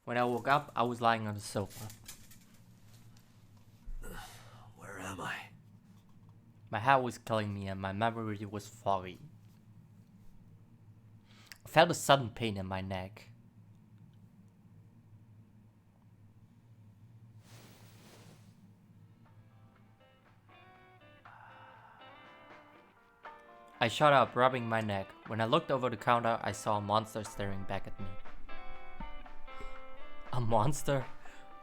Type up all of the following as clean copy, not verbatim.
When I woke up, I was lying on the sofa. Where am I? My head was killing me and my memory was foggy. I felt a sudden pain in my neck. I shut up, rubbing my neck. When I looked over the counter, I saw a monster staring back at me. A monster?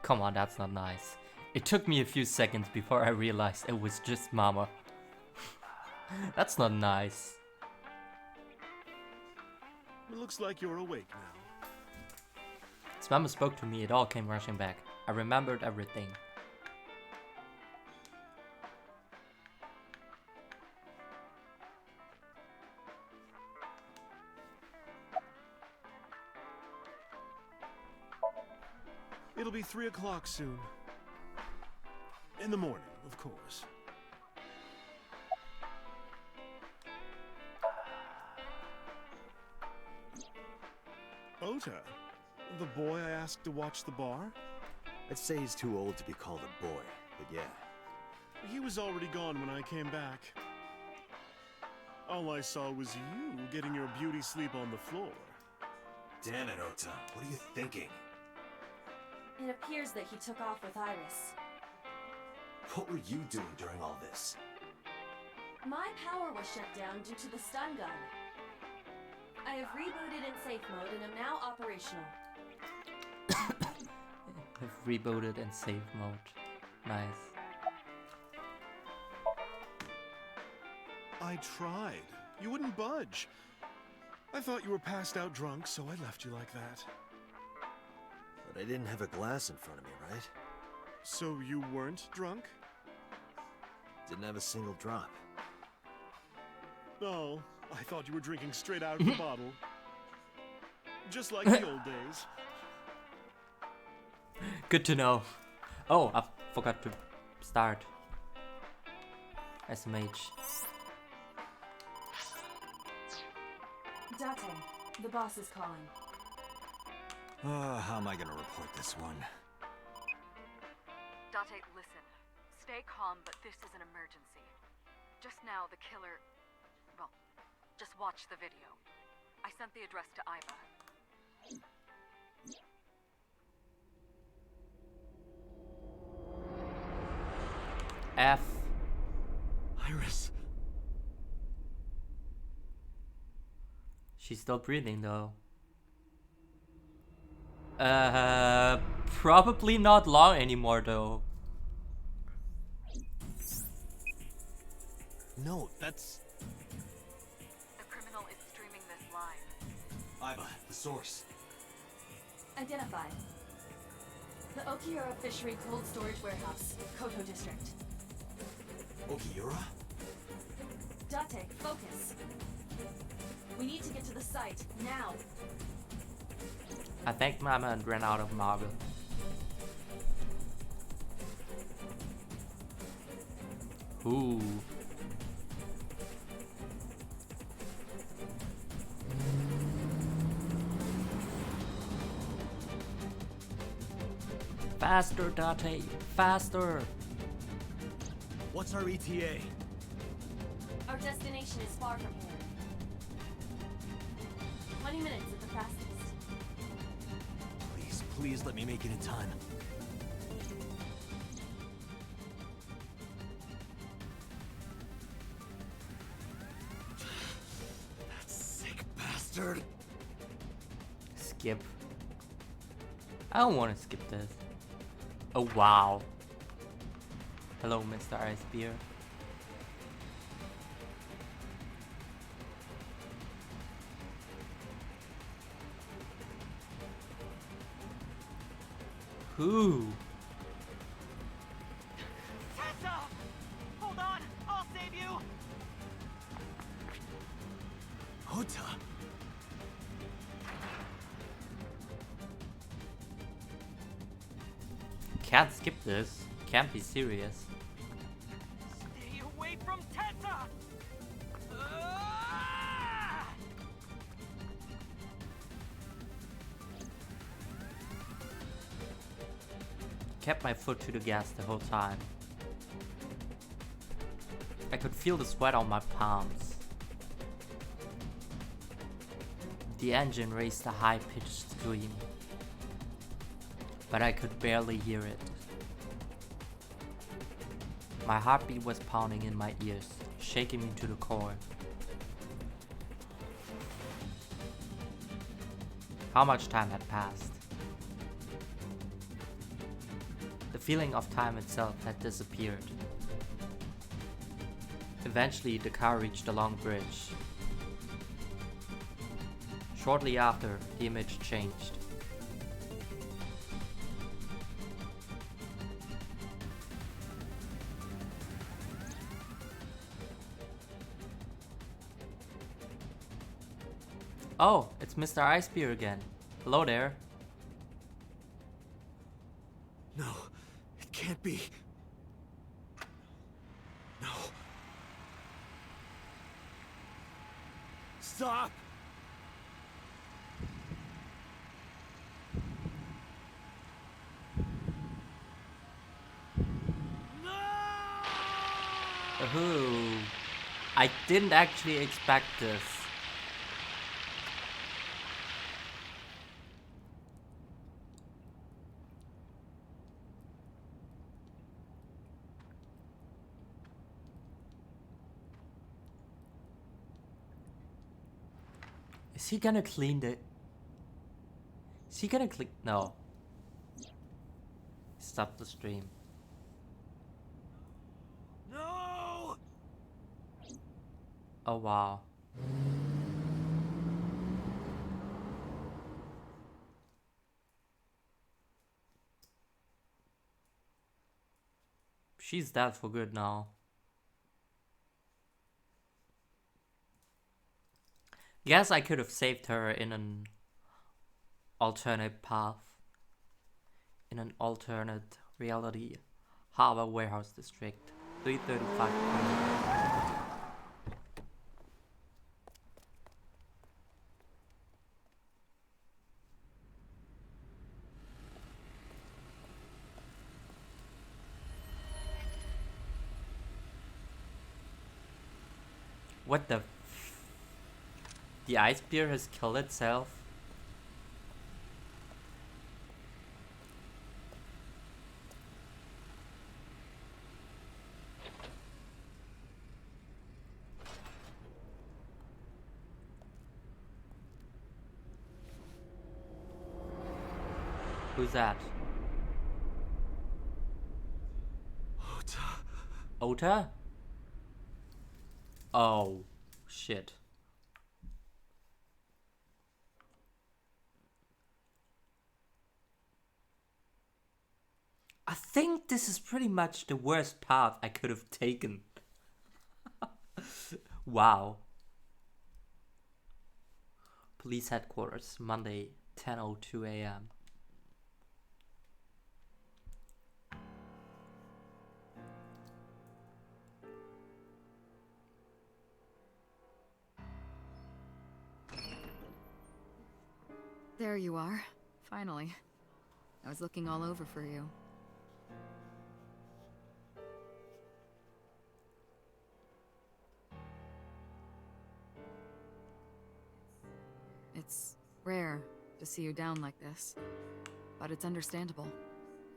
Come on, that's not nice. It took me a few seconds before I realized it was just Mama. That's not nice. It looks like you're awake now. As Mama spoke to me, it all came rushing back. I remembered everything. It'll be 3 o'clock soon. In the morning, of course. Ota, the boy I asked to watch the bar? I'd say he's too old to be called a boy, but yeah. He was already gone when I came back. All I saw was you getting your beauty sleep on the floor. Damn it, Ota. What are you thinking? It appears that he took off with Iris. What were you doing during all this? My power was shut down due to the stun gun. I have rebooted in safe mode and am now operational. I've rebooted in safe mode. Nice. I tried. You wouldn't budge. I thought you were passed out drunk, so I left you like that. But I didn't have a glass in front of me, right? So you weren't drunk? Didn't have a single drop. Oh, I thought you were drinking straight out of the bottle. Just like the old days. Good to know. Oh, I forgot to start. SMH. Date, the boss is calling. How am I gonna report this one? Date, listen. Stay calm, but this is an emergency. Just now, the killer... Well, just watch the video. I sent the address to Iva. F. Iris. She's still breathing though. Probably not long anymore though. No, that's... The criminal is streaming this live. Iva, the source. Identified. The Okiura Fishery Cold Storage Warehouse, Koto District. Okiura? Date, focus. We need to get to the site, now. I thanked Mama and ran out of marble. Ooh. Faster, Date, faster! What's our ETA? Our destination is far from here. 20 minutes at the fastest. Please let me make it in time. That sick bastard. Skip. I don't want to skip this. Oh wow. Hello, Mr. Ice Beer. Who? Tessa! Hold on! I'll save you! Ota! Can't skip this. Can't be serious. Stay away from Tessa! Ah! kept my foot to the gas the whole time. I could feel the sweat on my palms. The engine raised a high-pitched scream, but I could barely hear it. My heartbeat was pounding in my ears, shaking me to the core. How much time had passed? The feeling of time itself had disappeared. Eventually, the car reached a long bridge. Shortly after, the image changed. Oh, it's Mr. Icebeer again. Hello there. No, it can't be. No. Stop! Ooh, I didn't actually expect this. Is he gonna clean the... Is he gonna clean... No. Stop the stream. No! Oh wow. She's dead for good now. Guess I could have saved her in an alternate path. In an alternate reality. Harbor Warehouse District. 335. What the... The ice beer has killed itself? Who's that? Ota. Ota? Oh, shit. I think this is pretty much the worst path I could have taken. Wow. Police headquarters, Monday, 10:02 a.m. There you are. Finally. I was looking all over for you. It's rare to see you down like this, but it's understandable.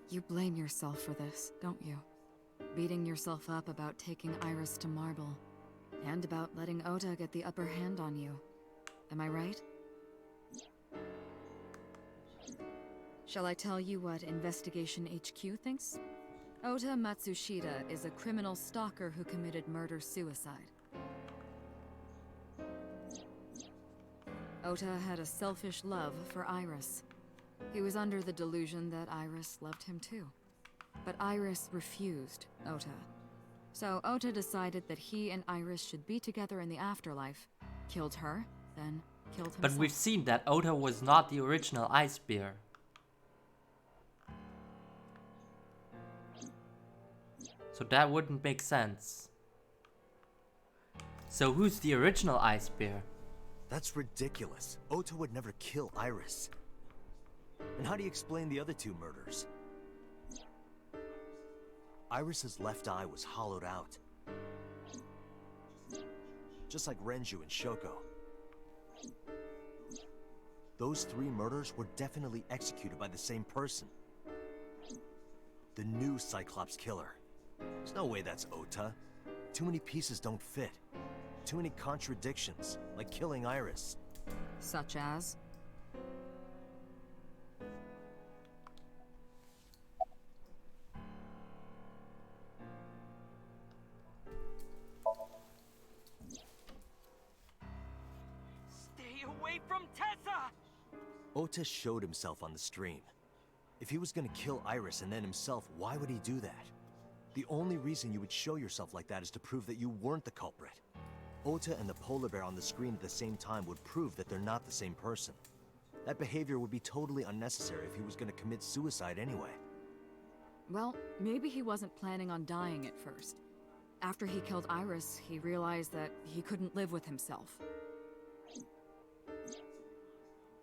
You blame yourself for this, don't you? Beating yourself up about taking Iris to Marble, and about letting Ota get the upper hand on you. Am I right? Shall I tell you what Investigation HQ thinks? Ota Matsushita is a criminal stalker who committed murder-suicide. Ota had a selfish love for Iris. He was under the delusion that Iris loved him too. But Iris refused Ota. So Ota decided that he and Iris should be together in the afterlife, killed her, then killed himself. But we've seen that Ota was not the original Ice Bear. So that wouldn't make sense. So who's the original Ice Bear? That's ridiculous. Ota would never kill Iris. And how do you explain the other two murders? Iris's left eye was hollowed out. Just like Renju and Shoko. Those 3 murders were definitely executed by the same person. The new Cyclops killer. There's no way that's Ota. Too many pieces don't fit. Too many contradictions, like killing Iris. Such as? Stay away from Tessa! Ota showed himself on the stream. If he was gonna kill Iris and then himself, why would he do that? The only reason you would show yourself like that is to prove that you weren't the culprit. Ota and the polar bear on the screen at the same time would prove that they're not the same person. That behavior would be totally unnecessary if he was gonna commit suicide anyway. Well, maybe he wasn't planning on dying at first. After he killed Iris, he realized that he couldn't live with himself.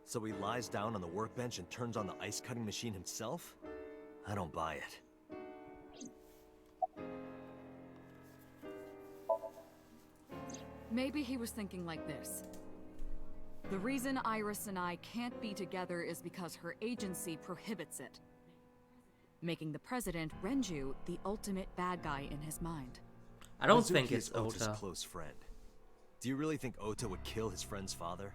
So he lies down on the workbench and turns on the ice-cutting machine himself? I don't buy it. Maybe he was thinking like this. The reason Iris and I can't be together is because her agency prohibits it, making the president, Renju, the ultimate bad guy in his mind. I don't Mizuki think is it's Ota's Ota. close friend. Do you really think Ota would kill his friend's father?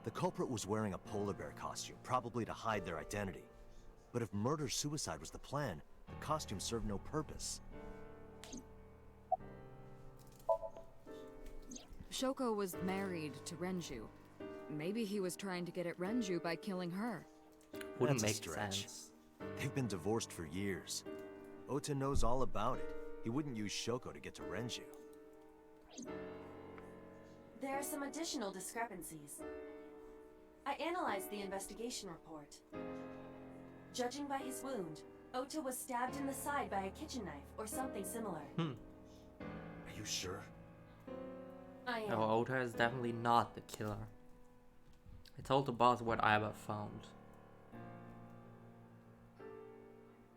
The culprit was wearing a polar bear costume, probably to hide their identity. But if murder-suicide was the plan, the costume served no purpose. Shoko was married to Renju. Maybe he was trying to get at Renju by killing her. Wouldn't That's a make stretch. sense. They've been divorced for years. Ota knows all about it. He wouldn't use Shoko to get to Renju. There are some additional discrepancies. I analyzed the investigation report. Judging by his wound, Ota was stabbed in the side by a kitchen knife or something similar. Are you sure? I am. No, Ota is definitely not the killer. I told the boss what I have found.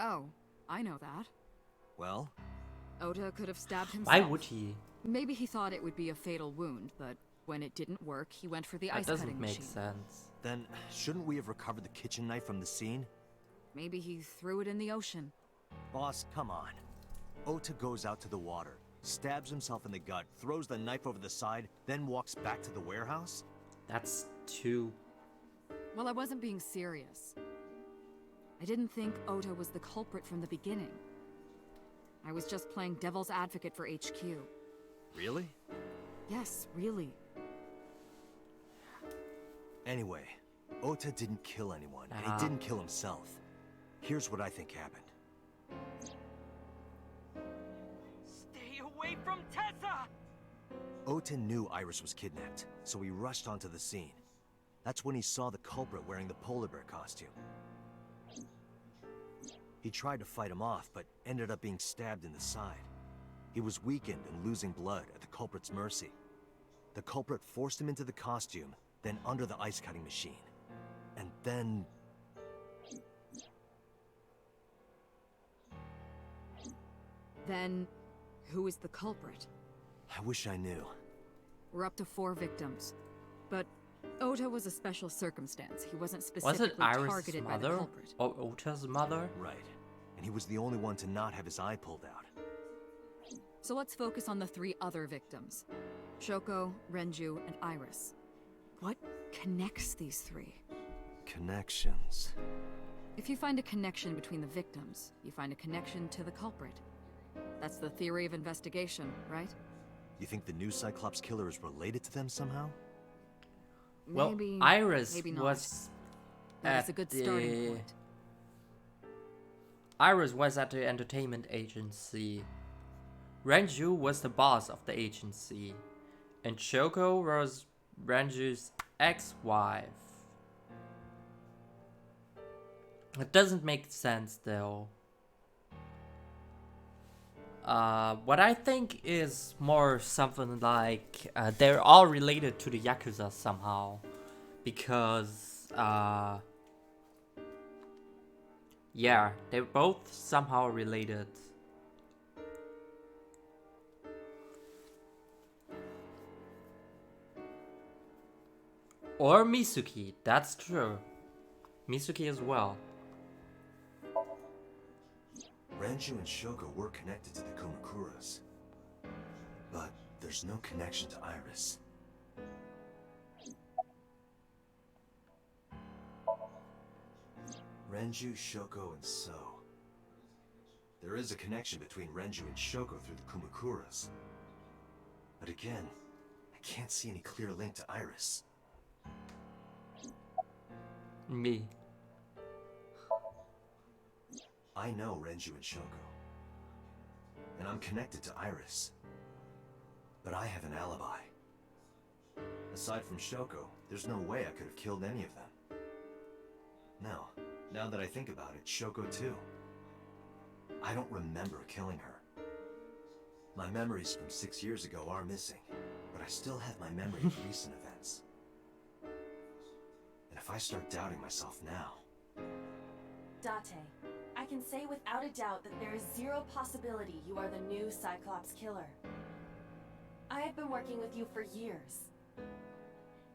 Oh, I know that. Well, Ota could have stabbed himself. Why would he? Maybe he thought it would be a fatal wound, but when it didn't work, he went for the That ice-cutting doesn't make machine. sense. then shouldn't we have recovered the kitchen knife from the scene? Maybe he threw it in the ocean. Boss, come on. Ota goes out to the water, stabs himself in the gut, throws the knife over the side, then walks back to the warehouse? That's too... Well, I wasn't being serious. I didn't think Ota was the culprit from the beginning. I was just playing devil's advocate for HQ. Really? Yes, really. Anyway, Ota didn't kill anyone, and Ah. he didn't kill himself. Here's what I think happened. Stay away from Tessa! Ota knew Iris was kidnapped, so he rushed onto the scene. That's when he saw the culprit wearing the polar bear costume. He tried to fight him off, but ended up being stabbed in the side. He was weakened and losing blood at the culprit's mercy. The culprit forced him into the costume, then under the ice-cutting machine. And then... Then, who is the culprit? I wish I knew. We're up to 4 victims. But Ota was a special circumstance. He wasn't Was specifically it Iris' targeted by the mother? culprit. Or Ota's mother? Right. And he was the only one to not have his eye pulled out. So let's focus on the 3 other victims. Shoko, Renju, and Iris. What connects these 3? Connections. If you find a connection between the victims, you find a connection to the culprit. That's the theory of investigation, right? You think the new Cyclops killer is related to them somehow? Well, Maybe, Iris maybe not. was But it's at a good starting the- point. Iris was at the entertainment agency. Renju was the boss of the agency. And Shoko was Renju's ex-wife. It doesn't make sense though. What I think is more something like they're all related to the Yakuza somehow. Because Yeah, they're both somehow related. Or Misuki, that's true. Misuki as well. Renju and Shoko were connected to the Kumakuras. But there's no connection to Iris. Renju, Shoko, and So. There is a connection between Renju and Shoko through the Kumakuras. But again, I can't see any clear link to Iris. Me. I know Renju and Shoko. And I'm connected to Iris. But I have an alibi. Aside from Shoko, there's no way I could have killed any of them. No, now that I think about it, Shoko too. I don't remember killing her. My memories from 6 years ago are missing, but I still have my memory of recent events. And if I start doubting myself now... Date, I can say without a doubt that there is zero possibility you are the new Cyclops killer. I have been working with you for years.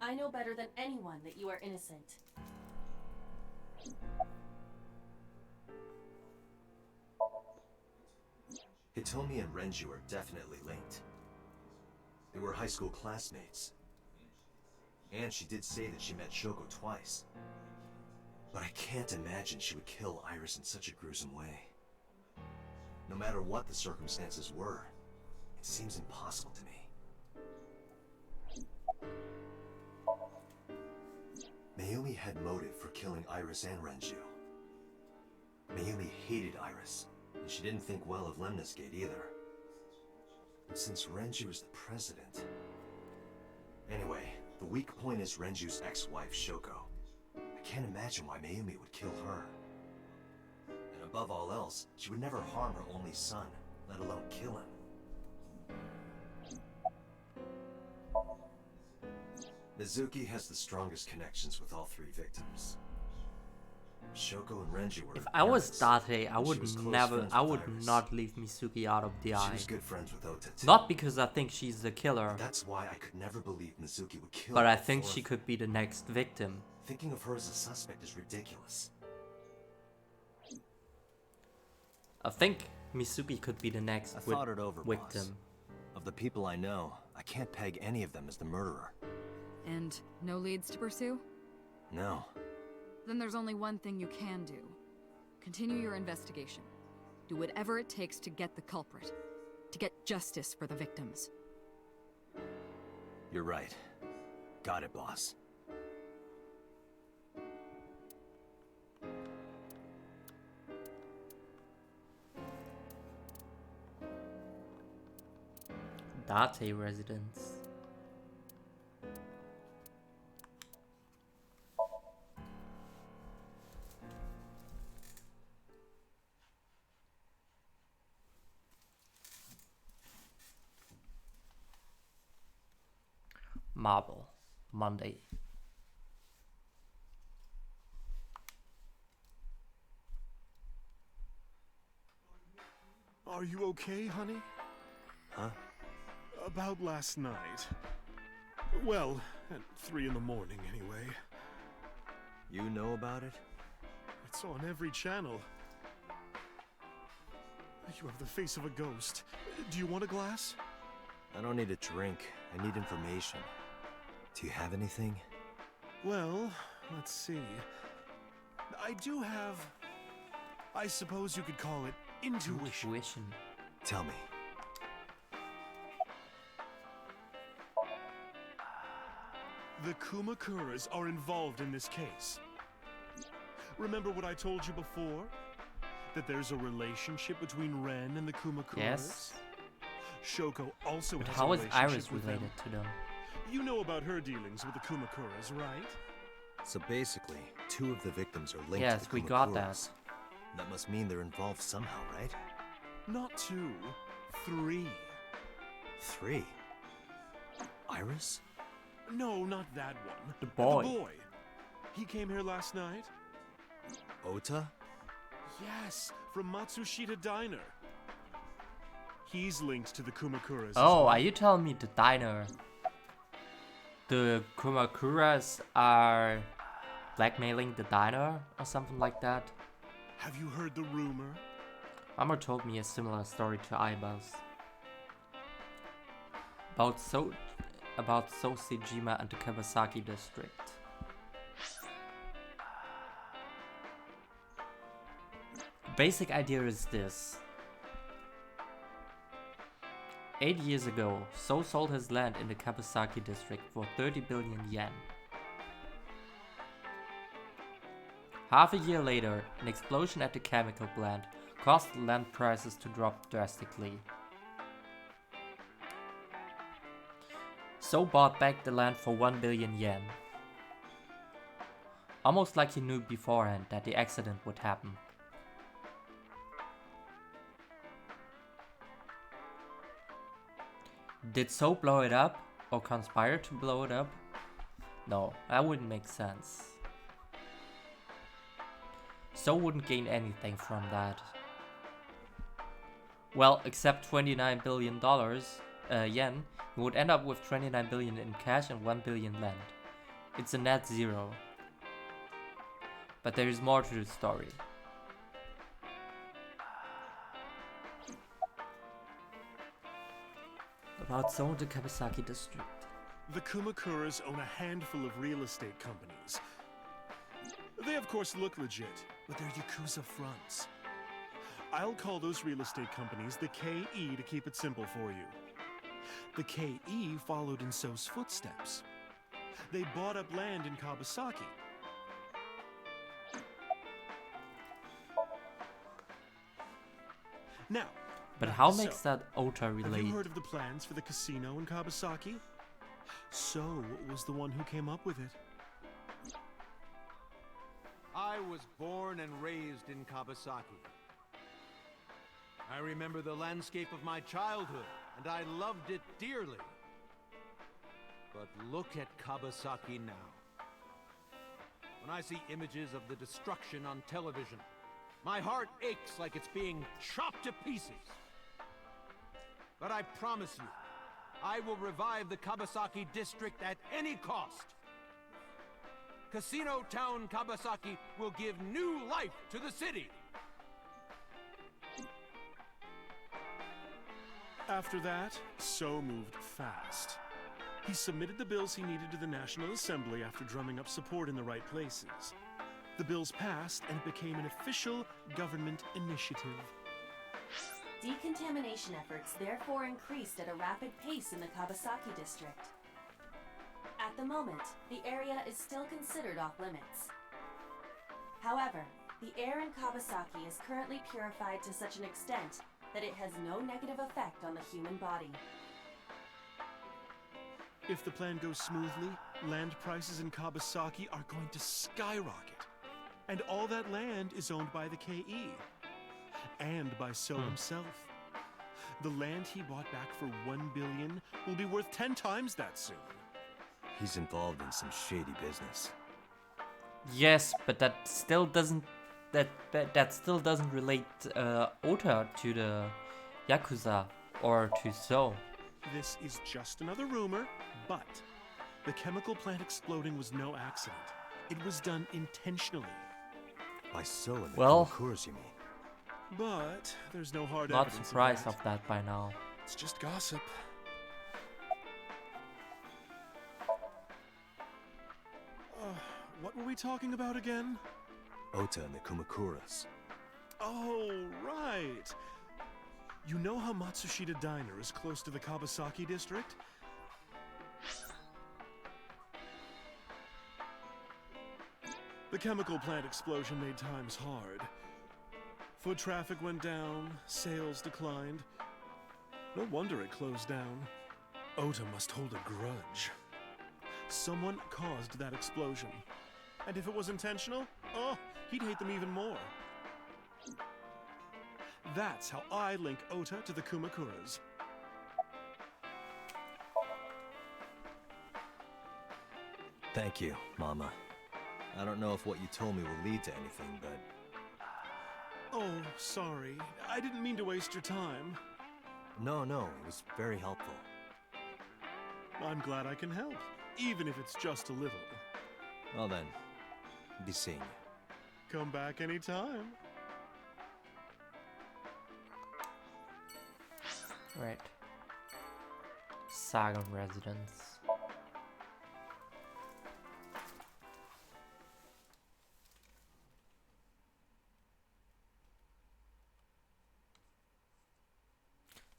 I know better than anyone that you are innocent. Hitomi and Renju are definitely linked. They were high school classmates. And she did say that she met Shoko twice. But I can't imagine she would kill Iris in such a gruesome way. No matter what the circumstances were, it seems impossible to me. Mayumi had motive for killing Iris and Renju. Mayumi hated Iris, and she didn't think well of Lemnis Gate either. And since Renju is the president... Anyway, the weak point is Renju's ex-wife, Shoko. I can't imagine why Mayumi would kill her. And above all else, she would never harm her only son, let alone kill him. Mizuki has the strongest connections with all three victims. Shoko and Renju were... If I was parents, Date, I and she would was close never, friends I with would Iris. not leave Misuki out of the She eye. was good friends with Ota too. Not because I think she's the killer, That's why I could never believe Mizuki would kill but I both think four she of them. could be the next victim. Thinking of her as a suspect is ridiculous. I think Misuki could be the next I thought it over, victim. boss. Of the people I know, I can't peg any of them as the murderer. And no leads to pursue? No. Then there's only one thing you can do. Continue your investigation. Do whatever it takes to get the culprit. To get justice for the victims. You're right. Got it, boss. Date residence. Marble, Monday. Are you okay, honey? Huh? About last night. Well, at 3 in the morning, anyway. You know about it? It's on every channel. You have the face of a ghost. Do you want a glass? I don't need a drink. I need information. Do you have anything? Well, let's see. I do have... I suppose you could call it intuition. Intuition. Tell me. The Kumakuras are involved in this case. Remember what I told you before? That there's a relationship between Ren and the Kumakuras? Yes. Shoko also But has how a is relationship Iris with related them. to them? You know about her dealings with the Kumakuras, right? So basically, 2 of the victims are linked Yes, to the we got that. Kumakuras. That must mean they're involved somehow, right? Not 2, 3. 3? Iris? No, not that one. The boy. The boy. He came here last night? Ota? Yes, from Matsushita Diner. He's linked to the Kumakuras. Oh, are you telling me the diner? The Kumakuras are blackmailing the diner or something like that? Have you heard the rumor? Mama told me a similar story to Aiba's. About Sosejima and the Kawasaki district. Basic idea is this. 8 years ago, So sold his land in the Kawasaki district for 30 billion yen. Half a year later, an explosion at the chemical plant caused land prices to drop drastically. So bought back the land for 1 billion yen. Almost like he knew beforehand that the accident would happen. Did So blow it up or conspire to blow it up? No, that wouldn't make sense. So wouldn't gain anything from that. Well, except $29 billion yen, he would end up with 29 billion in cash and 1 billion land. It's a net zero. But there is more to the story. About So and the Kawasaki district. The Kumakuras own a handful of real estate companies. They of course look legit, but they're Yakuza fronts. I'll call those real estate companies the KE to keep it simple for you. The KE followed in So's footsteps. They bought up land in Kawasaki. Now, But back how to makes So. that Ota Have you relate? heard of the plans for the casino in Kawasaki? So was the one who came up with it. I was born and raised in Kawasaki. I remember the landscape of my childhood, and I loved it dearly. But look at Kawasaki now. When I see images of the destruction on television, my heart aches like it's being chopped to pieces. But I promise you, I will revive the Kawasaki district at any cost. Casino Town Kawasaki will give new life to the city. After that, So moved fast. He submitted the bills he needed to the National Assembly after drumming up support in the right places. The bills passed and it became an official government initiative. Decontamination efforts therefore increased at a rapid pace in the Kawasaki district. At the moment, the area is still considered off limits. However, the air in Kawasaki is currently purified to such an extent that it has no negative effect on the human body. If the plan goes smoothly, land prices in Kawasaki are going to skyrocket. And all that land is owned by the KE. And by So himself. The land he bought back for 1 billion will be worth 10 times that soon. He's involved in some shady business. Yes, but that still doesn't relate Ota to the Yakuza or to So. This is just another rumor, but the chemical plant exploding was no accident. It was done intentionally. By So and the Well- Kumakuras, you mean? But there's no hard Not evidence surprised of of that by now. It's just gossip. What were we talking about again? Ota and the Kumakuras. Oh, right. You know how Matsushita Diner is close to the Kawasaki district? The chemical plant explosion made times hard. Foot traffic went down, sales declined. No wonder it closed down. Ota must hold a grudge. Someone caused that explosion. And if it was intentional, oh, he'd hate them even more. That's how I link Ota to the Kumakuras. Thank you, Mama. I don't know if what you told me will lead to anything, but Oh, sorry. I didn't mean to waste your time. No, it was very helpful. I'm glad I can help, even if it's just a little. Well then, be seeing you. Come back anytime. Right. Sagan residence.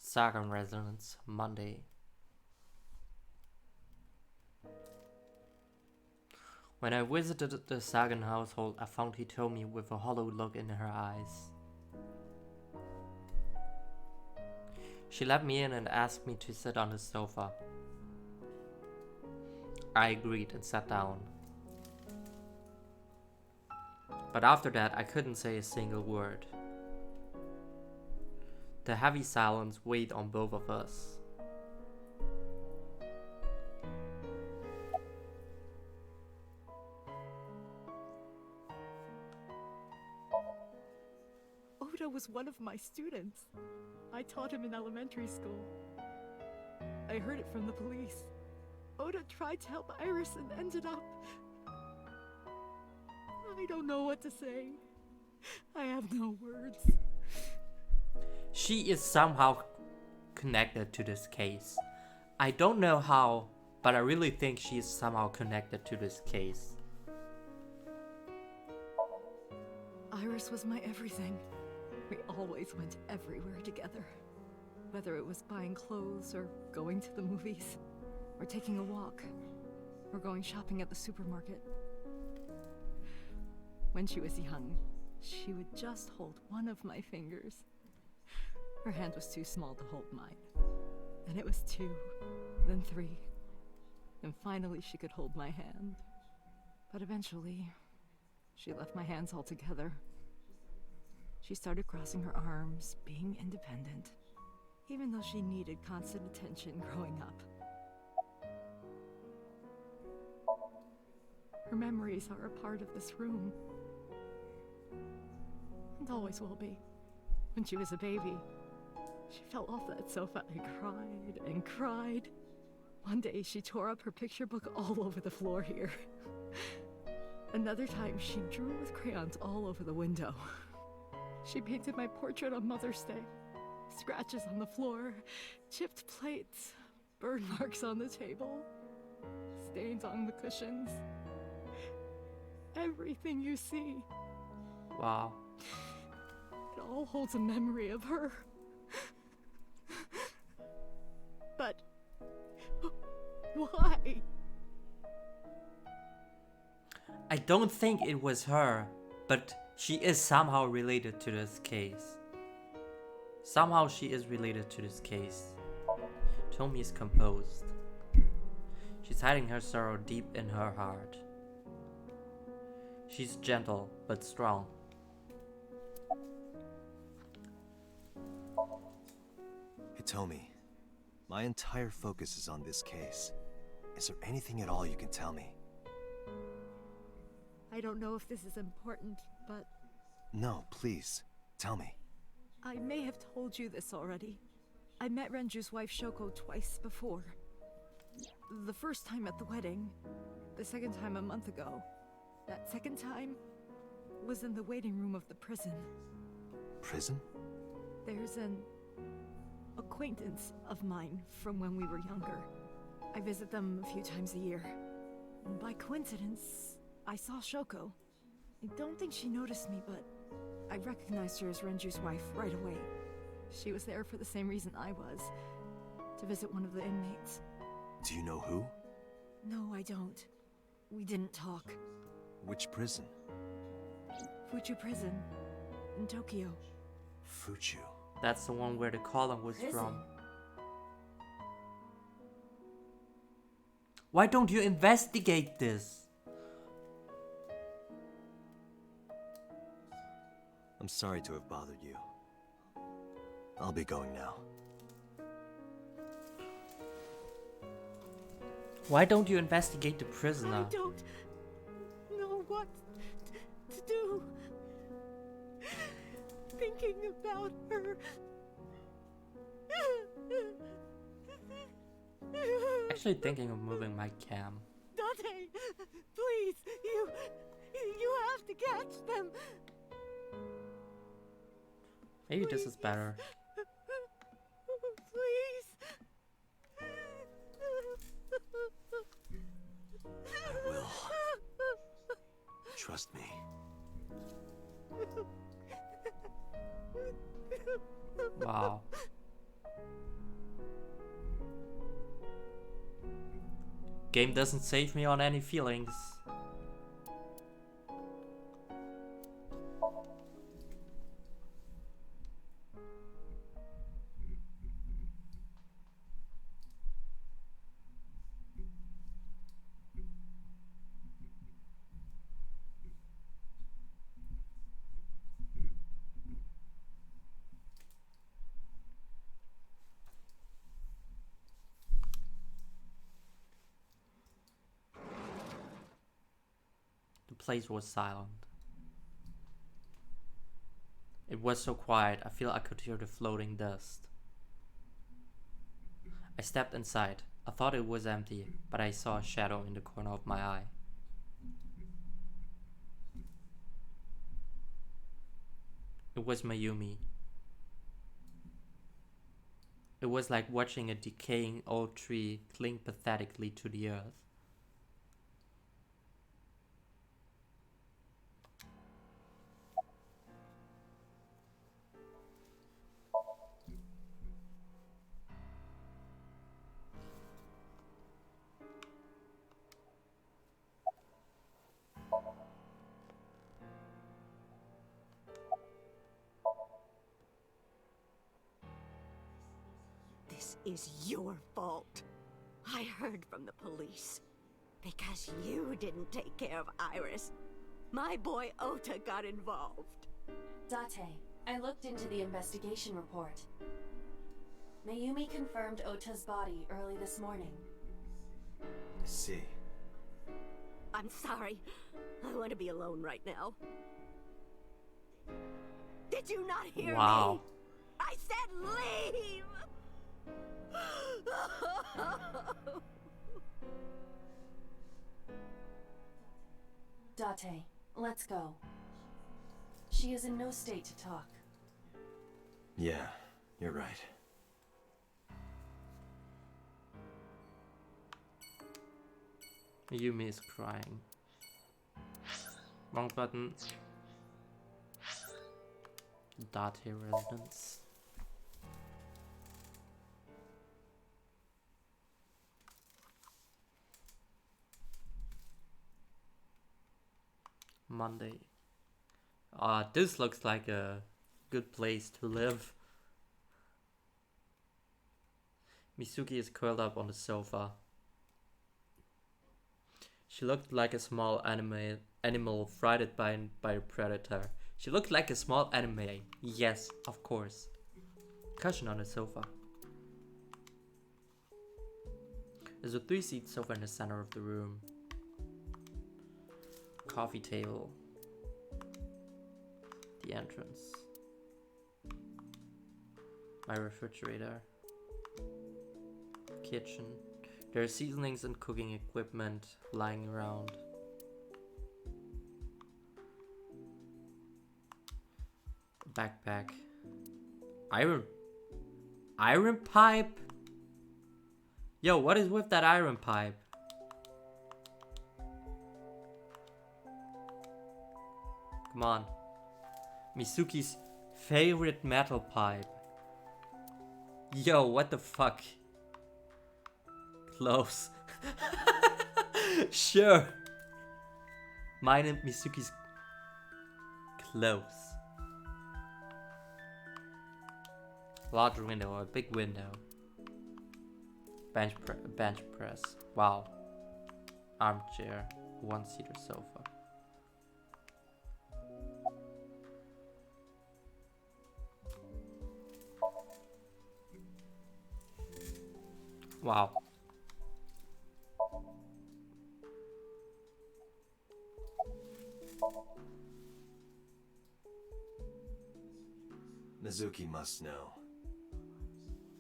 Sagan residence, Monday. When I visited the Sagan household, I found Hitomi with a hollow look in her eyes. She let me in and asked me to sit on the sofa. I agreed and sat down. But after that, I couldn't say a single word. The heavy silence weighed on both of us. Oda was one of my students. I taught him in elementary school. I heard it from the police. Oda tried to help Iris and ended up... I don't know what to say. I have no words. She is somehow connected to this case. I don't know how, but I really think she is somehow connected to this case. Iris was my everything. We always went everywhere together. Whether it was buying clothes, or going to the movies, or taking a walk, or going shopping at the supermarket. When she was young, she would just hold one of my fingers. Her hand was too small to hold mine. Then it was 2, then 3, and finally she could hold my hand. But eventually, she left my hands altogether. She started crossing her arms, being independent, even though she needed constant attention growing up. Her memories are a part of this room, and always will be. When she was a baby, she fell off that sofa and cried and cried. One day she tore up her picture book all over the floor here. Another time she drew with crayons all over the window. She painted my portrait on Mother's Day. Scratches on the floor, chipped plates, burn marks on the table, stains on the cushions. Everything you see. Wow. It all holds a memory of her. But why? I don't think it was her, but she is somehow related to this case. Somehow she is related to this case. Tomi is composed. She's hiding her sorrow deep in her heart. She's gentle but strong. Hitomi, my entire focus is on this case. Is there anything at all you can tell me? I don't know if this is important, but No, please, tell me. I may have told you this already. I met Renju's wife Shoko twice before. The first time at the wedding, the second time a month ago. That second time was in the waiting room of the prison. Prison? There's an acquaintance of mine from when we were younger. I visit them a few times a year. And by coincidence, I saw Shoko. I don't think she noticed me, but I recognized her as Renju's wife right away. She was there for the same reason I was, to visit one of the inmates. Do you know who? No, I don't. We didn't talk. Which prison? Fuchu Prison, in Tokyo. Fuchu. That's the one where the column was Prison. from. Why don't you investigate this? I'm sorry to have bothered you. I'll be going now. Why don't you investigate the prisoner? I don't know what to do. thinking about her. Actually thinking of moving my cam. Dante, please, you have to catch them. Maybe this is better. Please. I will. Trust me. Wow. Game doesn't save me on any feelings. The place was silent. It was so quiet, I feel I could hear the floating dust. I stepped inside. I thought it was empty, but I saw a shadow in the corner of my eye. It was Mayumi. It was like watching a decaying old tree cling pathetically to the earth. This is your fault. I heard from the police. Because you didn't take care of Iris, my boy Ota got involved. Date, I looked into the investigation report. Mayumi confirmed Ota's body early this morning. I see. I'm sorry. I want to be alone right now. Did you not hear me? I said leave! Date, let's go. She is in no state to talk. Yeah, you're right. Mayumi is crying. Wrong button. Date residence. Monday. This looks like a good place to live. Mizuki is curled up on the sofa. She looked like a small animal frightened by a predator. She looked like a small anime. Yes, of course. Cushion on the sofa. There's a 3-seat sofa in the center of the room. Coffee table. The entrance. My refrigerator. Kitchen. There are seasonings and cooking equipment lying around. Backpack. Iron pipe? Yo, what is with that iron pipe? Come on. Mizuki's favorite metal pipe. Yo, what the fuck? Close. Sure. Mine and Mizuki's close. Large window or a big window. Bench press. Wow. Armchair. 1-seater sofa. Wow. Mizuki must know.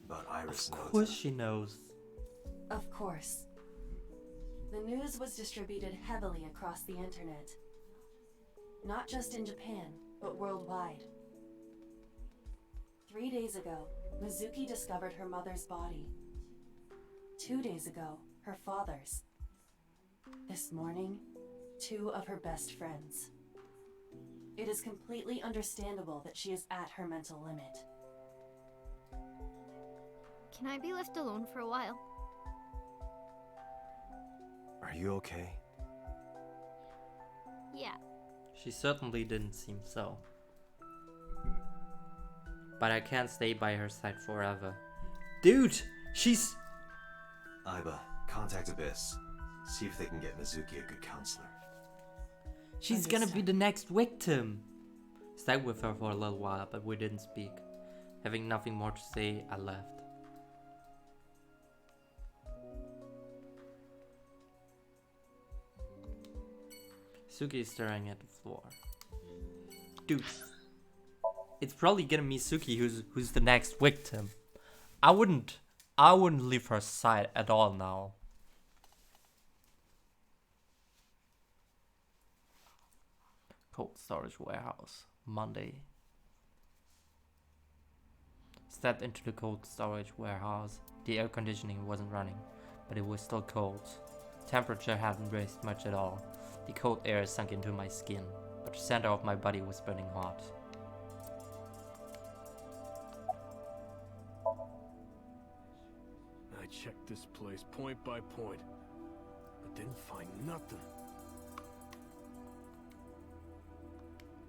About Iris Of and Ota. course she knows. Of course. The news was distributed heavily across the internet. Not just in Japan, but worldwide. 3 days ago, Mizuki discovered her mother's body. 2 days ago, her father's. This morning, 2 of her best friends. It is completely understandable that she is at her mental limit. Can I be left alone for a while? Are you okay? Yeah. She certainly didn't seem so. But I can't stay by her side forever. Dude, she's... Aiba, contact Abyss. See if they can get Mizuki a good counselor. She's gonna be the next victim. Stayed with her for a little while, but we didn't speak. Having nothing more to say, I left. Suki is staring at the floor. Dude, it's probably gonna be Suki who's the next victim. I wouldn't leave her side at all now. Cold storage warehouse, Monday. Stepped into the cold storage warehouse. The air conditioning wasn't running, but it was still cold. Temperature hadn't raised much at all. The cold air sunk into my skin, but the center of my body was burning hot. I checked this place point by point, but didn't find nothing.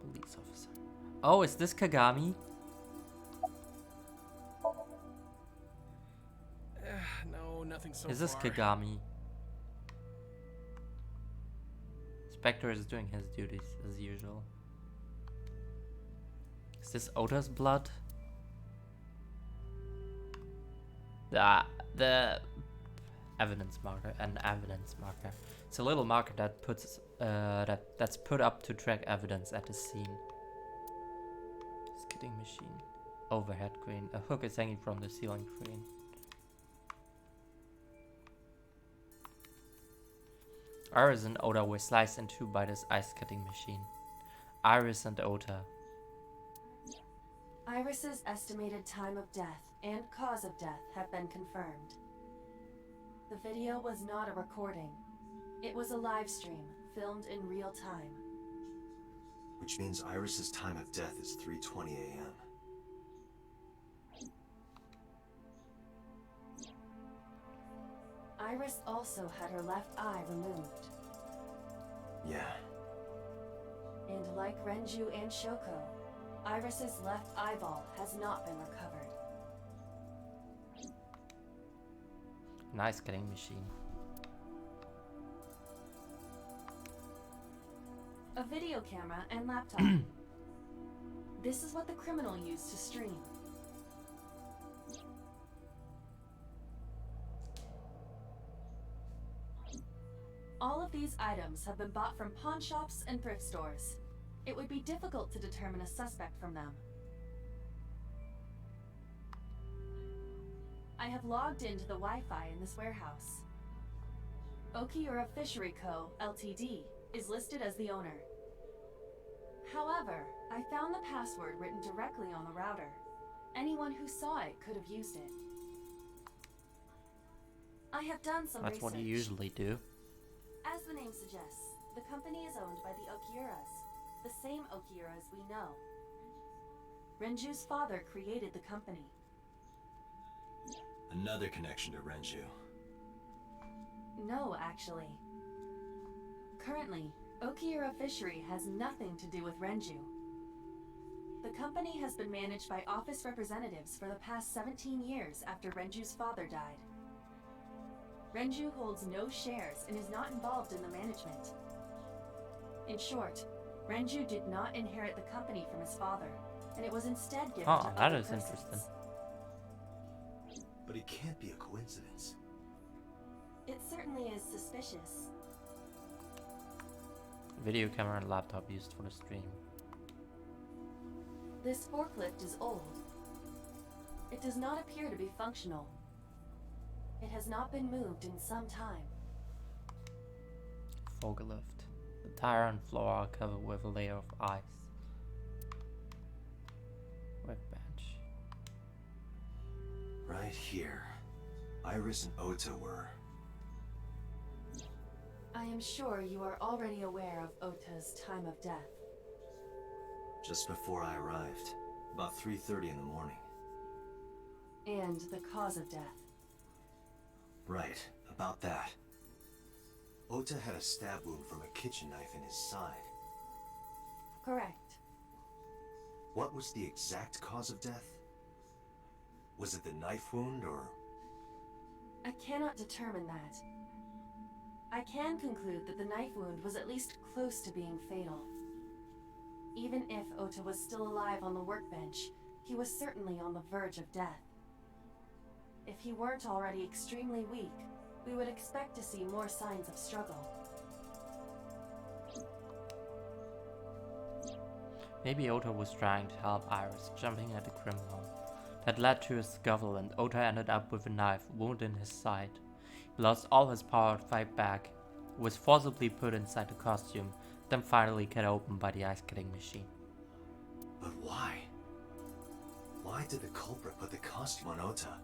Police officer. Oh, is this Kagami? No, nothing so Is this far. Kagami? Spectre is doing his duties as usual. Is this Ota's blood? The evidence marker, an evidence marker. It's a little marker that puts that's put up to track evidence at the scene. Skidding machine, overhead crane. A hook is hanging from the ceiling crane. Iris and Ota were sliced in two by this ice cutting machine. Iris and Ota. Iris's estimated time of death and cause of death have been confirmed. The video was not a recording. It was a live stream, filmed in real time. Which means Iris's time of death is 3:20 a.m. Iris also had her left eye removed. Yeah. And like Renju and Shoko, Iris's left eyeball has not been recovered. Nice cutting machine. A video camera and laptop. This is what the criminal used to stream. All of these items have been bought from pawn shops and thrift stores. It would be difficult to determine a suspect from them. I have logged into the Wi-Fi in this warehouse. Okiura Fishery Co., Ltd. is listed as the owner. However, I found the password written directly on the router. Anyone who saw it could have used it. I have done some That's research. what you usually do. As the name suggests, the company is owned by the Okiuras, the same Okiuras we know. Renju's father created the company. Another connection to Renju. No, actually. Currently, Okiura Fishery has nothing to do with Renju. The company has been managed by office representatives for the past 17 years after Renju's father died. Renju holds no shares and is not involved in the management. In short, Renju did not inherit the company from his father, and it was instead given to Oh, that other is persons. interesting. But it can't be a coincidence. It certainly is suspicious. Video camera and laptop used for the stream. This forklift is old. It does not appear to be functional. It has not been moved in some time. Forklift. The tire and floor are covered with a layer of ice. Workbench. Right here. Iris and Ota were. I am sure you are already aware of Ota's time of death. Just before I arrived. About 3:30 in the morning. And the cause of death. Right, about that. Ota had a stab wound from a kitchen knife in his side. Correct. What was the exact cause of death? Was it the knife wound, or...? I cannot determine that. I can conclude that the knife wound was at least close to being fatal. Even if Ota was still alive on the workbench, he was certainly on the verge of death. If he weren't already extremely weak, we would expect to see more signs of struggle. Maybe Ota was trying to help Iris, jumping at the criminal. That led to a scuffle, and Ota ended up with a knife wound in his side. He lost all his power to fight back, was forcibly put inside the costume, then finally cut open by the ice-cutting machine. But why? Why did the culprit put the costume on Ota?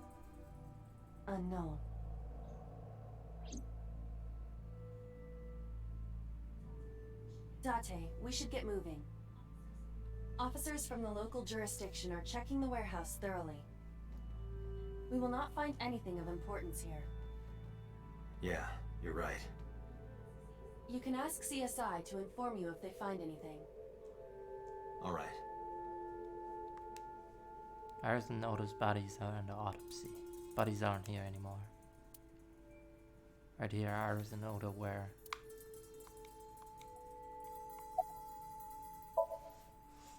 Unknown. Date, we should get moving. Officers from the local jurisdiction are checking the warehouse thoroughly. We will not find anything of importance here. Yeah, you're right. You can ask CSI to inform you if they find anything. All right. Iris and Ota's bodies are under autopsy. Bodies aren't here anymore. Right here, Iris and Ota were.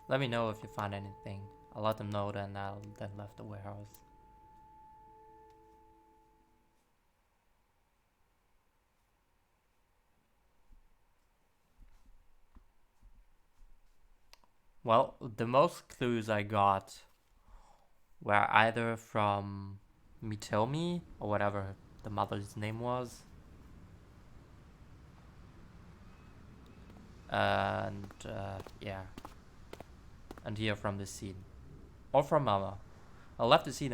Let me know if you find anything. I'll let them know, then I'll then left the warehouse. Well, the most clues I got were either from Mitomi, or whatever the mother's name was. And yeah. And here from the scene. Or from Mama. I left the scene,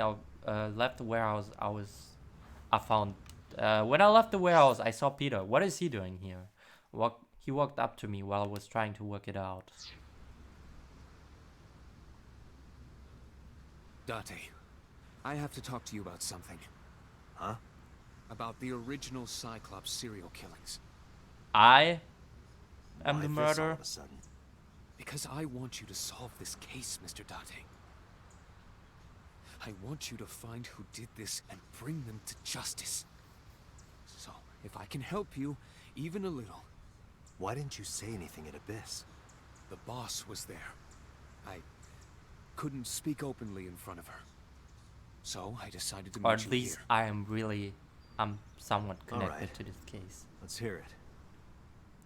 left the warehouse, I found, when I left the warehouse, I saw Peter. What is he doing here? He walked up to me while I was trying to work it out. Date, I have to talk to you about something. Huh? About the original Cyclops serial killings. I am Why the this murderer? all of a sudden? Because I want you to solve this case, Mr. Date. I want you to find who did this and bring them to justice. So, if I can help you, even a little. Why didn't you say anything at Abyss? The boss was there. I couldn't speak openly in front of her. So, I decided to Or meet at you least here. I'm somewhat connected Alright. to this case. Let's hear it.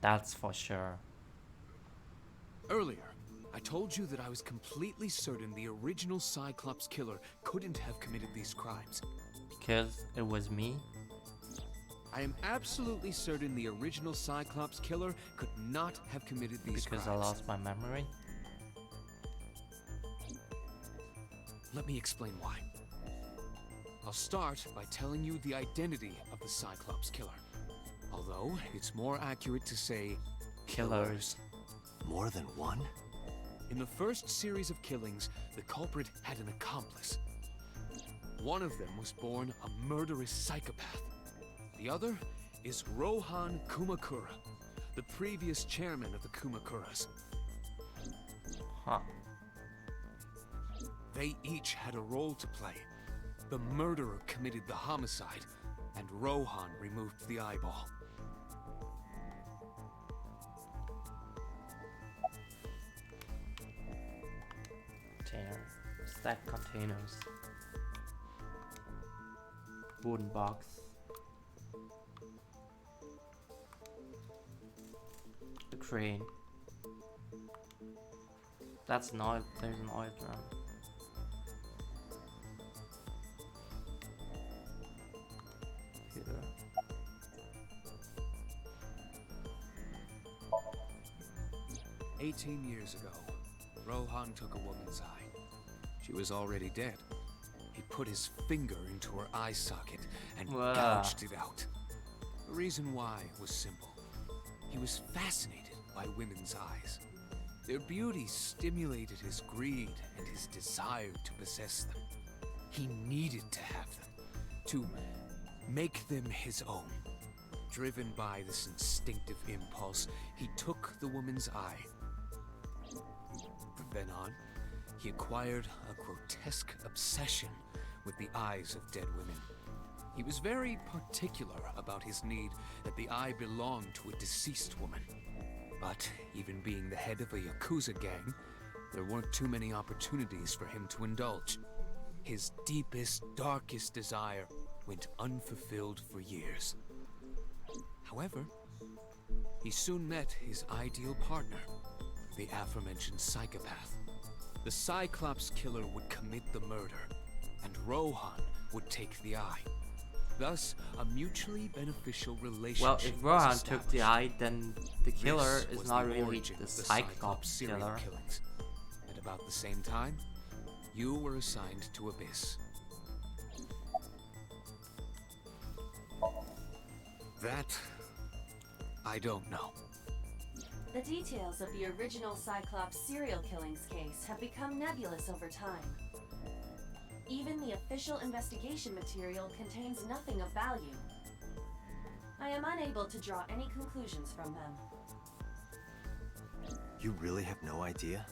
That's for sure. Earlier, I told you that I was completely certain the original Cyclops killer couldn't have committed these crimes. Because it was me. I am absolutely certain the original Cyclops killer could not have committed these Because crimes. I lost my memory. Let me explain why. I'll start by telling you the identity of the Cyclops killer. Although, it's more accurate to say Killers. More than one? in the first series of killings, the culprit had an accomplice. One of them was born a murderous psychopath. The other is Rohan Kumakura, the previous chairman of the Kumakuras. Huh. They each had a role to play. The murderer committed the homicide, and Rohan removed the eyeball. Container. Stacked containers. Wooden box. The crane. That's an oil. There's an oil drum. Computer. "18 years ago, Rohan took a woman's eye. She was already dead. He put his finger into her eye socket and Wow. gouged it out. The reason why was simple. He was fascinated by women's eyes. Their beauty stimulated his greed and his desire to possess them. He needed to have them, to make them his own. Driven by this instinctive impulse, he took the woman's eye. From then on, he acquired a grotesque obsession with the eyes of dead women. He was very particular about his need that the eye belonged to a deceased woman. But even being the head of a Yakuza gang, there weren't too many opportunities for him to indulge. His deepest, darkest desire went unfulfilled for years. However, he soon met his ideal partner, the aforementioned psychopath. The Cyclops killer would commit the murder, and Rohan would take the eye. Thus, a mutually beneficial relationship. Well, if Rohan took the eye, then the killer This is was not the really origin the of Cyclops serial killer. killings. At about the same time, you were assigned to Abyss. That, I don't know. The details of the original Cyclops serial killings case have become nebulous over time. Even the official investigation material contains nothing of value. I am unable to draw any conclusions from them. You really have no idea?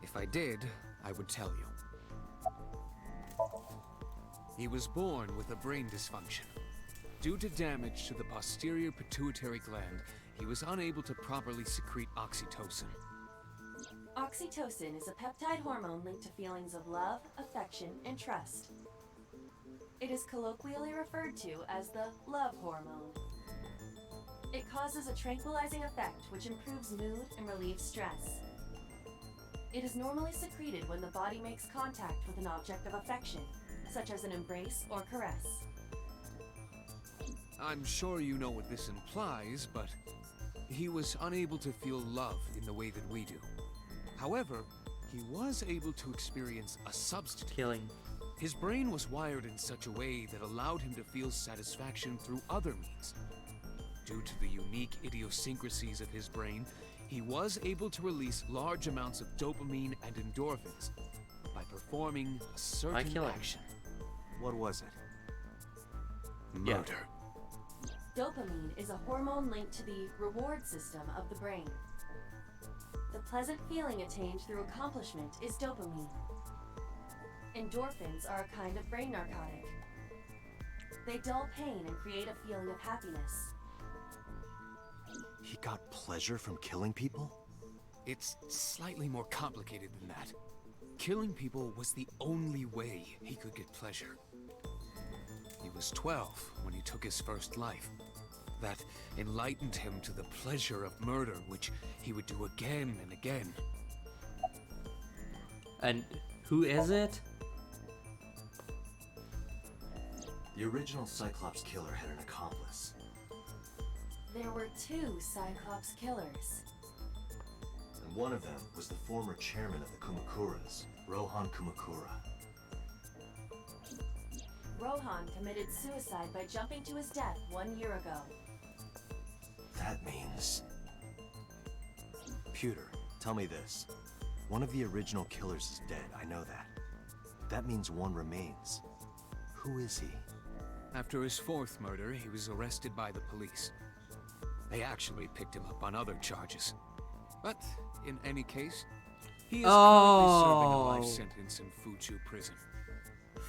If I did, I would tell you. He was born with a brain dysfunction. Due to damage to the posterior pituitary gland, he was unable to properly secrete oxytocin. Oxytocin is a peptide hormone linked to feelings of love, affection, and trust. It is colloquially referred to as the love hormone. It causes a tranquilizing effect which improves mood and relieves stress. It is normally secreted when the body makes contact with an object of affection, such as an embrace or caress. I'm sure you know what this implies, but he was unable to feel love in the way that we do. However, he was able to experience a substitute. Killing. His brain was wired in such a way that allowed him to feel satisfaction through other means. Due to the unique idiosyncrasies of his brain, he was able to release large amounts of dopamine and endorphins by performing a certain killing. action. What was it? Murder. Dopamine is a hormone linked to the reward system of the brain. The pleasant feeling attained through accomplishment is dopamine. Endorphins are a kind of brain narcotic. They dull pain and create a feeling of happiness. He got pleasure from killing people? It's slightly more complicated than that. Killing people was the only way he could get pleasure. He was 12 when he took his first life. That enlightened him to the pleasure of murder, which he would do again and again. And who is it? The original Cyclops killer had an accomplice. There were two Cyclops killers. And one of them was the former chairman of the Kumakuras, Rohan Kumakura. Rohan committed suicide by jumping to his death 1 year ago. That means... Pewter, tell me this. One of the original killers is dead, I know that. That means one remains. Who is he? After his fourth murder, he was arrested by the police. They actually picked him up on other charges. But, in any case, he is currently serving a life sentence in Fuchu prison.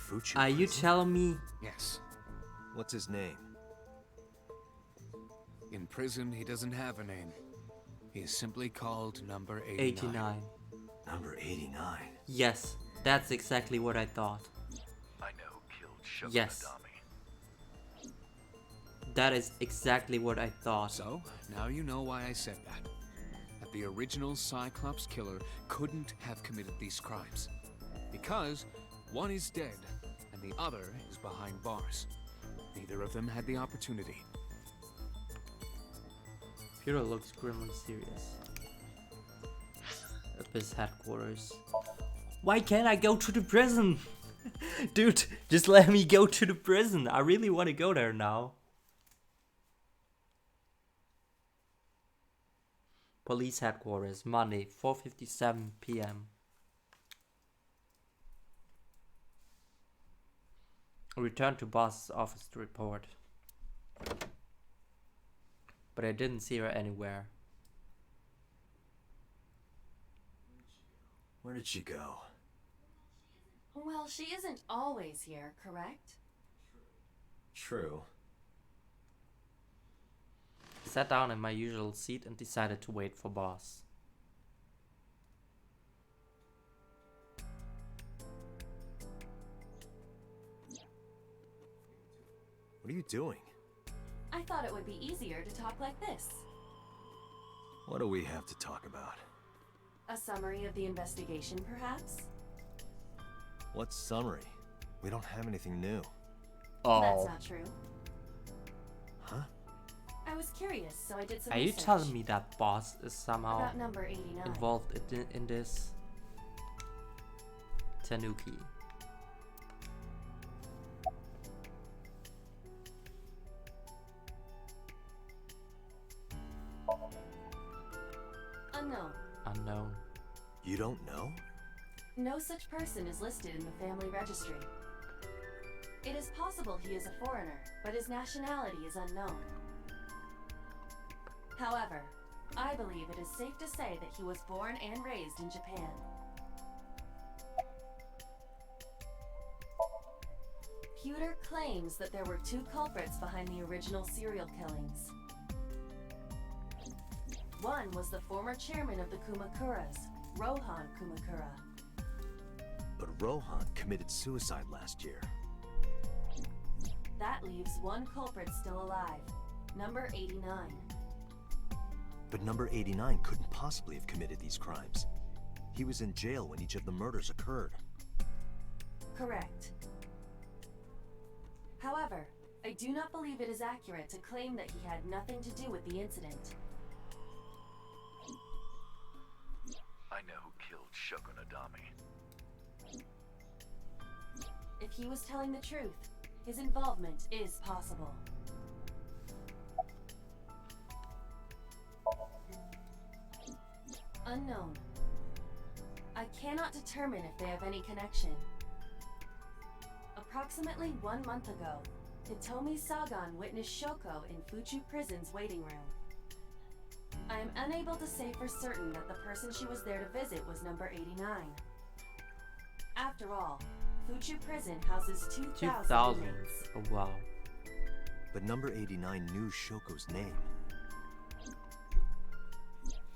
Fuchu Are you prison? telling me? Yes. What's his name? In prison, he doesn't have a name. He is simply called Number 89. 89. Number 89. Yes, that's exactly what I thought. I know who killed Shogun Yes. Adami. That is exactly what I thought. So, now you know why I said that. At the original Cyclops killer couldn't have committed these crimes. Because one is dead and the other is behind bars. Neither of them had the opportunity. Peter looks grimly serious. At his headquarters. Why can't I go to the prison? Dude, just let me go to the prison. I really want to go there now. Police headquarters, Monday, 4:57 p.m. Returned to boss's office to report. But I didn't see her anywhere. Where did she go? Well, she isn't always here, correct? True. Sat down in my usual seat and decided to wait for boss. What are you doing? I thought it would be easier to talk like this. What do we have to talk about? A summary of the investigation, perhaps? What summary? We don't have anything new. That's not true. Huh? I was curious, so I did some Are you research. telling me that boss is somehow About number 89. involved in this? Tanuki. Unknown. Unknown. You don't know? No such person is listed in the family registry. It is possible he is a foreigner, but his nationality is unknown. However, I believe it is safe to say that he was born and raised in Japan. Pewter claims that there were two culprits behind the original serial killings. One was the former chairman of the Kumakuras, Rohan Kumakura. But Rohan committed suicide last year. That leaves one culprit still alive, number 89. But number 89 couldn't possibly have committed these crimes. He was in jail when each of the murders occurred. Correct. However, I do not believe it is accurate to claim that he had nothing to do with the incident. I know who killed Shogun Adami. If he was telling the truth, his involvement is possible. Unknown. I cannot determine if they have any connection. Approximately 1 month ago, Hitomi Sagan witnessed Shoko in Fuchu Prison's waiting room. I am unable to say for certain that the person she was there to visit was number 89. After all, Fuchu Prison houses 2,000 2,000. inmates. Oh wow. But number 89 knew Shoko's name.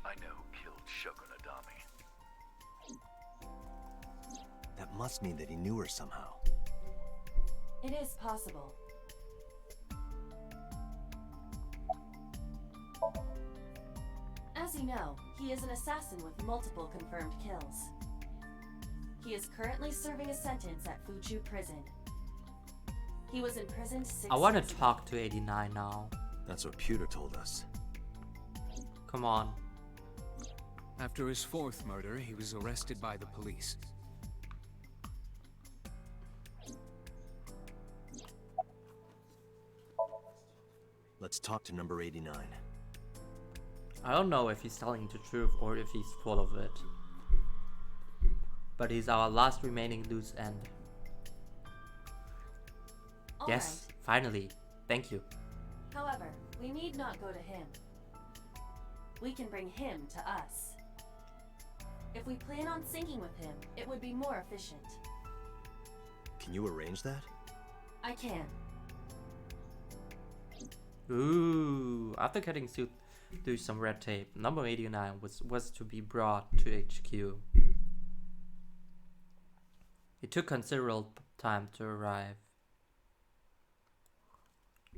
I know who killed Shogun Adami. That must mean that he knew her somehow. It is possible. As you know, he is an assassin with multiple confirmed kills. He is currently serving a sentence at Fuchu Prison. He was imprisoned 6 I want years to ago. talk to 89 now. That's what Pewter told us. Come on. After his fourth murder, he was arrested by the police. Let's talk to number 89. I don't know if he's telling the truth or if he's full of it. But he's our last remaining loose end. All Yes, finally. Thank you. right. However, we need not go to him. We can bring him to us. If we plan on syncing with him, it would be more efficient. Can you arrange that? I can. Ooh, after cutting through some red tape, number 89 was to be brought to HQ. It took considerable time to arrive.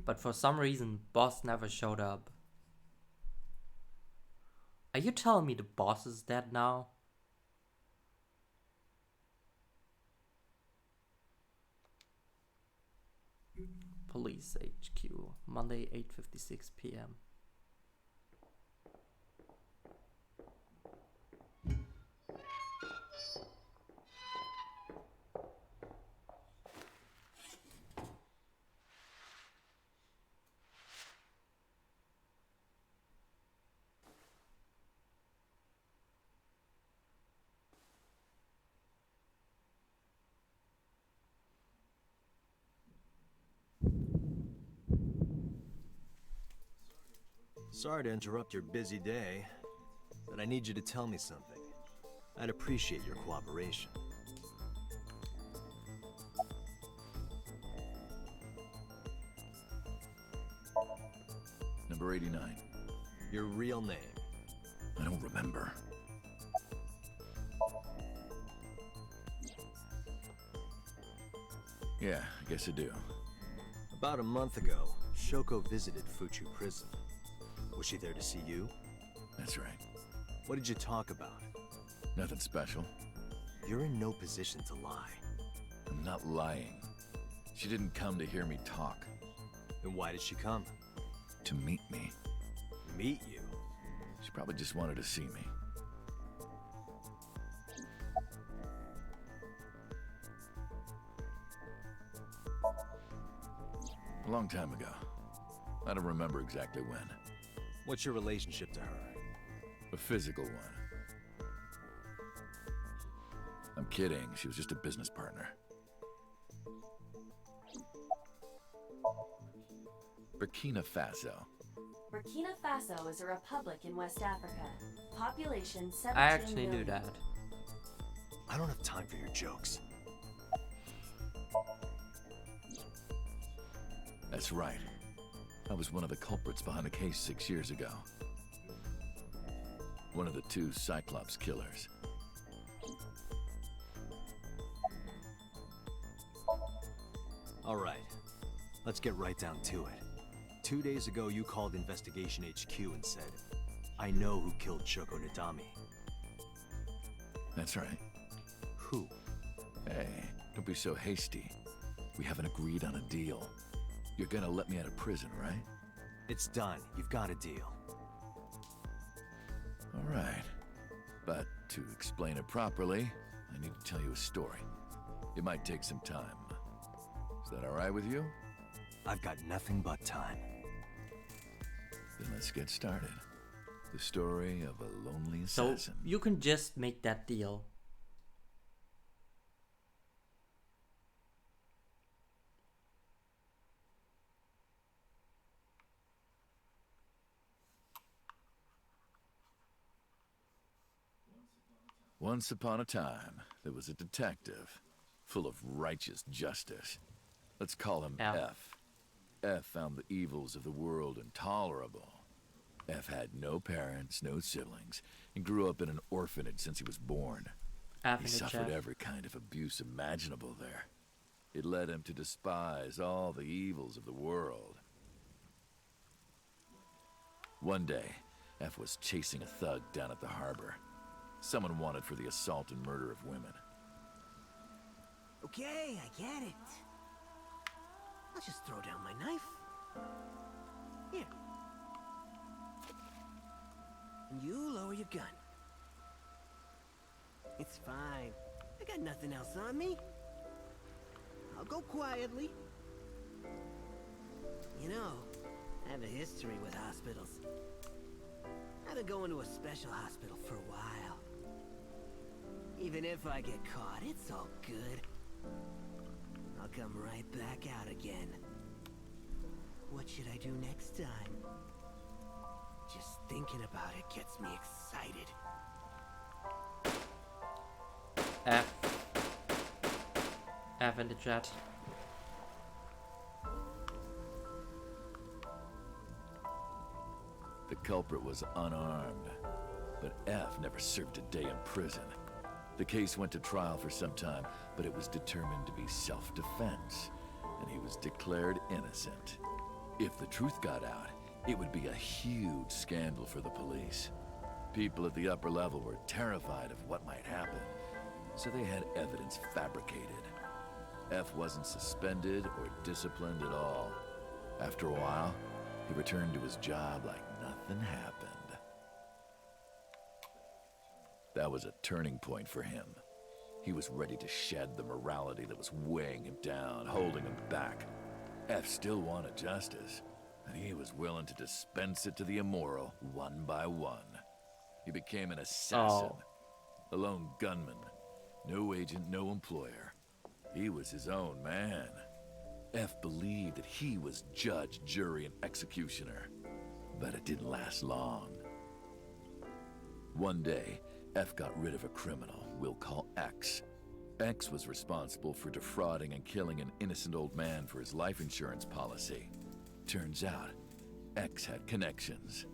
But for some reason, boss never showed up. Are you telling me the boss is dead now? Police HQ, Monday, 8:56 p.m. Sorry to interrupt your busy day, but I need you to tell me something. I'd appreciate your cooperation. Number 89. Your real name. I don't remember. Yeah, I guess I do. About a month ago, Shoko visited Fuchu Prison. Was she there to see you? That's right. What did you talk about? Nothing special. You're in no position to lie. I'm not lying. She didn't come to hear me talk. Then why did she come? To meet me. Meet you? She probably just wanted to see me. A long time ago. I don't remember exactly when. What's your relationship to her? A physical one. I'm kidding. She was just a business partner. Burkina Faso. Burkina Faso is a republic in West Africa. Population 17 I actually million. knew that. I don't have time for your jokes. That's right. I was one of the culprits behind the case 6 years ago. One of the two Cyclops killers. All right. Let's get right down to it. 2 days ago, you called Investigation HQ and said, I know who killed Shoko Nadami. That's right. Who? Hey, don't be so hasty. We haven't agreed on a deal. You're gonna let me out of prison, right? It's done. You've got a deal. All right. But to explain it properly, I need to tell you a story. It might take some time. Is that all right with you? I've got nothing but time. Then let's get started. The story of a lonely So assassin. you can just make that deal. Once upon a time, there was a detective, full of righteous justice. Let's call him F. F. F found the evils of the world intolerable. F had no parents, no siblings, and grew up in an orphanage since he was born. F He in the suffered chat. every kind of abuse imaginable there. It led him to despise all the evils of the world. One day, F was chasing a thug down at the harbor. Someone wanted for the assault and murder of women. Okay, I get it. I'll just throw down my knife. Here. And you lower your gun. It's fine. I got nothing else on me. I'll go quietly. You know, I have a history with hospitals. I've been going to a special hospital for a while. Even if I get caught, it's all good. I'll come right back out again. What should I do next time? Just thinking about it gets me excited. F. F in the chat. The culprit was unarmed, but F never served a day in prison. The case went to trial for some time, but it was determined to be self-defense, and he was declared innocent. If the truth got out, it would be a huge scandal for the police. People at the upper level were terrified of what might happen, so they had evidence fabricated. F wasn't suspended or disciplined at all. After a while, he returned to his job like nothing happened. That was a turning point for him. He was ready to shed the morality that was weighing him down, holding him back. F still wanted justice, and he was willing to dispense it to the immoral one by one. He became an assassin, a lone gunman, no agent, no employer. He was his own man. F believed that he was judge, jury, and executioner, but it didn't last long. One day, F got rid of a criminal we'll call X. X was responsible for defrauding and killing an innocent old man for his life insurance policy. Turns out, X had connections.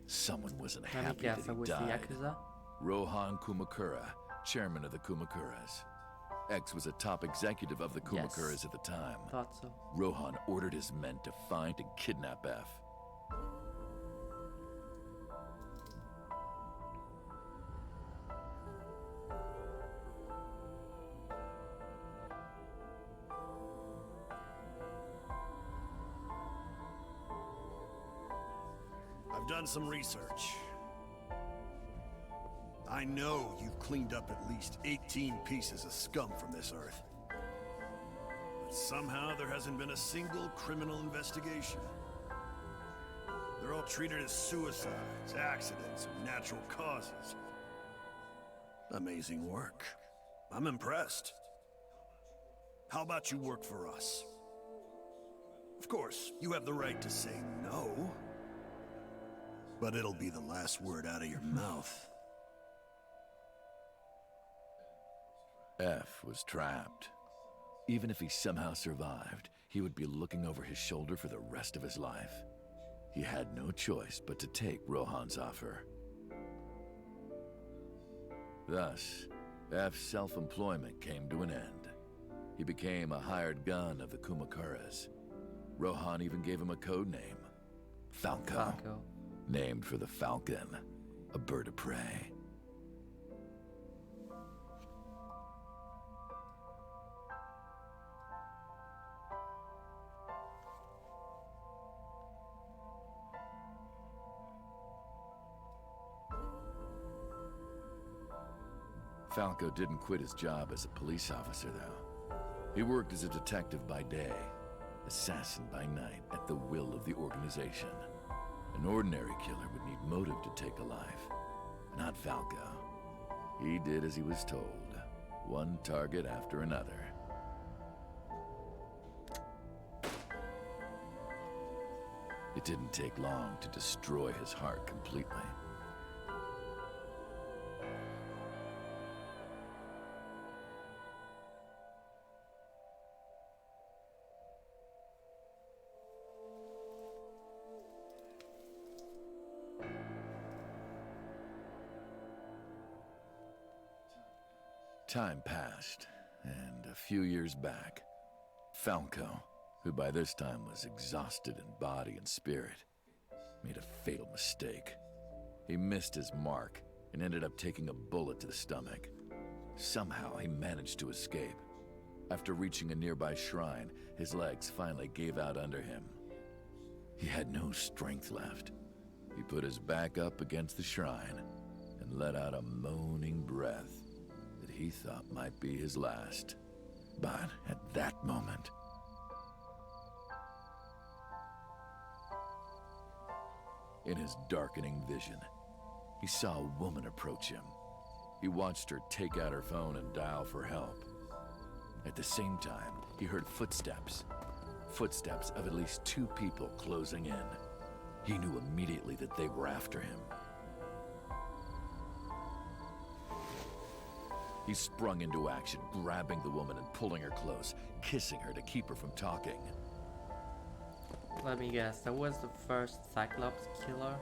Someone wasn't happy that he died. Rohan Kumakura, chairman of the Kumakuras. X was a top executive of the Kumakuras at the time. Thought so. Rohan ordered his men to find and kidnap F. I've done some research. I know you've cleaned up at least 18 pieces of scum from this earth. But somehow there hasn't been a single criminal investigation. They're all treated as suicides, accidents, or natural causes. Amazing work. I'm impressed. How about you work for us? Of course, you have the right to say no. But it'll be the last word out of your mouth. F was trapped. Even if he somehow survived, he would be looking over his shoulder for the rest of his life. He had no choice but to take Rohan's offer. Thus, F's self-employment came to an end. He became a hired gun of the Kumakuras. Rohan even gave him a code name, Falco. Named for the falcon, a bird of prey. Falco didn't quit his job as a police officer, though. He worked as a detective by day, assassin by night, at the will of the organization. An ordinary killer would need motive to take a life, not Falco. He did as he was told, one target after another. It didn't take long to destroy his heart completely. Time passed, and a few years back, Falco, who by this time was exhausted in body and spirit, made a fatal mistake. He missed his mark and ended up taking a bullet to the stomach. Somehow he managed to escape. After reaching a nearby shrine, his legs finally gave out under him. He had no strength left. He put his back up against the shrine and let out a moaning breath that he thought might be his last. But at that moment, in his darkening vision, he saw a woman approach him. He watched her take out her phone and dial for help. At the same time, he heard footsteps. Footsteps of at least 2 people closing in. He knew immediately that they were after him. He sprung into action, grabbing the woman and pulling her close, kissing her to keep her from talking. Let me guess, that was the first Cyclops killer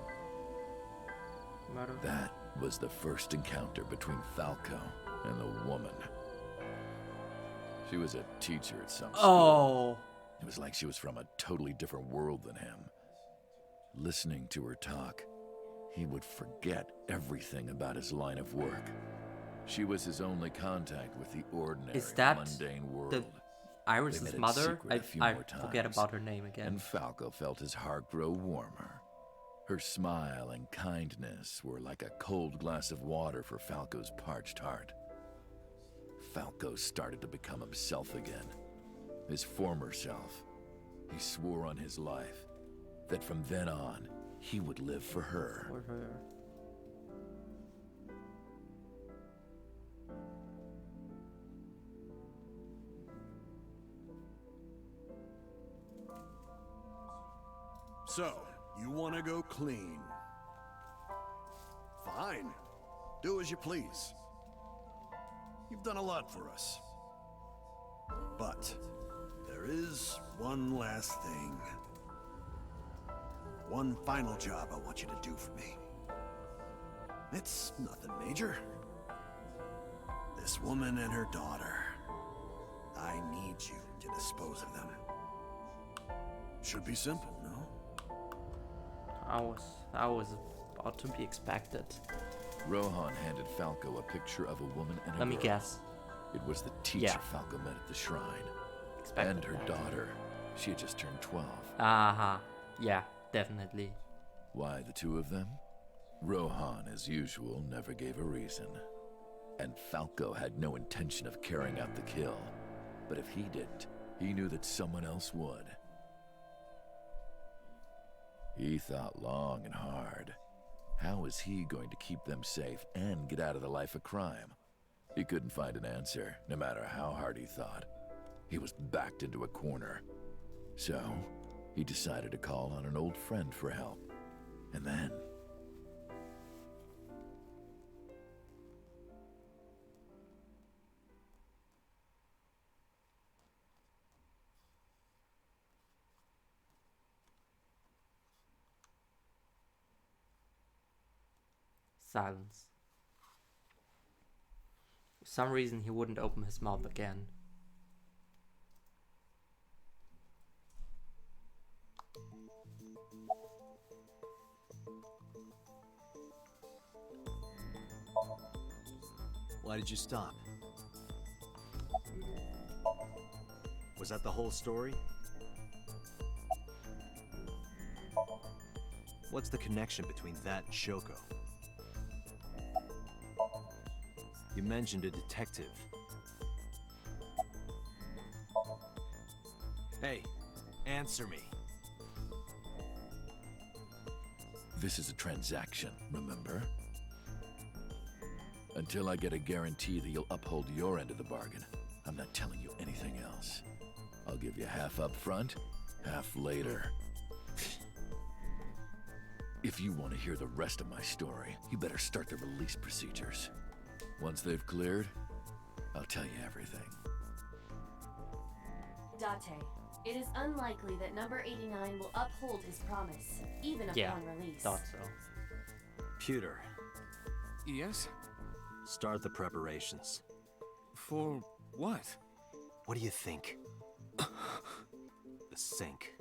murder? That was the first encounter between Falco and the woman. She was a teacher at some school. Oh! It was like she was from a totally different world than him. Listening to her talk, he would forget everything about his line of work. She was his only contact with the ordinary, Is that mundane world. the Iris's They met in mother? secret a few I more forget times, about her name again. and Falco felt his heart grow warmer. Her smile and kindness were like a cold glass of water for Falco's parched heart. Falco started to become himself again, his former self. He swore on his life that from then on, he would live for her. For her. So, you want to go clean? Fine. Do as you please. You've done a lot for us. But there is one last thing. One final job I want you to do for me. It's nothing major. This woman and her daughter. I need you to dispose of them. Should be simple, no? I was about to be expected. Rohan handed Falco a picture of a woman and a Let me girl. guess. It was the teacher Yeah. Falco met at the shrine. Expected And her that. daughter. She had just turned 12. Yeah, definitely. Why the two of them? Rohan, as usual, never gave a reason. And Falco had no intention of carrying out the kill. But if he didn't, he knew that someone else would. He thought long and hard. How was he going to keep them safe and get out of the life of crime? He couldn't find an answer, no matter how hard he thought. He was backed into a corner. So, he decided to call on an old friend for help. And then... Silence. For some reason he wouldn't open his mouth again. Why did you stop? Was that the whole story? What's the connection between that and Shoko? You mentioned a detective. Hey, answer me. This is a transaction, remember? Until I get a guarantee that you'll uphold your end of the bargain, I'm not telling you anything else. I'll give you half up front, half later. If you want to hear the rest of my story, you better start the release procedures. Once they've cleared, I'll tell you everything. Date, it is unlikely that number 89 will uphold his promise, even upon release. Thought so. Pewter, Yes? start the preparations. For what? What do you think? The sink.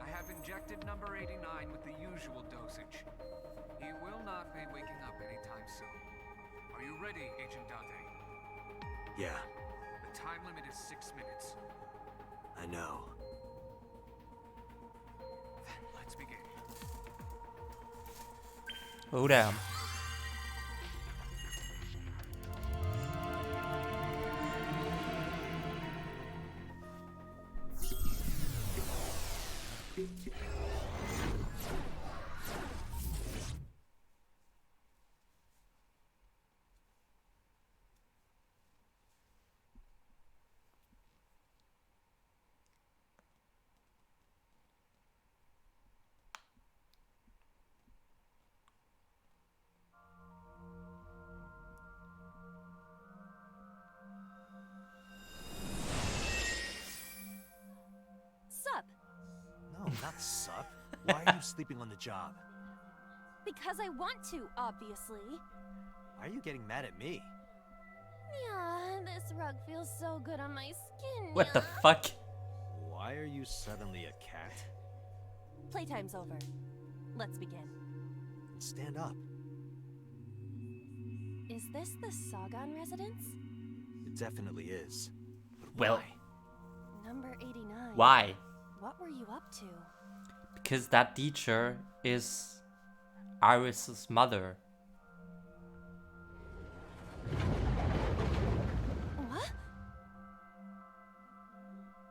I have injected number 89 with the usual dosage. He will not be waking up anytime soon. Are you ready, Agent Date? Yeah, The time limit is 6 minutes. I know. Then let's begin. Oh damn. Sup? Not sup. Why are you sleeping on the job? Because I want to, obviously. Why are you getting mad at me? Yeah, this rug feels so good on my skin. What the yeah. fuck? Why are you suddenly a cat? Playtime's over. Let's begin. Stand up. Is this the Sagan residence? It definitely is. But Well, why? Number 89. why? What were you up to? Because that teacher is Iris's mother. What?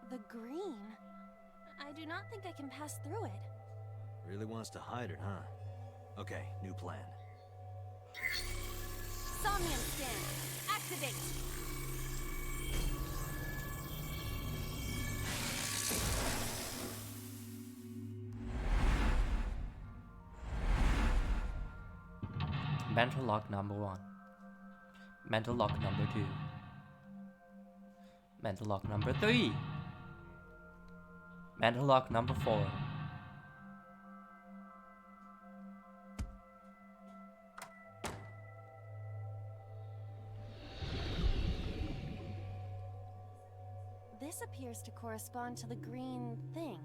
The green. I do not think I can pass through it. Really wants to hide it, huh? Okay, new plan. Somnium scan. Activate. Mental lock number 1. Mental lock number 2. Mental lock number 3. Mental lock number 4. This appears to correspond to the green thing.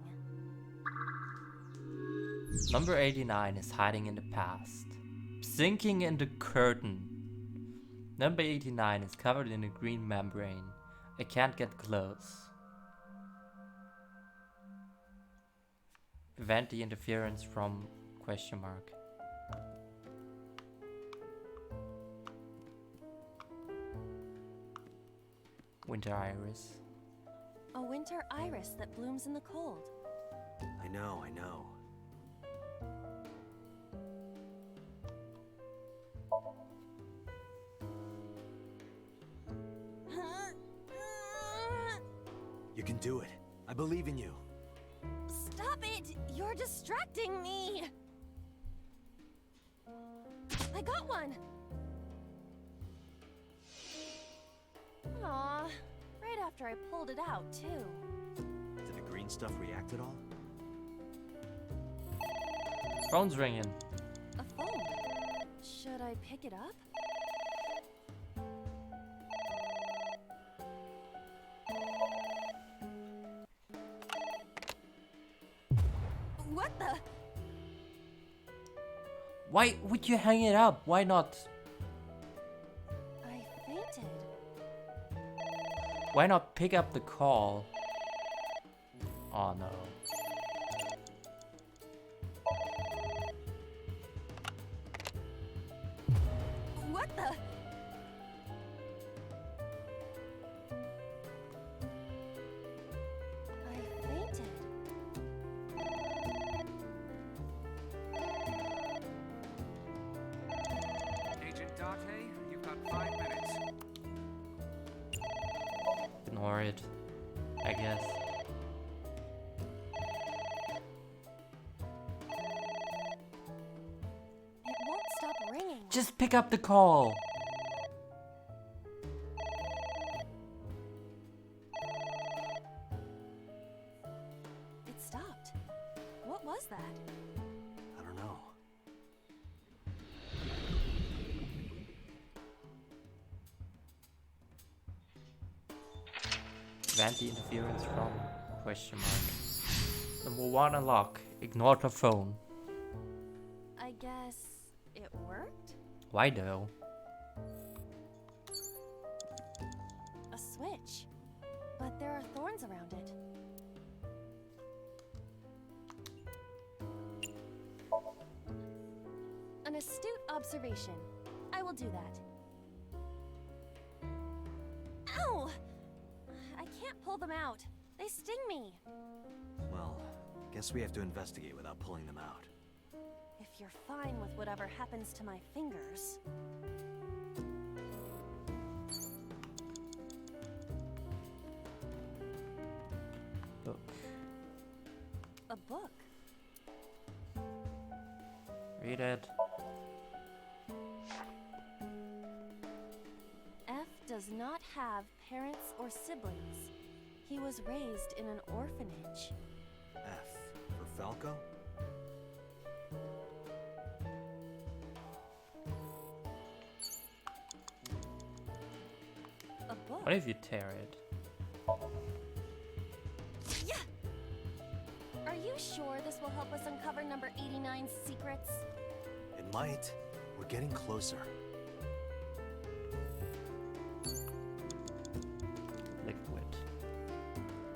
Number 89 is hiding in the past, sinking in the curtain. Number 89 is covered in a green membrane. I can't get close. Prevent the interference from ? Winter iris. A winter iris that blooms in the cold. I know, I know. You can do it. I believe in you. Stop it! You're distracting me! I got one! Aw, right after I pulled it out, too. Did the green stuff react at all? Phone's ringing. A phone. Should I pick it up? What the? Why would you hang it up? Why not? I fainted. Why not pick up the call? Oh no. What the? I fainted. Agent Date, you've got 5 minutes. Ignore it, I guess. It won't stop ringing. Just pick up the call. It stopped. What was that? I don't know. Prevent the interference from ? Number 1 unlock. Ignore the phone. I guess it worked? Why though? A switch. But there are thorns around it. An astute observation. I will do that. Ow! I can't pull them out. They sting me. Well, guess we have to investigate without pulling them out. If you're fine with whatever happens to my fingers. Book. A book. Read it. F does not have parents or siblings. He was raised in an orphanage. F for Rocco? A book. What if you tear it? Yeah. Are you sure this will help us uncover number 89's secrets? It might. We're getting closer. Liquid.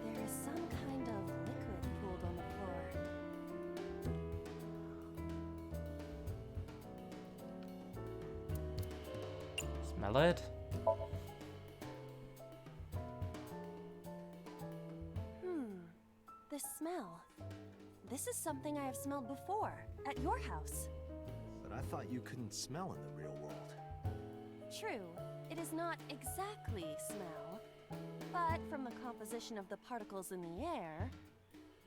There is some kind of liquid pooled on the floor. Smell it? This smell. This is something I have smelled before, at your house. But I thought you couldn't smell in the real world. True, it is not exactly smell, but from the composition of the particles in the air...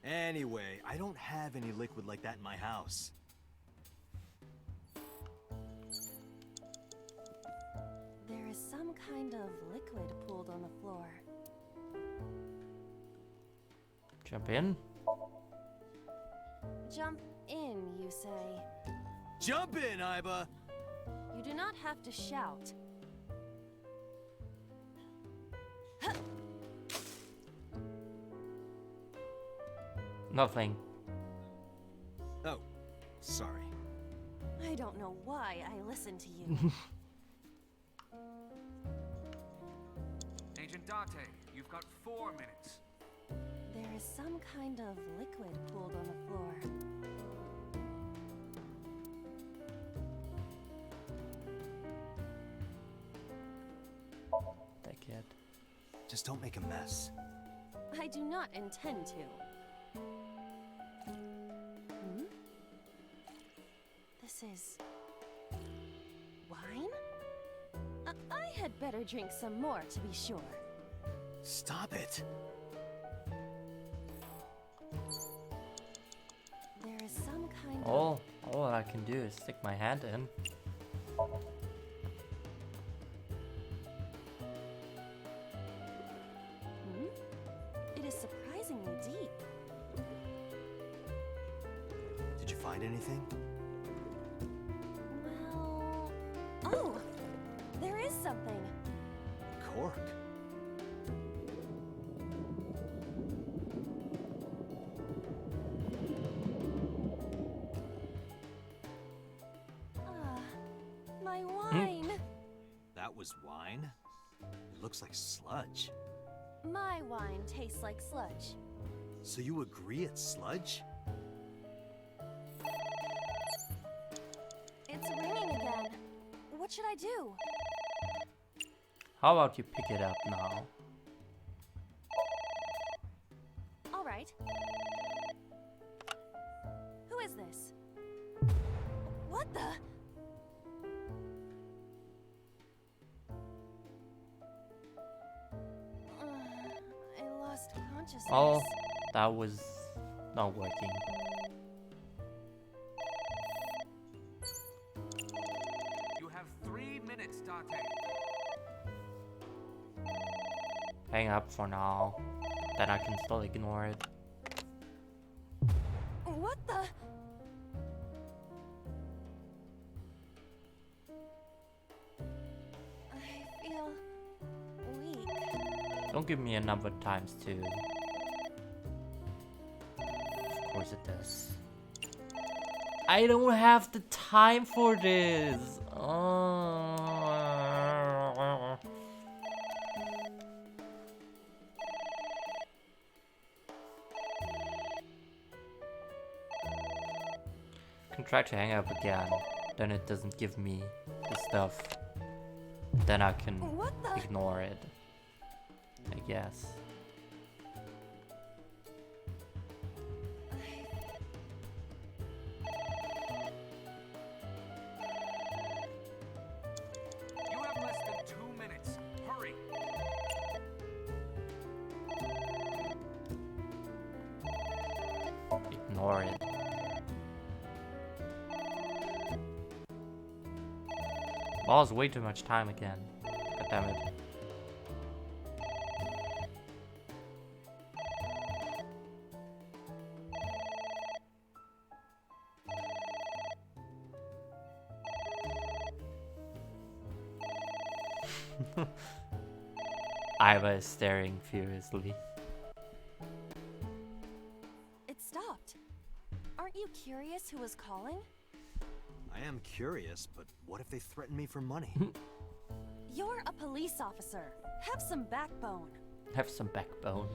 Anyway, I don't have any liquid like that in my house. There is some kind of liquid pooled on the floor. Jump in? Jump in, you say. Jump in, Iba! You do not have to shout. Nothing. Oh, sorry. I don't know why I listen to you. Agent Date, you've got 4 minutes. There is some kind of liquid pooled on the floor. Take it. Just don't make a mess. I do not intend to. This is... wine? I had better drink some more to be sure. Stop it! There is some kind of... All I can do is stick my hand in. It is surprisingly deep. Did you find anything? Well... Oh! There is something. Cork. My wine! That was wine? It looks like sludge. My wine tastes like sludge. So you agree it's sludge? It's ringing again. What should I do? How about you pick it up now? All right. Who is this? What the? I lost consciousness. Oh, that was not working. You have 3 minutes, Date. Hang up for now. Then I can still ignore it. What the? I feel weak. Don't give me a number times 2. Of course it does. I don't have the time for this. Can try to hang up again. Then it doesn't give me the stuff. Then I can ignore it, I guess. You have less than 2 minutes. Hurry. Ignore it. Lost way too much time again. God damn it. Iva is staring furiously. It stopped. Aren't you curious who was calling? I am curious, but what if they threaten me for money? You're a police officer. Have some backbone. Have some backbone.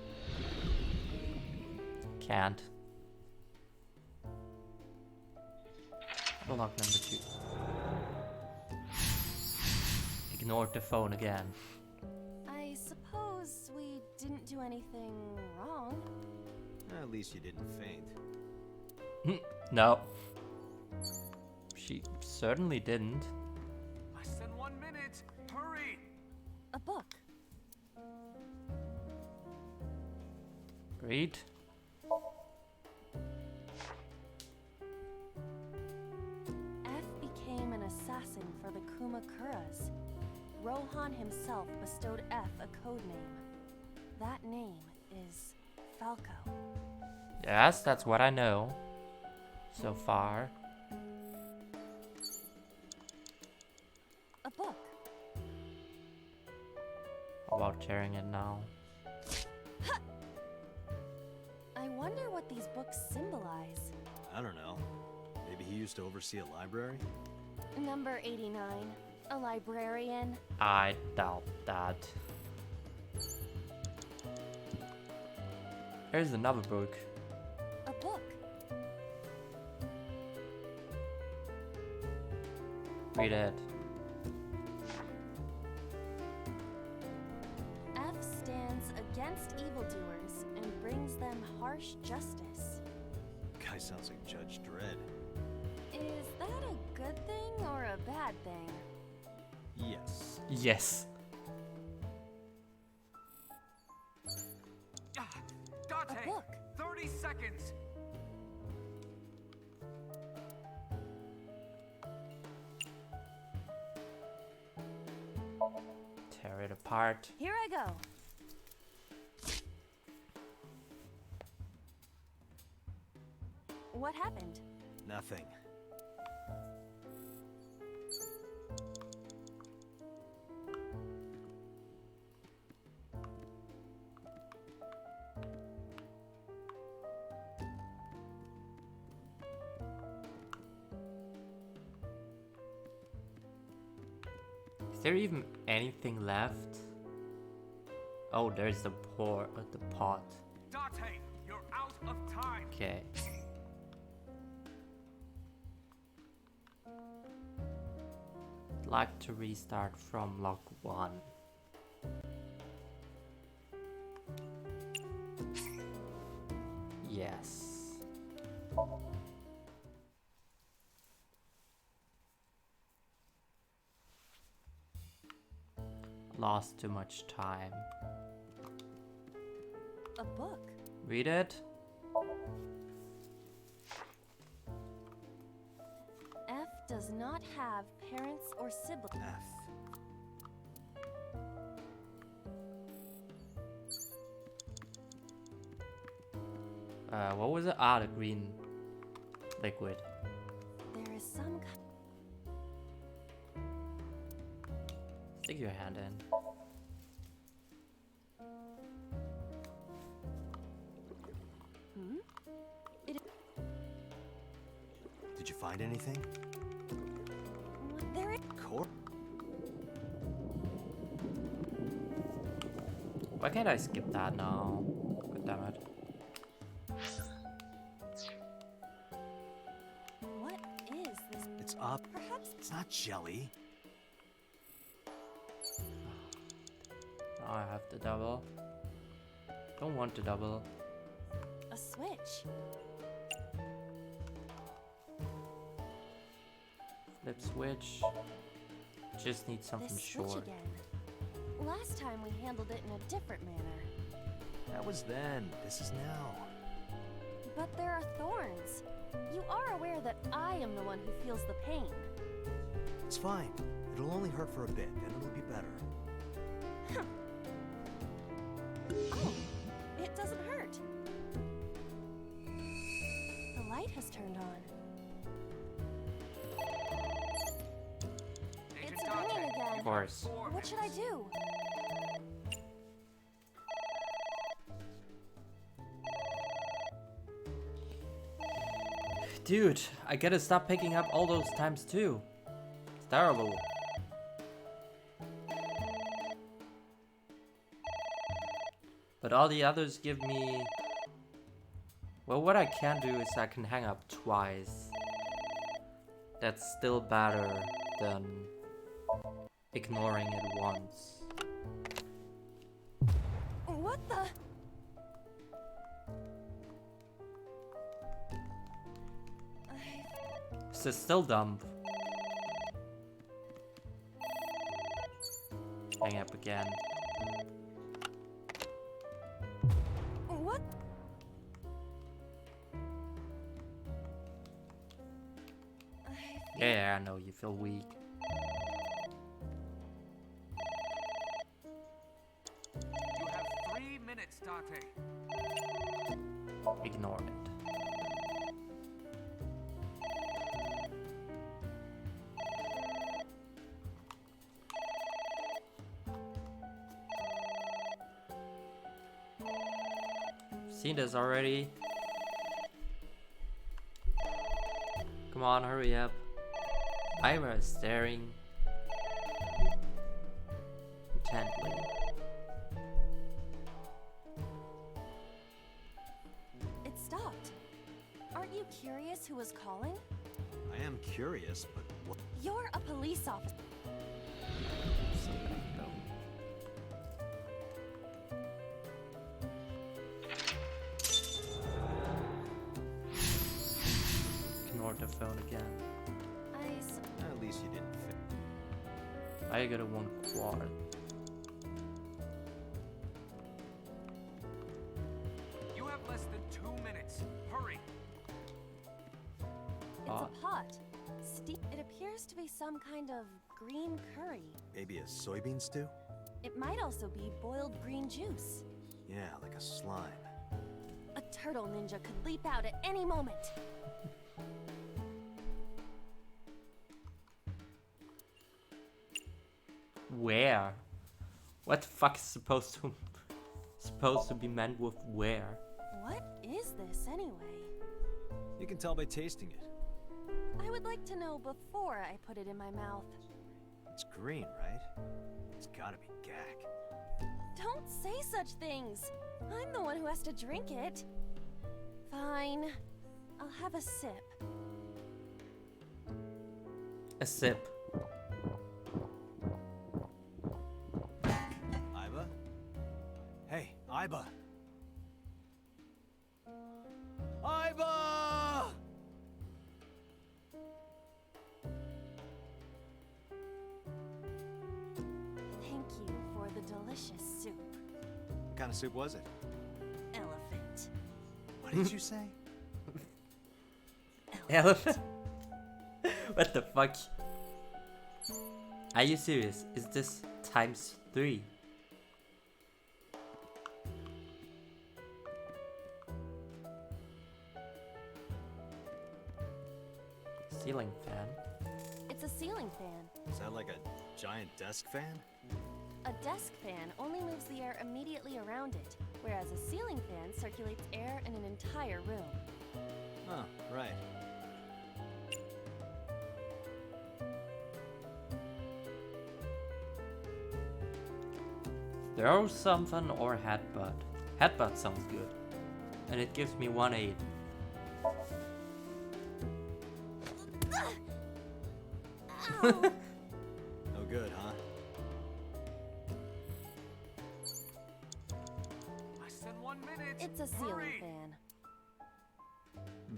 Can't. Unlock number 2. Ignored the phone again. I suppose we didn't do anything wrong. At least you didn't faint. No. She certainly didn't. Less than 1 minute. Hurry! A book. Read. F became an assassin for the Kumakuras. Rohan himself bestowed F a code name. That name is Falco. Yes, that's what I know. So far. A book. How about tearing it now? I wonder what these books symbolize. I don't know. Maybe he used to oversee a library? Number 89. A librarian. I doubt that. Here's another book. A book. Read it. F stands against evildoers and brings them harsh justice. Guy sounds like Judge Dredd. Is that a good thing or a bad thing? Yes. Yes. Dante! A book. 30 seconds! Tear it apart. Here I go. What happened? Nothing. Is there even anything left? Oh, there's the pot. Dante, you're out of time! Okay. I'd like to restart from log 1. Yes. Lost too much time. A book. Read it. F does not have parents or siblings. F. What was it? Ah, the green liquid. There is some Stick your hand in. Did you find anything? There is Core? Why can't I skip that now? God damn it. What is this? It's up. Perhaps It's not jelly. Now I have to double. Don't want to double. a switch. Flip switch. Just need something This switch short. again. Last time we handled it in a different manner. That was then. This is now. But there are thorns. You are aware that I am the one who feels the pain. It's fine. It'll only hurt for a bit, then it'll be better. Oh, it doesn't hurt. The light has turned on. It's ringing again. Of course. What should I do? Dude, I gotta stop picking up all those times too. It's terrible. But all the others give me... Well, what I can do is I can hang up twice. That's still better than ignoring it once. What the? Is this still dumb? Hang up again. What? Yeah, I know you feel weak. You have 3 minutes, Date. Ignore it. Seen this already? Come on, hurry up. Ira is staring intently. It stopped. Aren't you curious who was calling? I am curious, but what? You're a police officer. Ignore the phone again. At least you didn't fit. I got a 1/4. You have less than 2 minutes. Hurry. It's a pot. It appears to be some kind of green curry. Maybe a soybean stew? It might also be boiled green juice. Yeah, like a slime. A turtle ninja could leap out at any moment. Where? What the fuck is supposed to be meant with where? What is this anyway? You can tell by tasting it. I would like to know before I put it in my mouth. It's green, right? It's gotta be gack. Don't say such things. I'm the one who has to drink it. Fine. I'll have a sip. A sip. Iba? Hey, Iba! Iba! Thank you for the delicious soup. What kind of soup was it? Elephant. What did you say? Elephant? What the fuck? Are you serious? Is this ×3? Ceiling fan? It's a ceiling fan. Is that like a giant desk fan? A desk fan only moves the air immediately around it, whereas a ceiling fan circulates air in an entire room. Oh, right. Throw something or headbutt. Headbutt sounds good. And it gives me 1/8. No good, huh? Less than 1 minute. It's a ceiling Hurry. fan.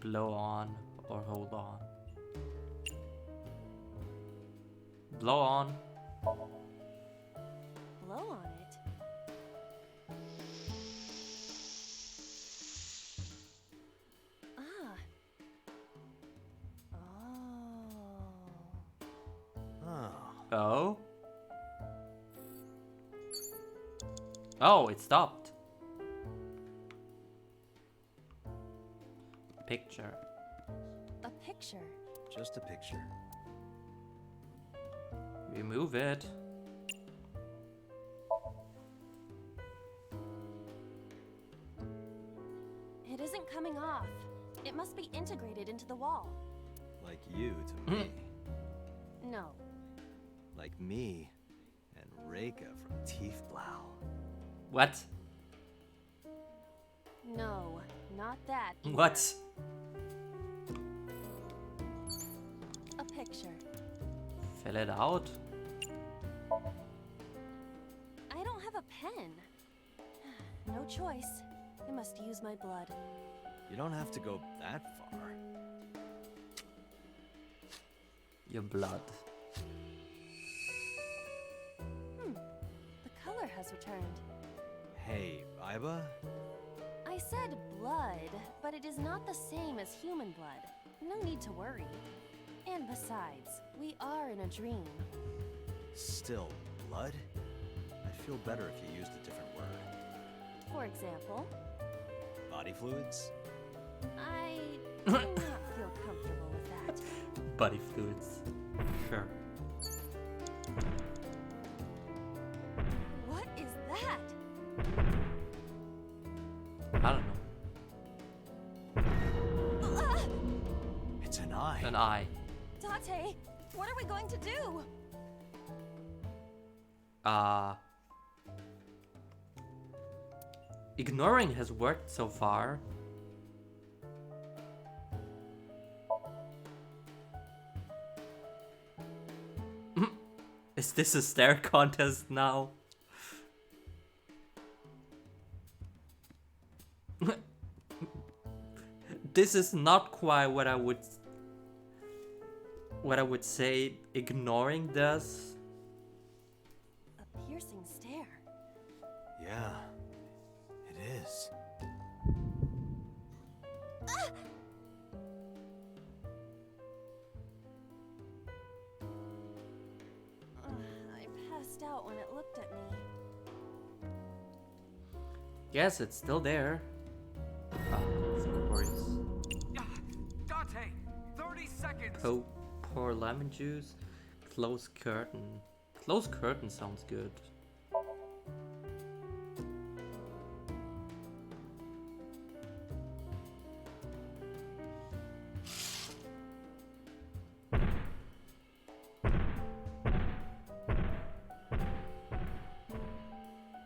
Blow on or hold on. Blow on. Blow on it. Ah. Oh. Oh? Oh, it stopped. Picture. A picture. Just a picture. Remove it. It isn't coming off. It must be integrated into the wall. Like you to me. No. Like me and Reika from Tiefblau. What? No, not that. either. What? A picture. Fill it out. I don't have a pen. No choice. I must use my blood. You don't have to go that far. Your blood. The color has returned. Hey, Iba? I said blood, but it is not the same as human blood. No need to worry. And besides, we are in a dream. Still, blood? I'd feel better if you used a different word. For example, Body fluids? I do not feel comfortable with that. Body fluids. Sure. What is that? I don't know. Ah! It's an eye. An eye. Date, what are we going to do? Ignoring has worked so far. Is this a stare contest now? This is not quite what I would say ignoring does. A piercing stare. Yeah, it is. Ah! I passed out when it looked at me. Yes, it's still there. Ah, of course. Date, 30 seconds. Oh, pour lemon juice. Close curtain. Close curtain sounds good.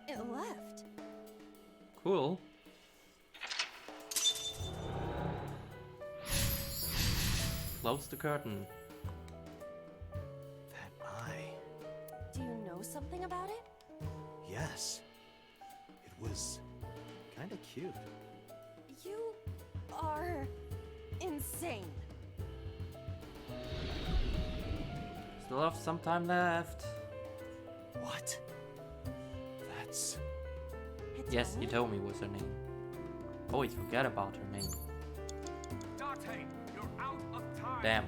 It left. Cool. Close the curtain. That eye. Do you know something about it? Yes. It was kinda cute. You are insane. Still have some time left. What? That's... Yes, Hitomi was her name. Always forget about her name. Date, you're out of time. Damn.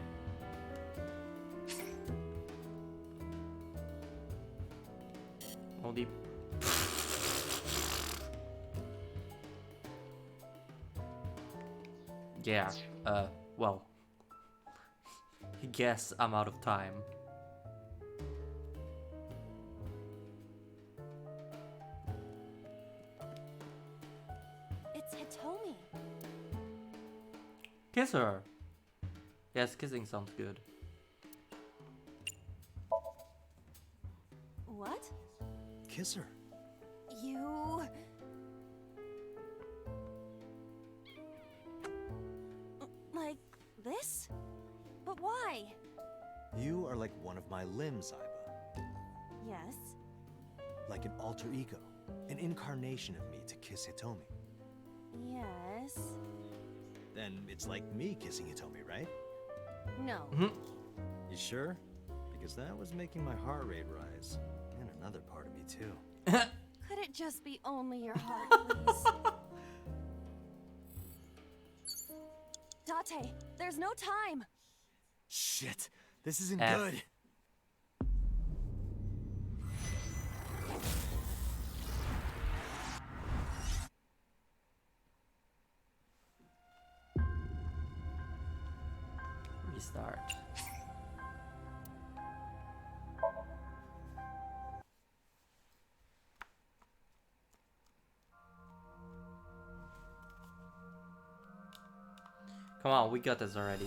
Only... Yeah, well. Guess I'm out of time. It's Hitomi. Kiss her. Yes, kissing sounds good. What? Kiss her. You... Like this? But why? You are like one of my limbs, Iba. Yes. Like an alter ego. An incarnation of me to kiss Hitomi. Yes. Then it's like me kissing Hitomi, right? No. You sure? Because that was making my heart rate rise. And another part of me too. Could it just be only your heart, please? Date, there's no time. Shit, this isn't F. good. Restart. Come on, we got this already.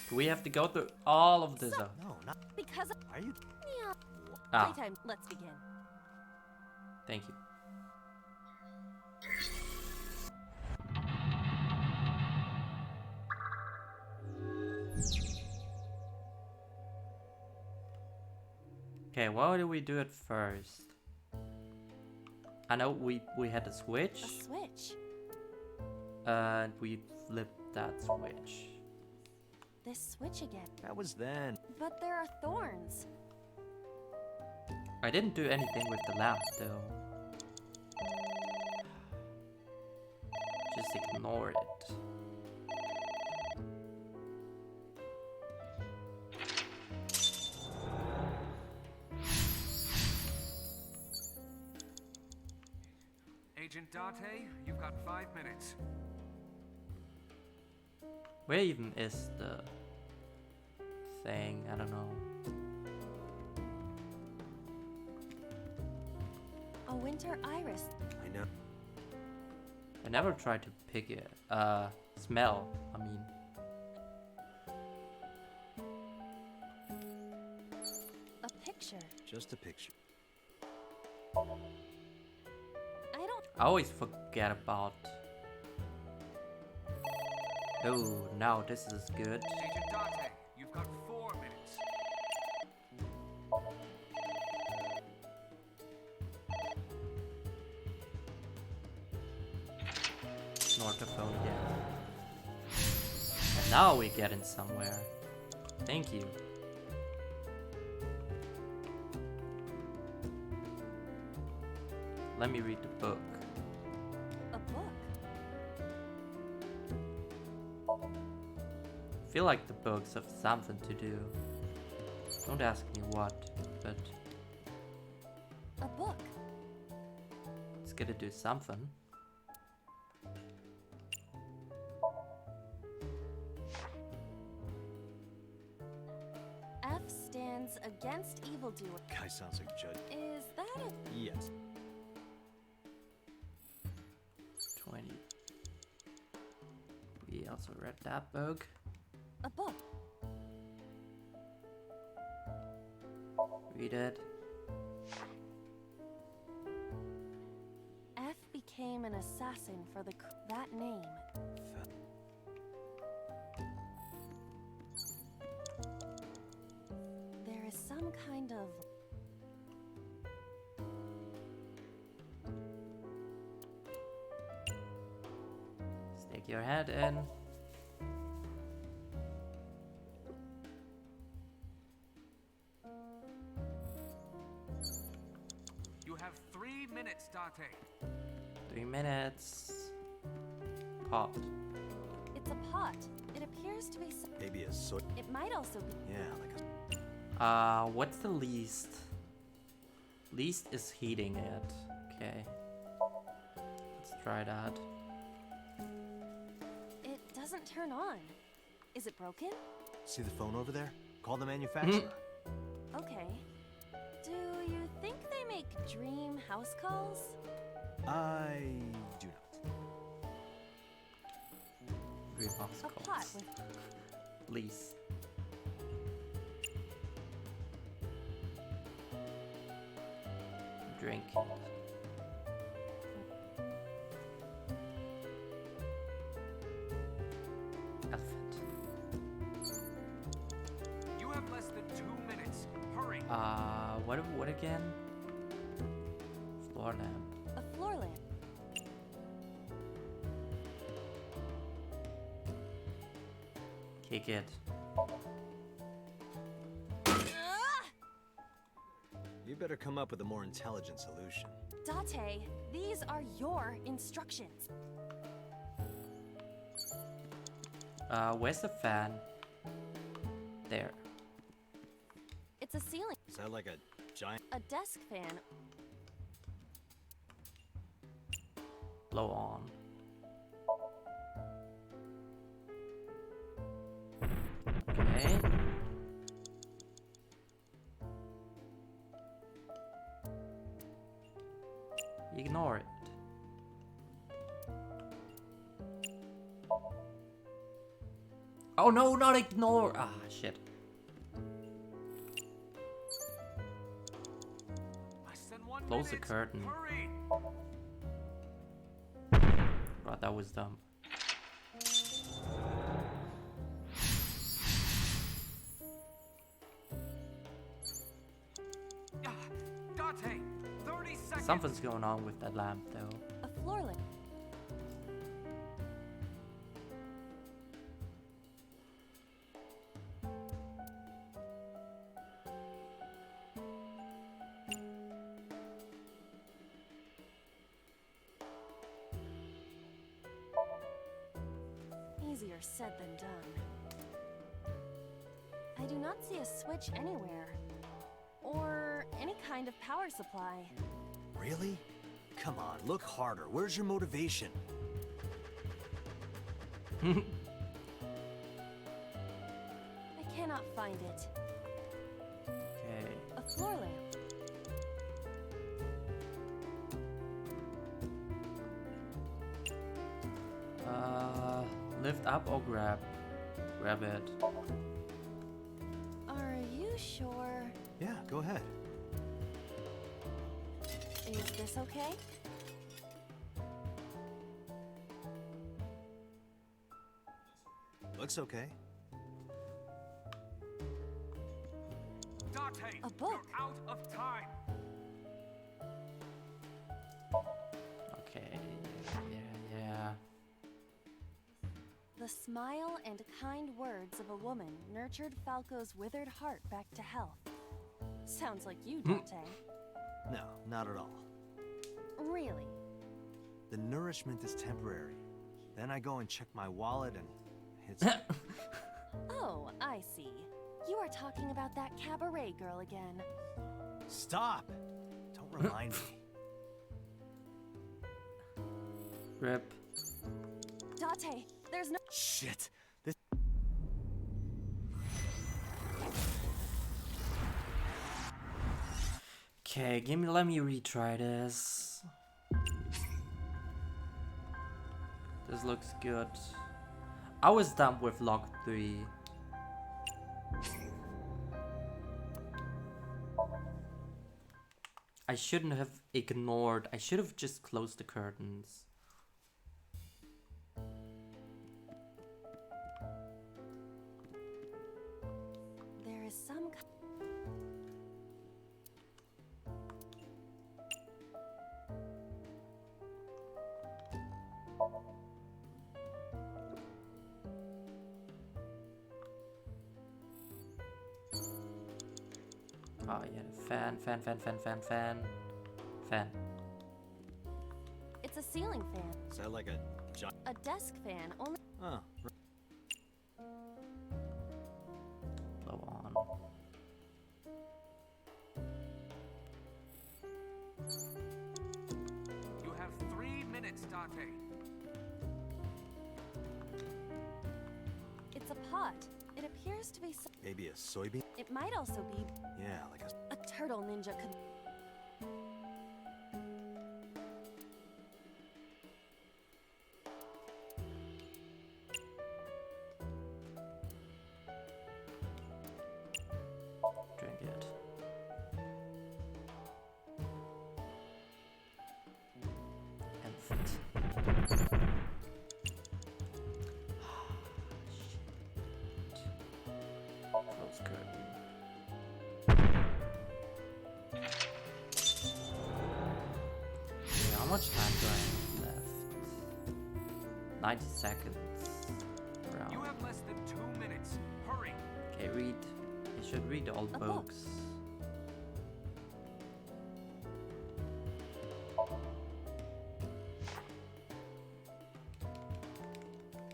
Do we have to go through all of this? No, not Because are you? yeah. Ah, Playtime. Let's begin. thank you. Okay, why do we do it first? I know we had a switch. A switch. And we flipped that switch. This switch again. That was then. But there are thorns. I didn't do anything with the lamp though. Just ignore it. Agent Date, you've got 5 minutes. Where even is the thing? I don't know. A winter iris. I know. I never tried to pick it. Smell, I mean. A picture. Just a picture. I always forget about. Oh, now this is good. Agent Date, you've got 4 minutes. Ignore the phone again. And now we get in somewhere. Thank you. Let me read the book. A book. I feel like the books have something to do. Don't ask me what, but A book. it's gonna do something. F stands against evildoer. Guy sounds like a judge. Is that a Yes. 20. We also read that book. a book? Read it. F became an assassin for that name. There is some kind of Stick your head in. You have 3 minutes, Date. 3 minutes. Pot. It's a pot. It appears to be Maybe a soy. It might also be Yeah, like a. What's the least? Least is heating it. Okay. Let's try that. It doesn't turn on. Is it broken? See the phone over there? Call the manufacturer. Okay. Do you think they make dream house calls? I do not. Dreamhouse A pot calls. with Least. Drink it. Elephant. You have less than 2 minutes. Hurry. What again? Floor lamp. a floor lamp. Kick it. You better come up with a more intelligent solution. Date, these are your instructions. Where's the fan? There. It's a ceiling, Is that like a giant? a desk fan. Blow on. Okay. Ignore it. Oh no, not ignore! Ah, shit. Close the curtain. Right, that was dumb. Dante, 30 seconds. Something's going on with that lamp, though. A floor lamp. Easier said than done. I do not see a switch anywhere. Or any kind of power supply. Really? Come on, look harder. Where's your motivation? I cannot find it. Okay. A floor lamp. Lift up or grab? Grab it. Are you sure? Yeah, go ahead. Is this okay? Looks okay. Dante, A book. you're out of time. Okay. Yeah. The smile and kind words of a woman nurtured Falco's withered heart back to health. Sounds like you, Dante. No, not at all. Really? The nourishment is temporary. Then I go and check my wallet and it's... Oh, I see. You are talking about that cabaret girl again. Stop! Don't remind me. Rip. Dante, there's no— Shit! This... Okay, let me retry this. This looks good. I was done with log 3. I shouldn't have ignored. I should have just closed the curtains. There is some— Oh yeah, fan. It's a ceiling fan. Is that like a giant... A desk fan, only— Oh. Blow on. You have 3 minutes, Dante. It's a pot. It appears to be Maybe a soybean? It might also be Yeah, like a... a turtle ninja could— Drink it. Infant. Close curtain. Okay, how much time do I have left? 90 seconds. Around. You have less than 2 minutes. Hurry. Okay, read. You should read all A book. books.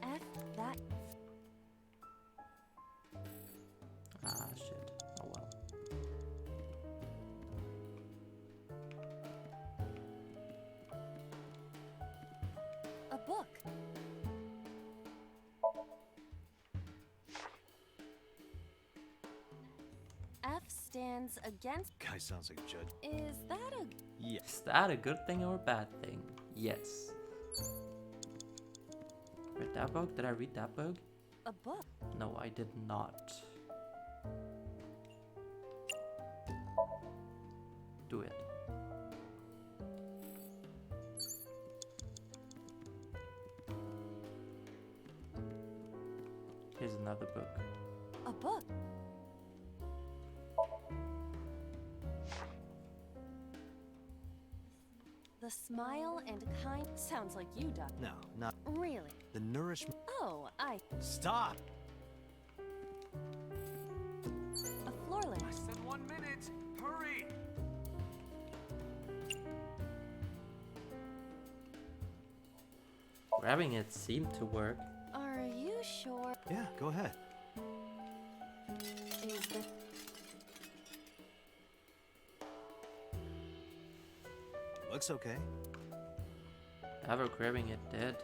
F that. Ah, shit. Oh well. A book. F stands against— Guy sounds like a judge. Is that a— Yeah. Is that a good thing or a bad thing? Yes. Read that book? Did I read that book? A book? No, I did not. Do it. Here's another book. A book? The smile and kind sounds like you, Doc. No, not Really? the nourishment. Oh, Stop! a floorland. I said 1 minute. Hurry! Grabbing it seemed to work. Are you sure? Yeah, go ahead. Is the Looks okay. Ever grabbing it did.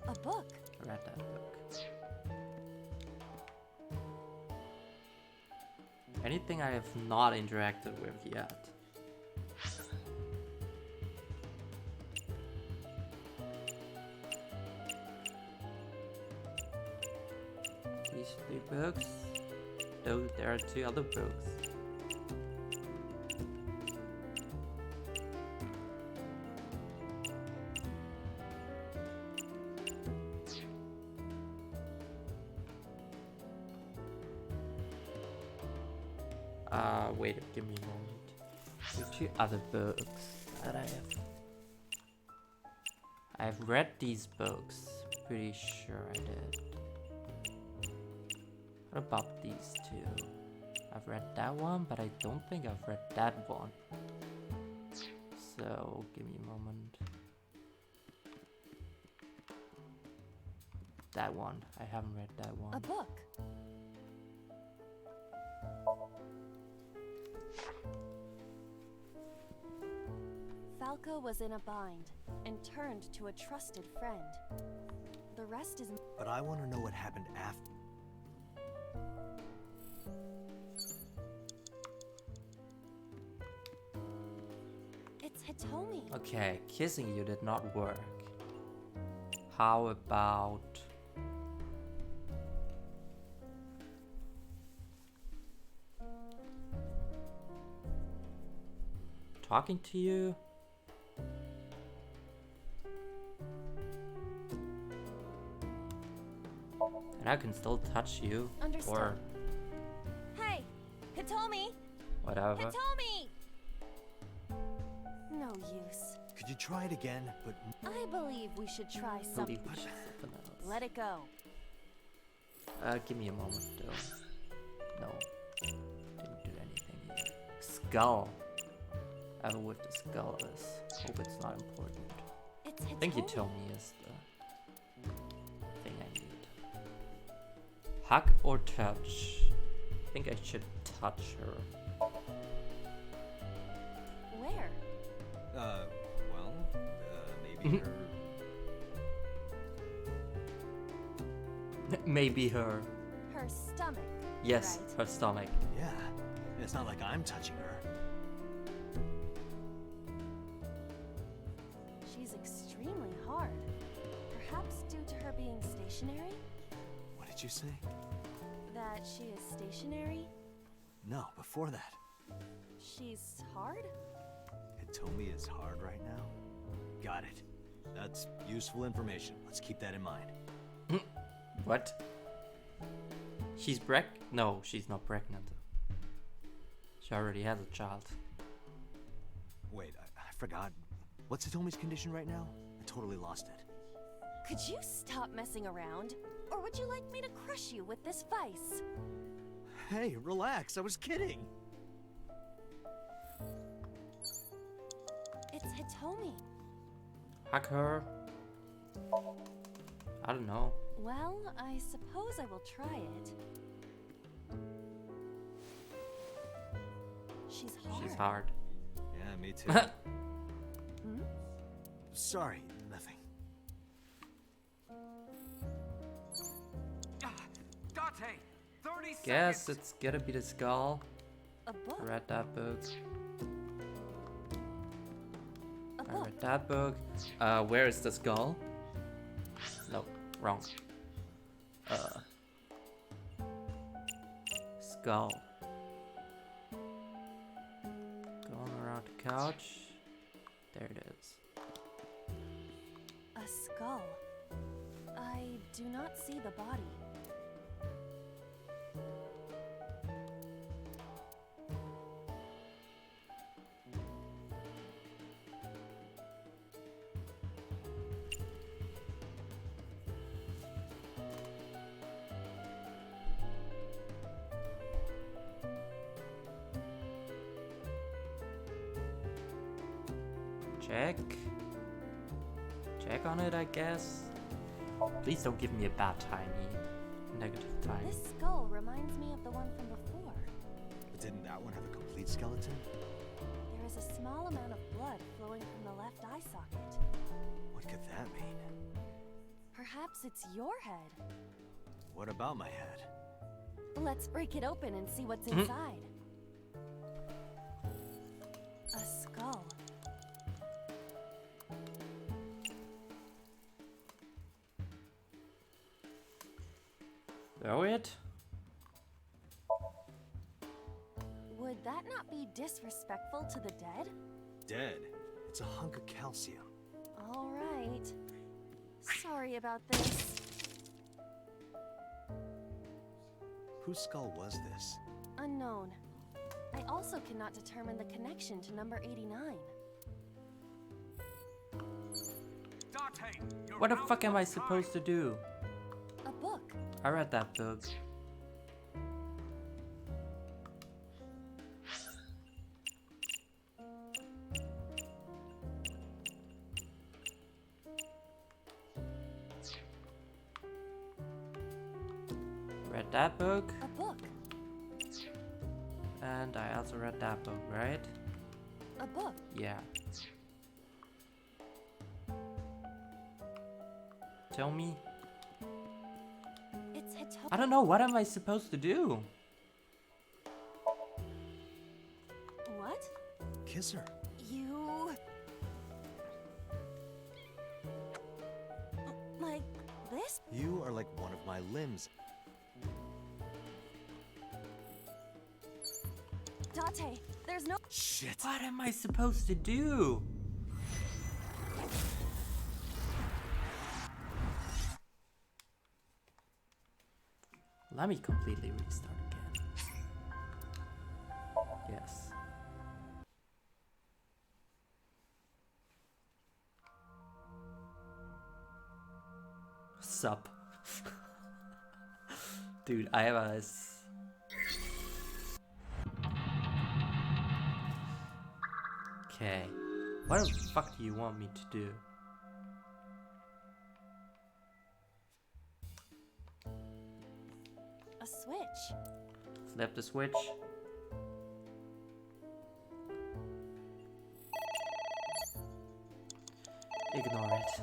a book? I read that book. Anything I have not interacted with yet. These 3 books. Though there are 2 other books. Wait, give me a moment. There are 2 other books that I have. I've read these books. Pretty sure I did. What about these 2? I've read that one, but I don't think I've read that one. So, give me a moment. That one. I haven't read that one. A book? Falco was in a bind and turned to a trusted friend. The rest is... But I want to know what happened after. It's Hitomi. Okay, kissing you did not work. How about... talking to you? And I can still touch you. Understood. Or Hey! Hitomi! whatever. Hitomi! No use. Could you try it again? But I believe we should try something. Believe we should something else. Let it go. Give me a moment though. No. Didn't do anything yet. Skull. Ever with the skull is. Hope it's not important. It's I think you Hitomi. told me is the thing I need. Hug or touch? I think I should touch her. Where? Maybe her. Maybe her. Her stomach. Yes, Right. her stomach. Yeah. It's not like I'm touching her. She's extremely hard. Perhaps due to her being stationary? What did you say? That she is stationary? No, before that. She's hard? Hitomi is hard right now? Got it. That's useful information. Let's keep that in mind. What? She's No, she's not pregnant. She already has a child. Wait, I forgot. What's Hitomi's condition right now? I totally lost it. Could you stop messing around? Or would you like me to crush you with this vice? Hey, relax. I was kidding. It's Hitomi. Hug her. I don't know. Well, I suppose I will try it. She's hard. She's hard. Yeah, me too. Hmm? Sorry, nothing. Date, 30 Guess seconds. it's gotta be the skull. A book. I read that book. A I book. read that book. Where is the skull? No, wrong. skull. Going around the couch. There it is. A skull. I do not see the body. Check on it, I guess. Please don't give me a bad tiny negative time. This skull reminds me of the one from before. But didn't that one have a complete skeleton? There is a small amount of blood flowing from the left eye socket. What could that mean? Perhaps it's your head. What about my head? Let's break it open and see what's inside. A skull. Throw it? Would that not be disrespectful to the dead? Dead? It's a hunk of calcium. All right. Sorry about this. Whose skull was this? Unknown. I also cannot determine the connection to number 89. What the fuck am I supposed to do? A book. I read that book. Read that book. A book. And I also read that book, right? A book. Yeah. Tell me. It's I don't know, what am I supposed to do? What? Kiss her. You... Like this? You are like one of my limbs. Date, there's no... Shit. What am I supposed to do? Let me completely restart again. Yes. Sup? Dude, I have a... Okay. What the fuck do you want me to do? A switch. Flip the switch. Ignore it.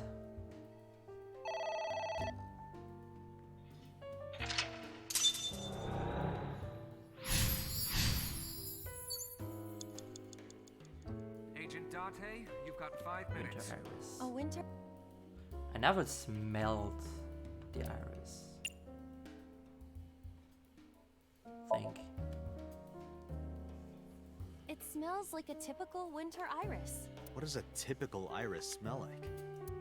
Agent Date, you've got 5 minutes. Winter iris. A winter... I never smelled the iris. Think. It smells like a typical winter iris. What does a typical iris smell like?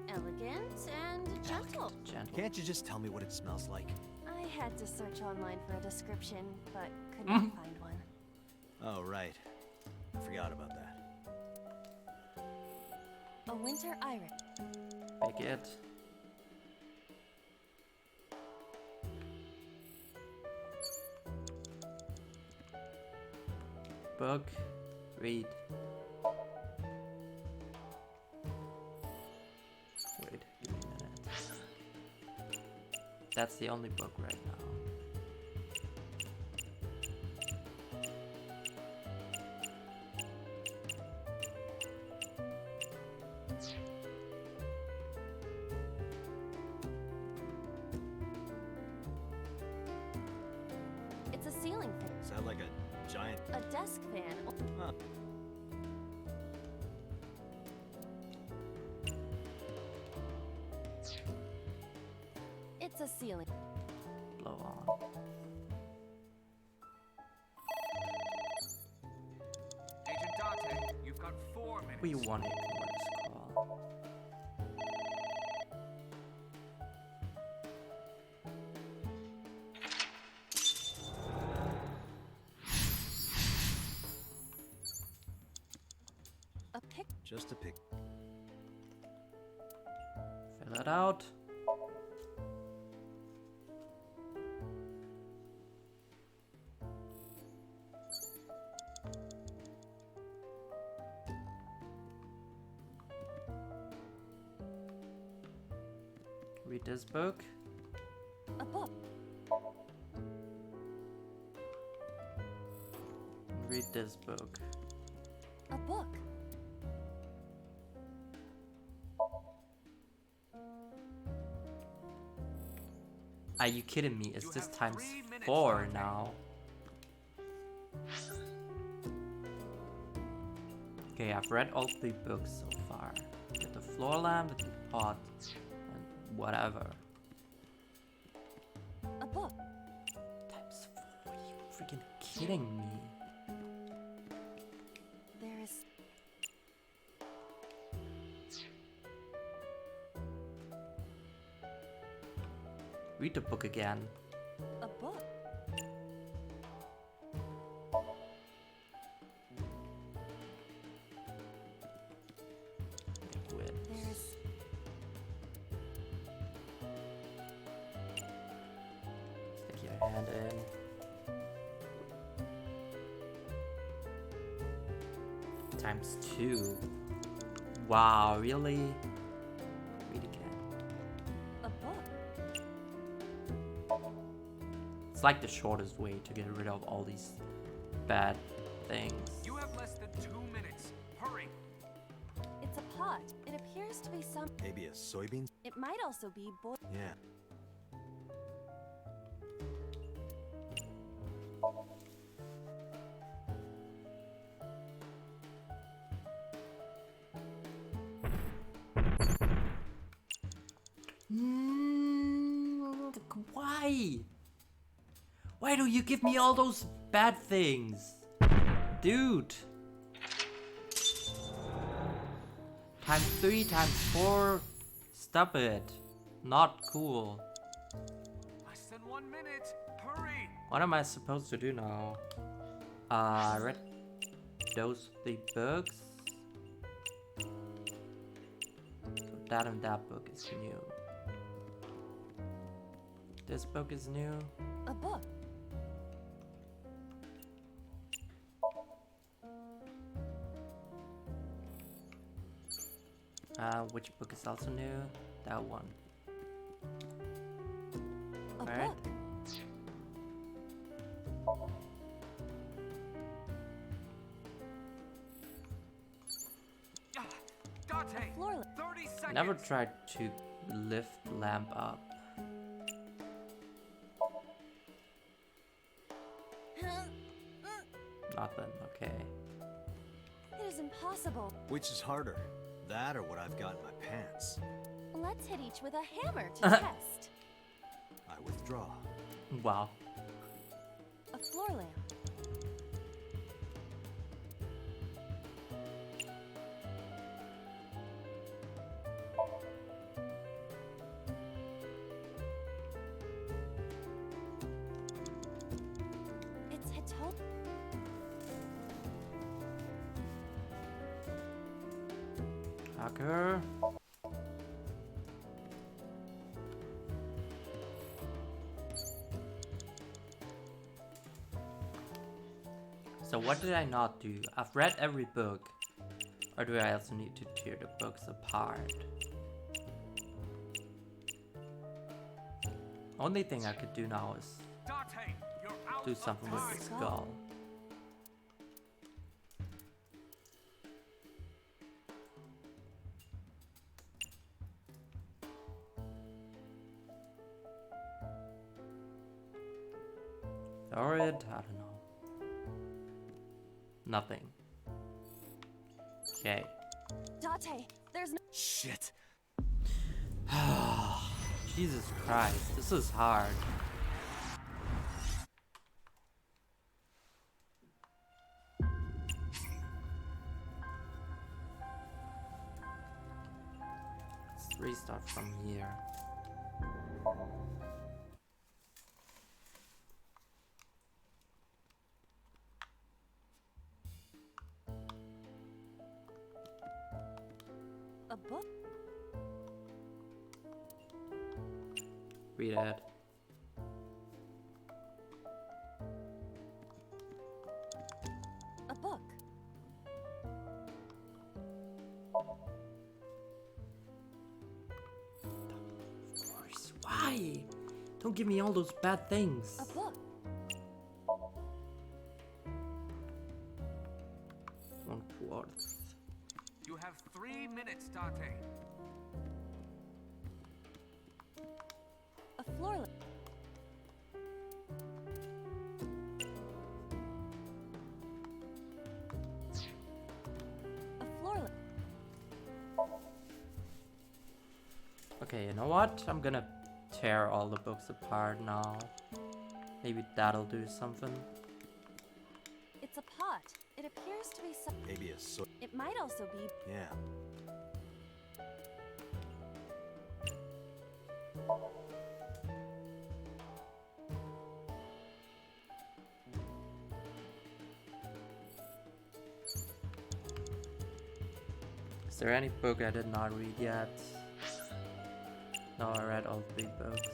Elegant and gentle. Gentle. Can't you just tell me what it smells like? I had to search online for a description, but could not find one. Oh, right. I forgot about that. A winter iris. Pick it. Book. Read. Wait, give me a minute. That's the only book right now. It's a ceiling fan. Is that like a giant... A desk fan. Huh. It's a ceiling. Blow on. We want to ignore this call. A pic. Just a pic. Fill it out. Read this book. A book. Read this book. A book. Are you kidding me? Is this times 4 now? Okay, I've read all 3 books so far. Get the floor lamp, the pot, and whatever. A book. Times 4? Are you freaking kidding me? There is. Read the book again. A book. Liquid. There's. Stick your hand in. Times 2. Wow, really? Read again. A book. It's like the shortest way to get rid of all these bad things. You have less than 2 minutes. Hurry. It's a pot. It appears to be some. Maybe a soybean? It might also be boy. Yeah. Why? Why do you give me all those bad things? Dude. Times 3, times 4. Stop it. Not cool. Less than 1 minute. Hurry. What am I supposed to do now? I read those 3 books. That and that book is new. This book is new. A book. Which book is also new? That one. A Alright. book. Dante. Floor. 30 seconds. Never tried to lift lamp up. Nothing, okay. It is impossible. Which is harder? That or what I've got in my pants? Let's hit each with a hammer to test. I withdraw. Wow. A floor lamp. It's Hito. Hacker. So what did I not do? I've read every book. Or do I also need to tear the books apart? Only thing I could do now is Dante, you're out do of something with the time. skull. Or it, I don't know. Nothing. Okay. Dante, there's no. Shit. Jesus Christ, this is hard. restart from here. A book? Read it. A book. Of course. Why? Don't give me all those bad things. A book. 1/4. You have 3 minutes, Dante. A floor. A floor. Okay, you know what? I'm gonna tear all the books apart now. Maybe that'll do something. It's a pot. It appears to be some. Maybe a so. It might also be. Yeah. Is there any book I did not read yet? No, I read all 3 books.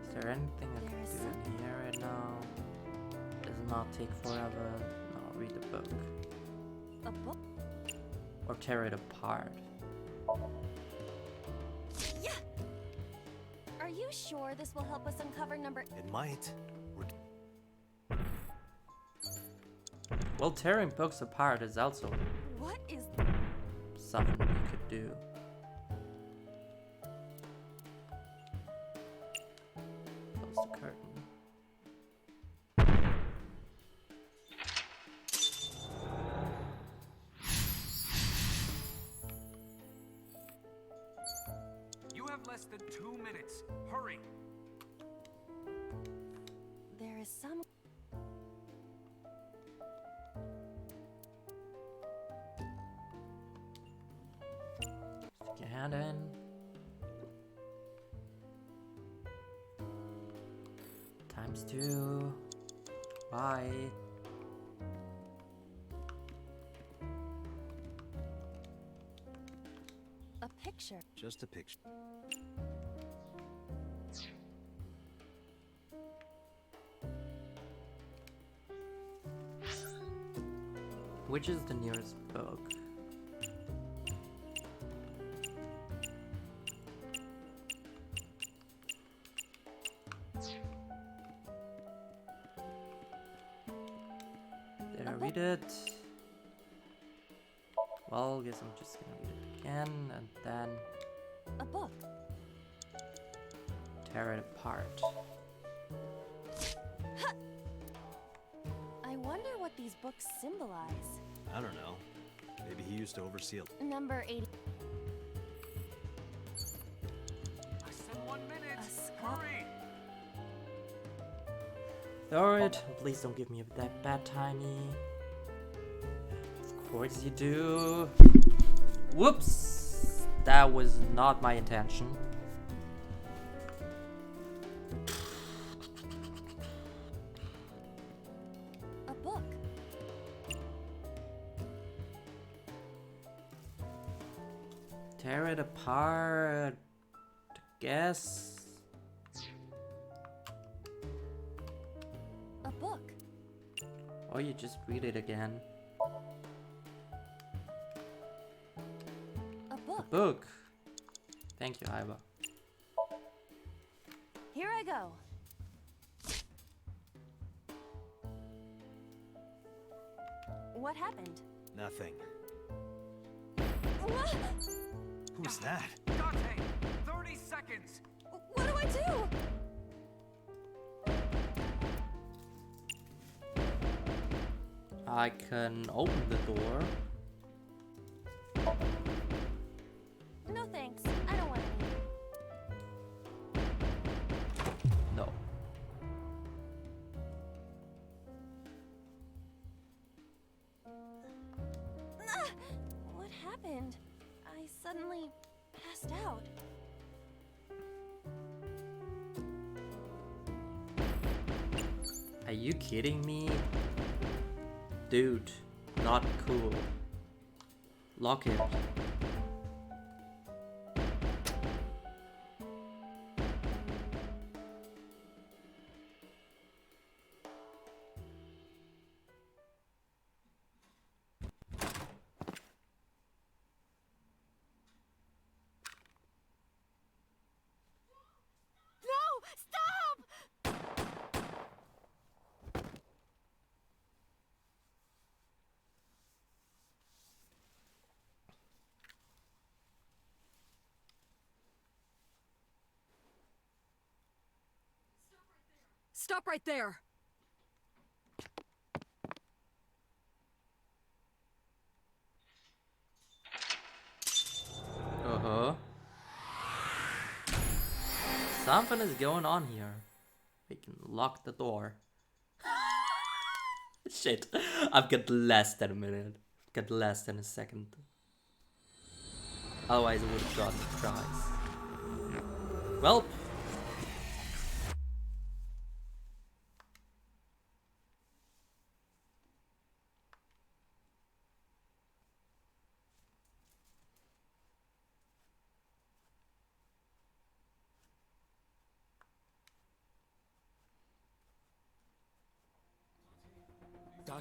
Is there anything I can do in here right now? Does not take forever. No, read the book. A book? Or tear it apart. Yeah! Are you sure this will help us uncover number... It might. Well, tearing books apart is also What is... something you could do. Close the curtain. You have less than 2 minutes. Hurry. There is some... Stick your hand in. ×2. Bye. A picture. Just a picture. Which is the nearest book? Did I read it? Well, guess I'm just gonna read it again and then A book. tear it apart. I wonder what these books symbolize. I don't know. Maybe he used to oversee it. Number 80. Less than 1 minute. A skull. Hurry. Throw it. Please don't give me that bad timey. Of course you do. Whoops! That was not my intention. A book. Tear it apart. Guess. A book. Or you just read it again. A book. Book. Thank you, Iva. Here I go. What happened? Nothing. What? Who's that? Dante, 30 seconds. What do I do? I can open the door. No thanks. I don't want any. No. happened? I suddenly passed out. Are you kidding me? Dude, not cool. Lock it. Stop right there! Uh-huh. Something is going on here. We can lock the door. Shit. I've got less than a minute. I've got less than a second. Otherwise I would have gotten the prize. Well.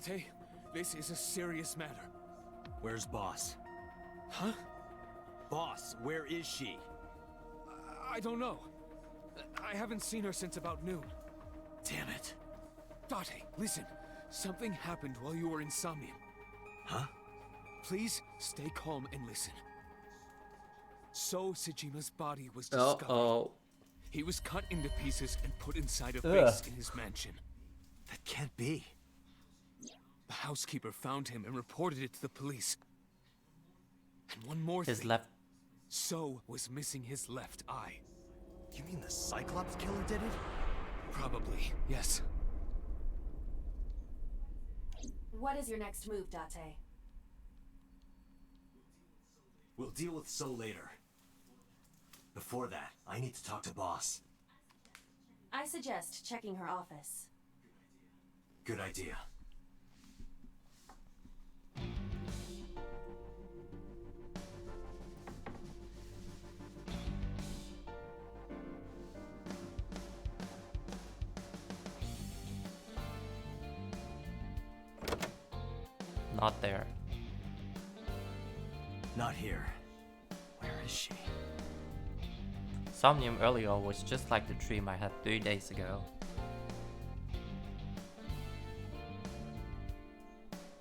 Date, this is a serious matter. Where's Boss? Huh? Boss, where is she? I don't know. I haven't seen her since about noon. Damn it. Date, listen. Something happened while you were in Somnium. Huh? Please stay calm and listen. So Sejima's body was discovered. Uh-oh. He was cut into pieces and put inside a vase in his mansion. That can't be. The housekeeper found him and reported it to the police. And one more His thing. left. So was missing his left eye. You mean the Cyclops killer did it? Probably, yes. What is your next move, Date? We'll deal with So later. Before that, I need to talk to Boss. I suggest checking her office. Good idea. Not there. Not here. Where is she? Somnium earlier was just like the dream I had 3 days ago.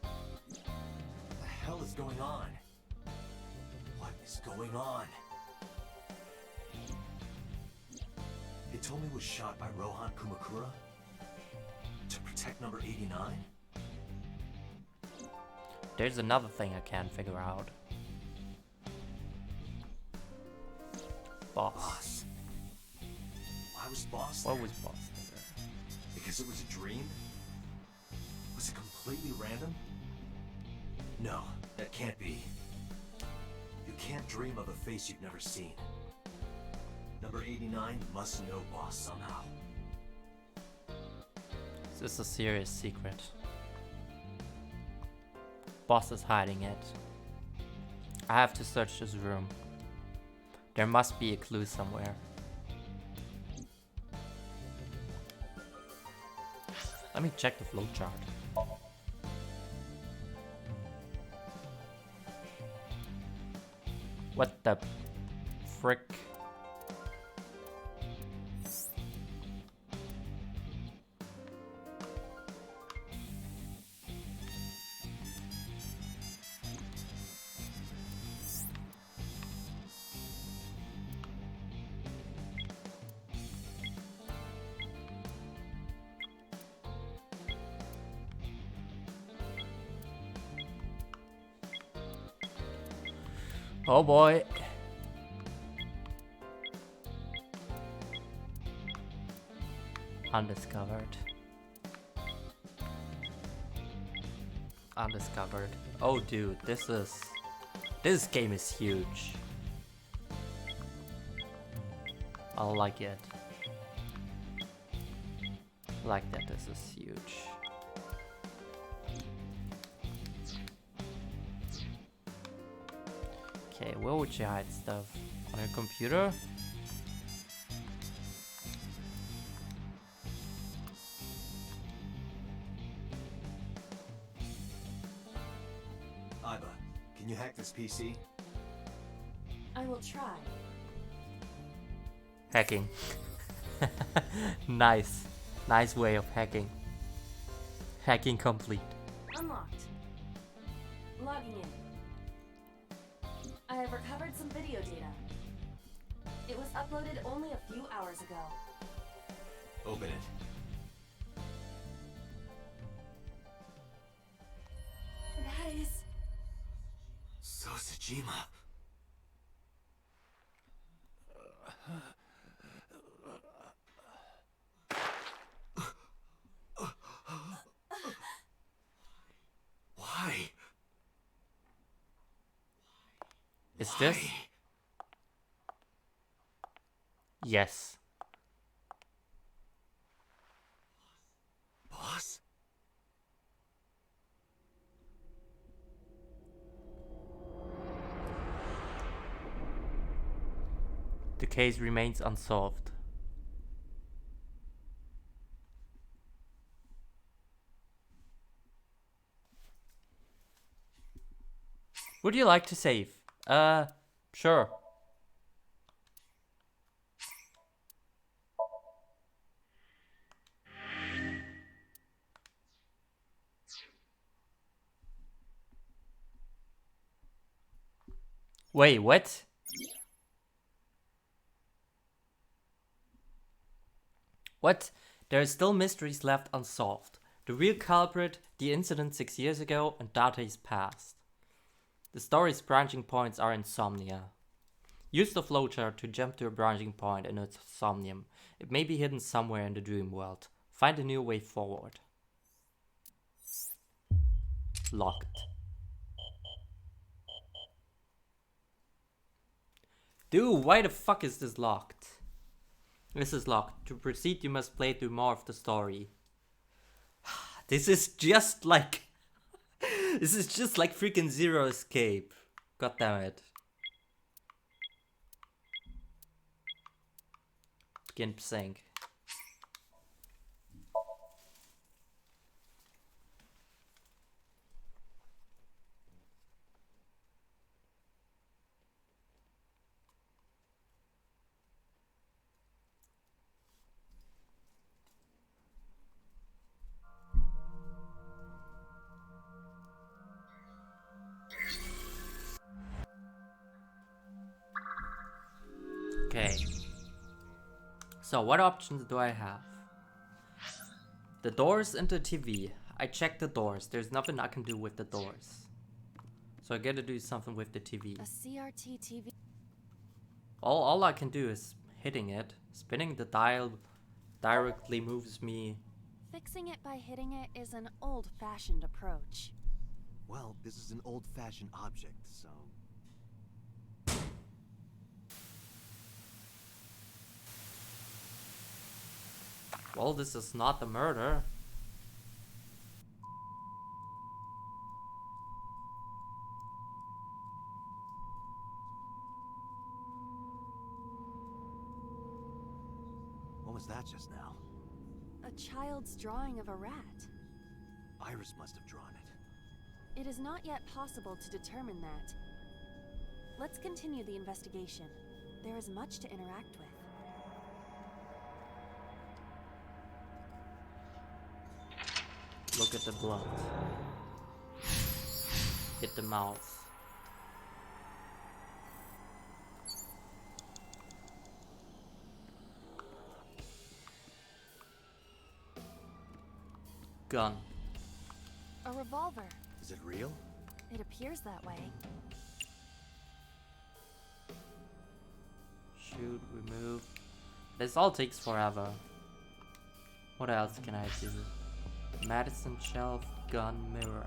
What the hell is going on? What is going on? Hitomi was shot by Rohan Kumakura? To protect number 89? There's another thing I can't figure out. Boss. Why was Boss What there? was Boss there? Because it was a dream? Was it completely random? No, that can't be. You can't dream of a face you've never seen. Number 89 must know Boss somehow. This is a serious secret. Boss is hiding it. I have to search this room. There must be a clue somewhere. Let me check the flowchart. What the frick? Oh boy. Undiscovered. Undiscovered. Oh dude, this is This game is huge. I like it. I like that this is huge. Okay, where would you hide stuff? On your computer? Iba, can you hack this PC? I will try. Hacking. Nice. Nice way of hacking. Hacking complete. Unlocked. Logging in. I have recovered some video data. It was uploaded only a few hours ago. Open it. That is... Sosajima. Why? Is this? Yes. Boss? The case remains unsolved. Would you like to save? Sure. Wait, what? What? There are still mysteries left unsolved. The real culprit, the incident 6 years ago, and Dante's past. The story's branching points are insomnia. Use the flowchart to jump to a branching point in its Somnium. It may be hidden somewhere in the dream world. Find a new way forward. Locked. Dude, why the fuck is this locked? This is locked. To proceed, you must play through more of the story. This is just like... This is just like freaking Zero Escape. God damn it. Gimp sync. Okay. So what options do I have? The doors and the TV. I checked the doors. There's nothing I can do with the doors. So I gotta do something with the TV. A CRT TV. All I can do is hitting it. Spinning the dial directly moves me. Fixing it by hitting it is an old-fashioned approach. Well, this is an old-fashioned object, so... Well, this is not a murder. What was that just now? A child's drawing of a rat. Iris must have drawn it. It is not yet possible to determine that. Let's continue the investigation. There is much to interact with. Look at the blood. Hit the mouth. Gun. A revolver. Is it real? It appears that way. Shoot, remove. This all takes forever. What else can I do? Medicine shelf, gun, mirror.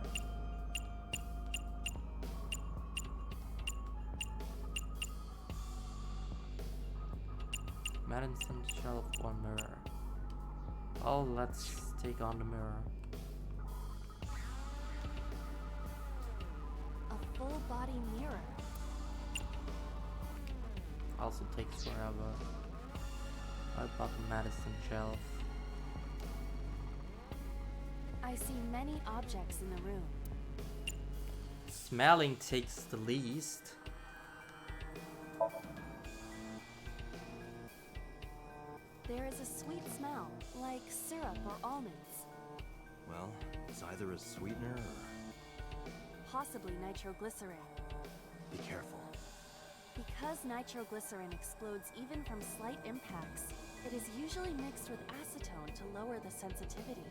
medicine shelf or mirror? Oh, let's take on the mirror. A full body mirror. Also takes forever. What about the medicine shelf? I see many objects in the room. Smelling takes the least. There is a sweet smell, like syrup or almonds. Well, it's either a sweetener or... Possibly nitroglycerin. Be careful. Because nitroglycerin explodes even from slight impacts, it is usually mixed with acetone to lower the sensitivity.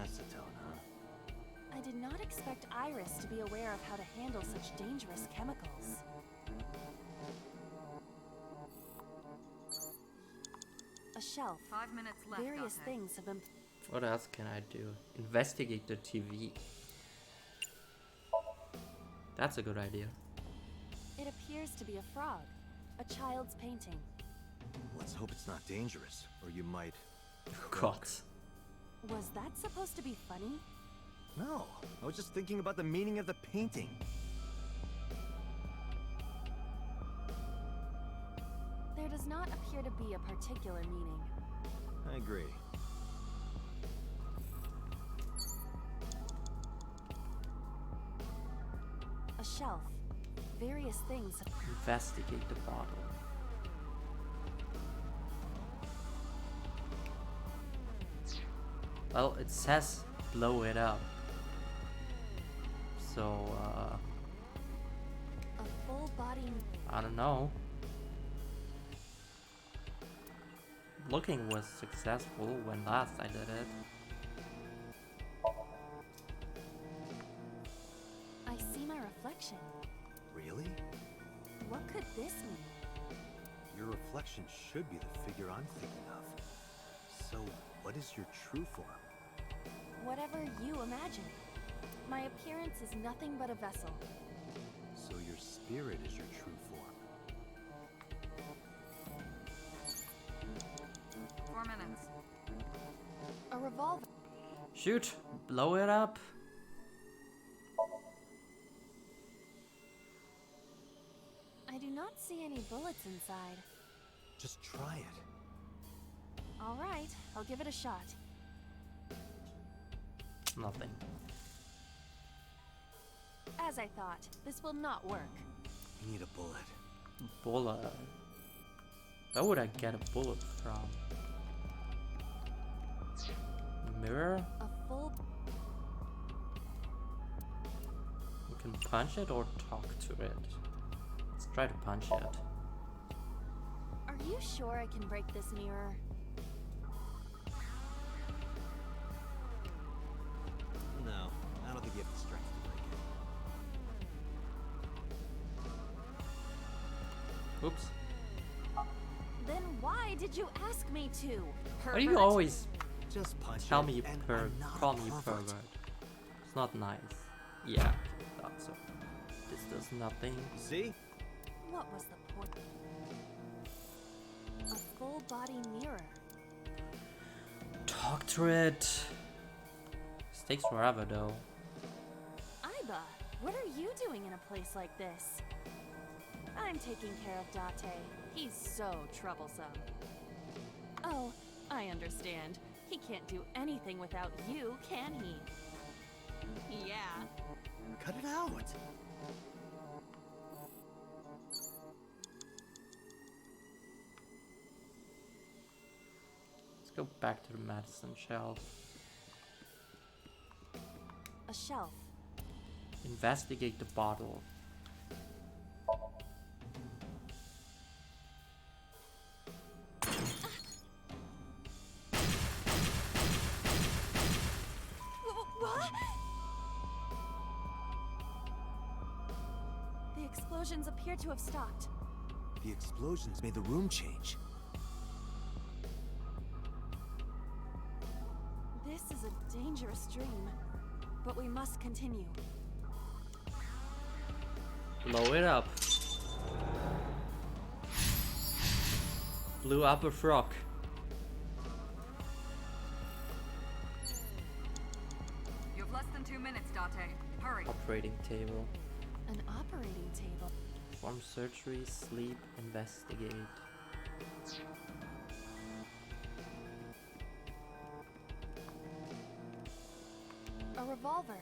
Acetone, huh? I did not expect Iris to be aware of how to handle such dangerous chemicals. A shelf. 5 minutes left. Various things have been... What else can I do? Investigate the TV. That's a good idea. It appears to be a frog. A child's painting. Let's hope it's not dangerous, or you might... God. Was that supposed to be funny? No, I was just thinking about the meaning of the painting. There does not appear to be a particular meaning. I agree. A shelf. Various things have... Investigate the bottle. Well, it says blow it up. So, A full body... I don't know. Looking was successful when last I did it. I see my reflection. Really? What could this mean? Your reflection should be the figure I'm thinking of. So, what is your true form? Whatever you imagine. My appearance is nothing but a vessel. So your spirit is your true form. 4 minutes. A revolver. Shoot! Blow it up! I do not see any bullets inside. Just try it. All right, I'll give it a shot. Nothing. As I thought, this will not work. You need a bullet. Bullet. Where would I get a bullet from? Mirror? A full... You can punch it or talk to it. Let's try to punch it. Are you sure I can break this mirror? No, I don't think you have the strength to break it. Oops. Then why did you ask me to? Why do you pervert? always Just punch tell it, me and per I'm not call a me pervert. pervert? It's not nice. Yeah, thought so. This does nothing. See? What was the point? A full body mirror. Talk to it. This takes forever though. Iba, what are you doing in a place like this? I'm taking care of Date. He's so troublesome. Oh, I understand. He can't do anything without you, can he? Yeah. Cut it out. Let's go back to the medicine shelf. A shelf. Investigate the bottle. What? The explosions appear to have stopped. The explosions made the room change. This is a dangerous dream, but we must continue. Blow it up. Blew up a frog. You have less than 2 minutes, Date. Hurry. Operating table. An operating table. Perform surgery, sleep, investigate. A revolver.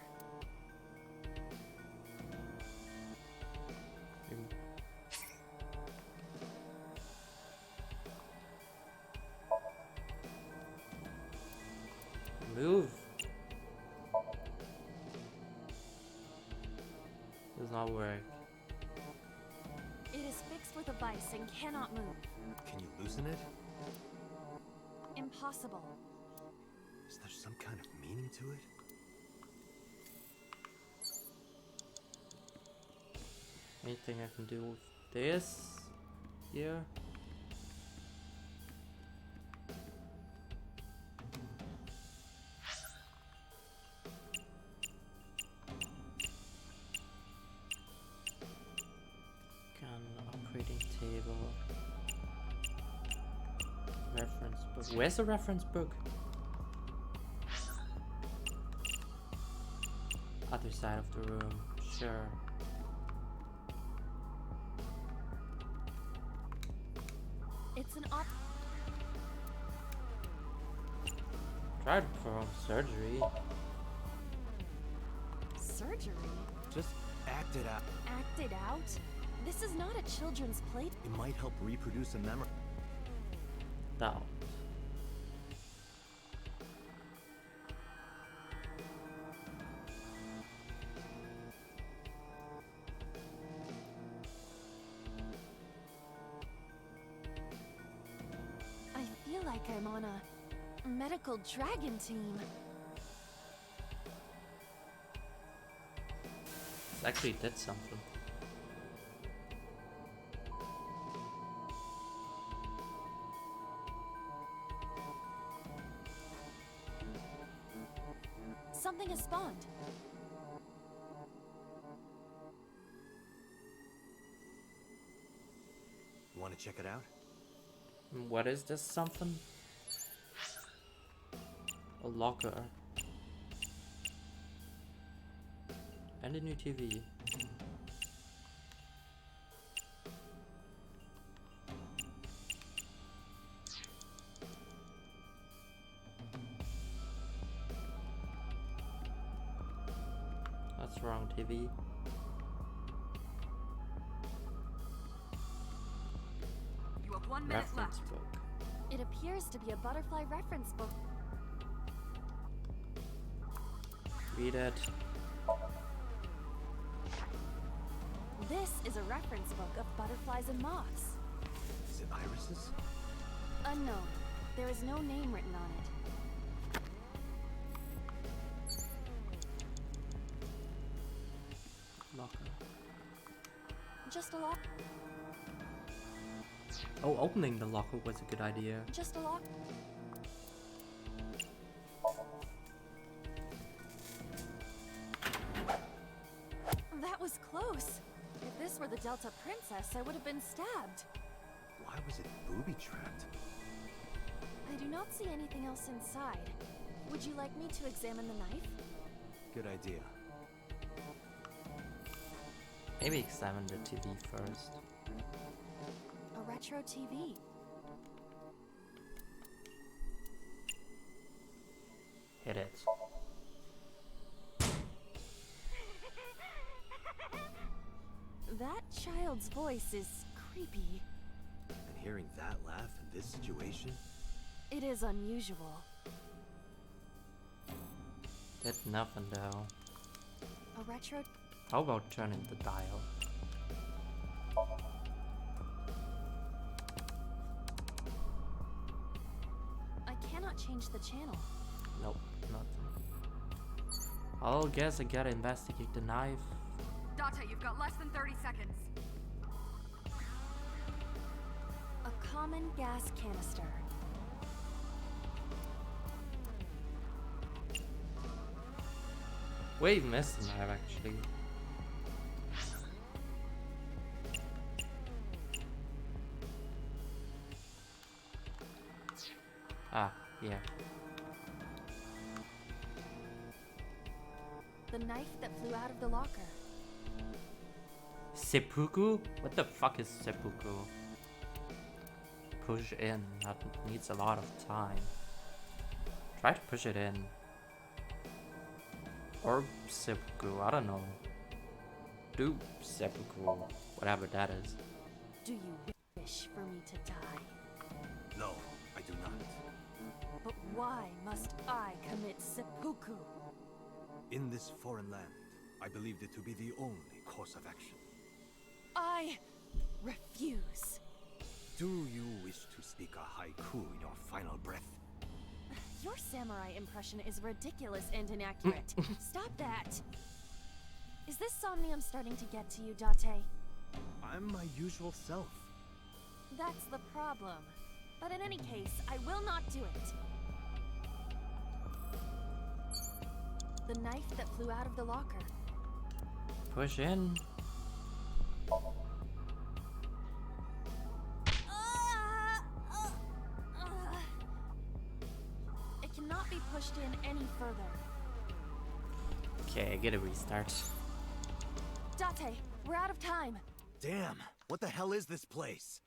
Move. Does not work. It is fixed with a vice and cannot move. Can you loosen it? Impossible. Is there some kind of meaning to it? Anything I can do with this? Here? Operating table. Reference book. Where's the reference book? Other side of the room. Sure. It's an Try to perform surgery. surgery? Just act it out. Act it out? This is not a children's play. It might help reproduce a memory. No. I feel like I'm on a medical dragon team. This actually did something. Something has spawned. Want to check it out? What is this something? A locker. And a new TV. That's wrong, TV. You have 1 minute Reference left. book. It appears to be a butterfly reference book. Read it. This is a reference book of butterflies and moths. Is it irises? Unknown. There is no name written on it. Locker. Just a lock. Oh, opening the locker was a good idea. Just a lock. That was close. If this were the Delta Princess, I would have been stabbed. Why was it booby-trapped? I do not see anything else inside. Would you like me to examine the knife? Good idea. Maybe examine the TV first. A retro TV. Hit it. That child's voice is creepy. And hearing that laugh in this situation? It is unusual. Did nothing though. A retro... How about turning the dial? I cannot change the channel. Nope, nothing. I'll guess I gotta investigate the knife. Date, you've got less than 30 seconds. A common gas canister. Wait, missed the knife actually. Ah, yeah. The knife that flew out of the locker. Seppuku? What the fuck is seppuku? Push in. That needs a lot of time. Try to push it in. Or seppuku, I don't know. Do seppuku, whatever that is. Do you wish for me to die? No, I do not. But why must I commit seppuku? In this foreign land, I believed it to be the only course of action. I refuse. Do you wish to speak a haiku in your final breath? Your samurai impression is ridiculous and inaccurate. Stop that. Is this somnium starting to get to you, Date? I'm my usual self. That's the problem. But in any case, I will not do it. The knife that flew out of the locker. Push in. It cannot be pushed in any further. Okay, get a restart. Date, we're out of time. Damn, what the hell is this place?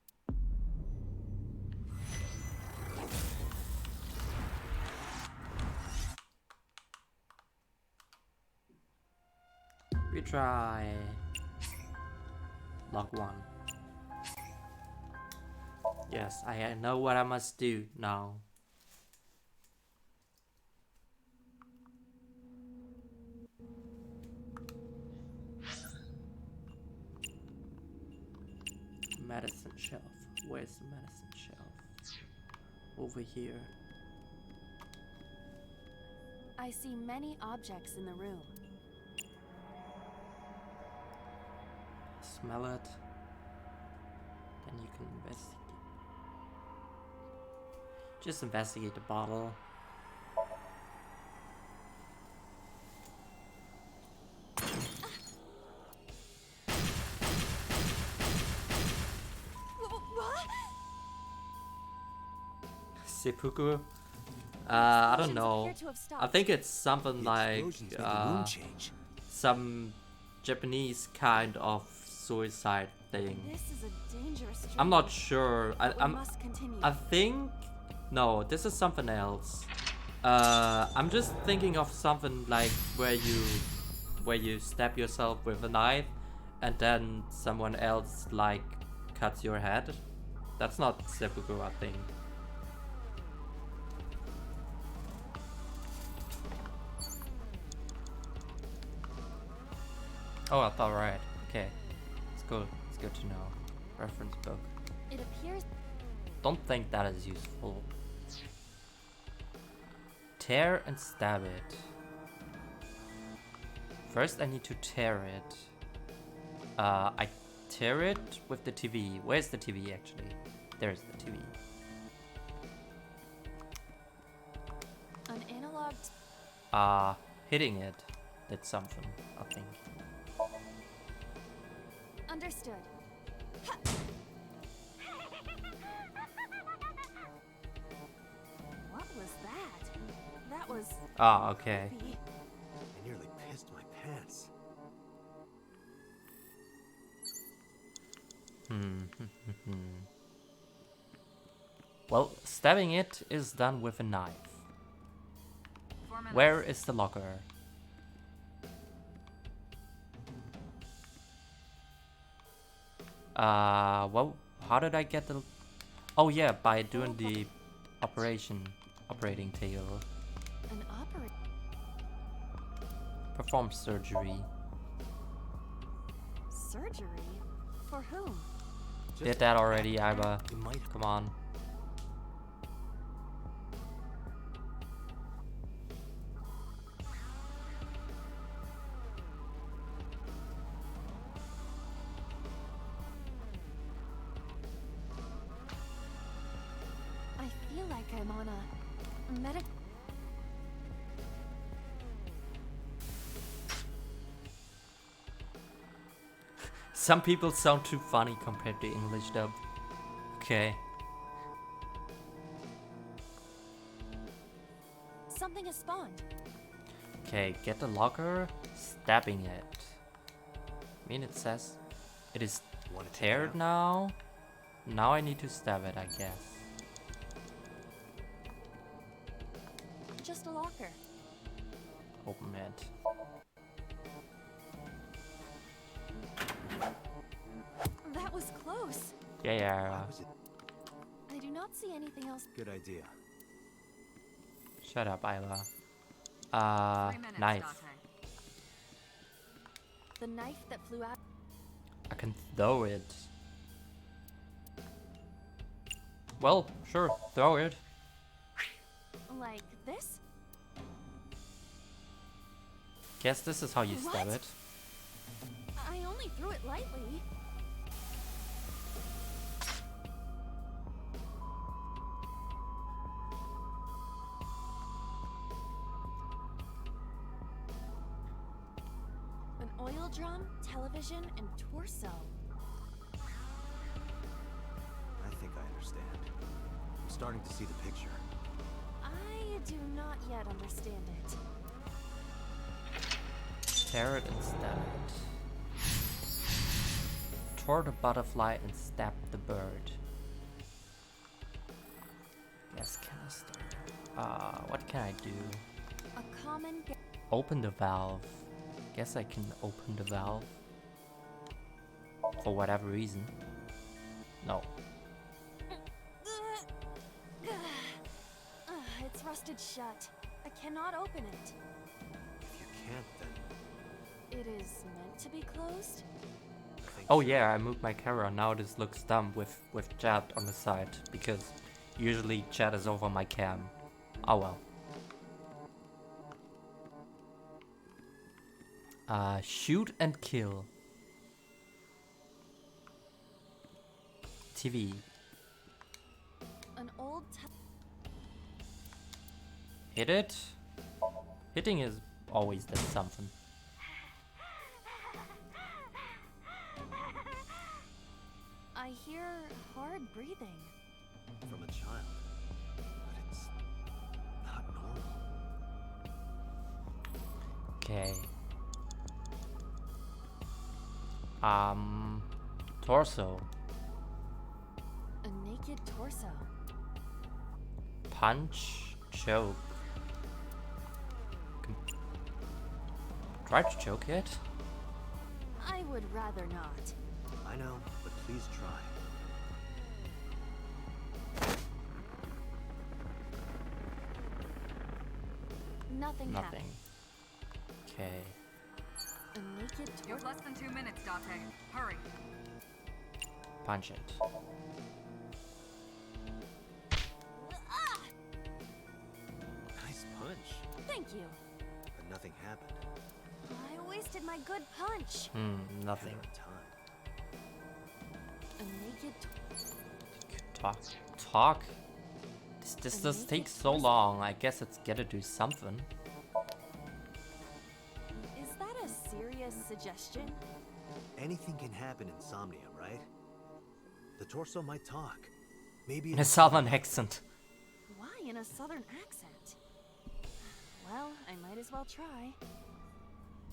Retry. Log 1. Yes, I know what I must do now. Medicine shelf. Where's the medicine shelf? Over here. I see many objects in the room. Smell it. Then you can investigate. Just investigate the bottle. What? Seppuku? I don't know. I think it's something like some Japanese kind of suicide thing. This is a dangerous I'm not journey. sure. I think no, this is something else. I'm just thinking of something like where you stab yourself with a knife and then someone else like cuts your head. That's not seppuku, I think. Oh, I thought right. Okay. It's good. It's good to know. Reference book. It appears. Don't think that is useful. Tear and stab it. First I need to tear it. I tear it with the TV. Where's the TV actually? There's the TV. An analog. Hitting it did something, I think. Understood. What was that? That was. Okay. creepy. I nearly pissed my pants. Well, stabbing it is done with a knife. Where is the locker? Well, how did I get the... Oh yeah, by doing the operating table. An operator. Perform surgery. Surgery? For whom? Did that already, Iva. Come on. I feel like I'm on a medic. Some people sound too funny compared to English dub. Okay. Something has spawned. Okay, get the locker, stabbing it. I mean, it says it is teared now. Now I need to stab it, I guess. Just a locker. Open it. That was close. Yeah. I do not see anything else. Good idea. Shut up, Isla. 3 minutes, Knife. Dante. The knife that flew out. I can throw it. Well, sure, throw it. Like this? Guess this is how you stab What? it. I only threw it lightly. An oil drum, television, and torso. I think I understand. I'm starting to see the picture. I do not yet understand it. Tear it and stab it. Tore the butterfly and stabbed the bird. Gas canister. What can I do? A common. Open the valve. Guess I can open the valve. For whatever reason. No. It's rusted shut. I cannot open it. If you can't, then It is meant to be closed? Oh yeah, I moved my camera. Now this looks dumb with chat on the side. Because usually chat is over my cam. Oh well. Shoot and kill. TV. An old Hit it? Hitting is always does something. I hear hard breathing. from a child. But it's not normal. Okay. Torso. A naked torso. Punch. Choke. Try to choke it. I would rather not. I know, but please try. Nothing Nothing. happened. Okay. A naked You have less than 2 minutes, Dante. Hurry. Punch it. Nice punch. Thank you. But nothing happened. I wasted my good punch. Nothing. A naked Talk. This does take so long. I guess it's gotta do something. Is that a serious suggestion? Anything can happen in Somnium, right? The torso might talk. Maybe In a southern accent. Why in a southern accent? Well, I might as well try.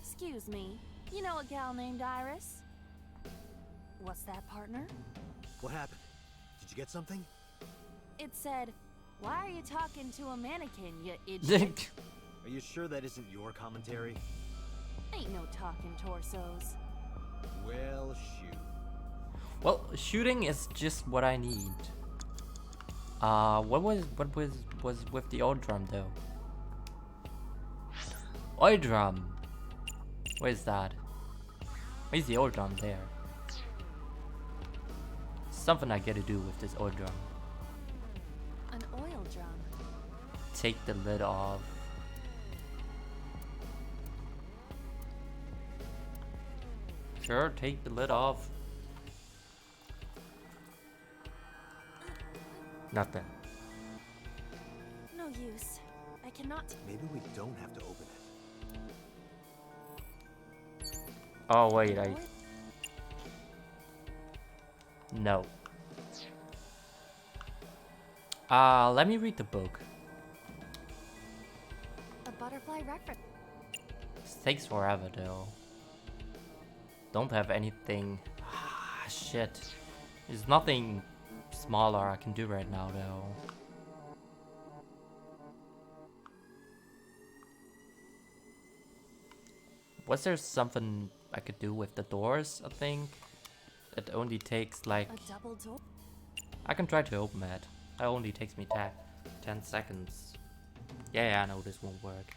Excuse me. You know a gal named Iris? What's that, partner? What happened? Did you get something? It said, "Why are you talking to a mannequin, you idiot?" Are you sure that isn't your commentary? Ain't no talking torsos. Well, shoot. Well, shooting is just what I need. What was with the old drum though? Oil drum. Where's that? Where's the old drum there? Something I gotta do with this oil drum. An oil drum. Take the lid off. Sure, take the lid off. Nothing. No use. I cannot. Maybe we don't have to open it. Oh wait, No. Let me read the book. butterfly reference. This takes forever though. Don't have anything. Ah, shit. There's nothing smaller I can do right now though. Was there something I could do with the doors, I think? It only takes like... A double door? I can try to open it. It only takes me 10 seconds. Yeah, I know this won't work.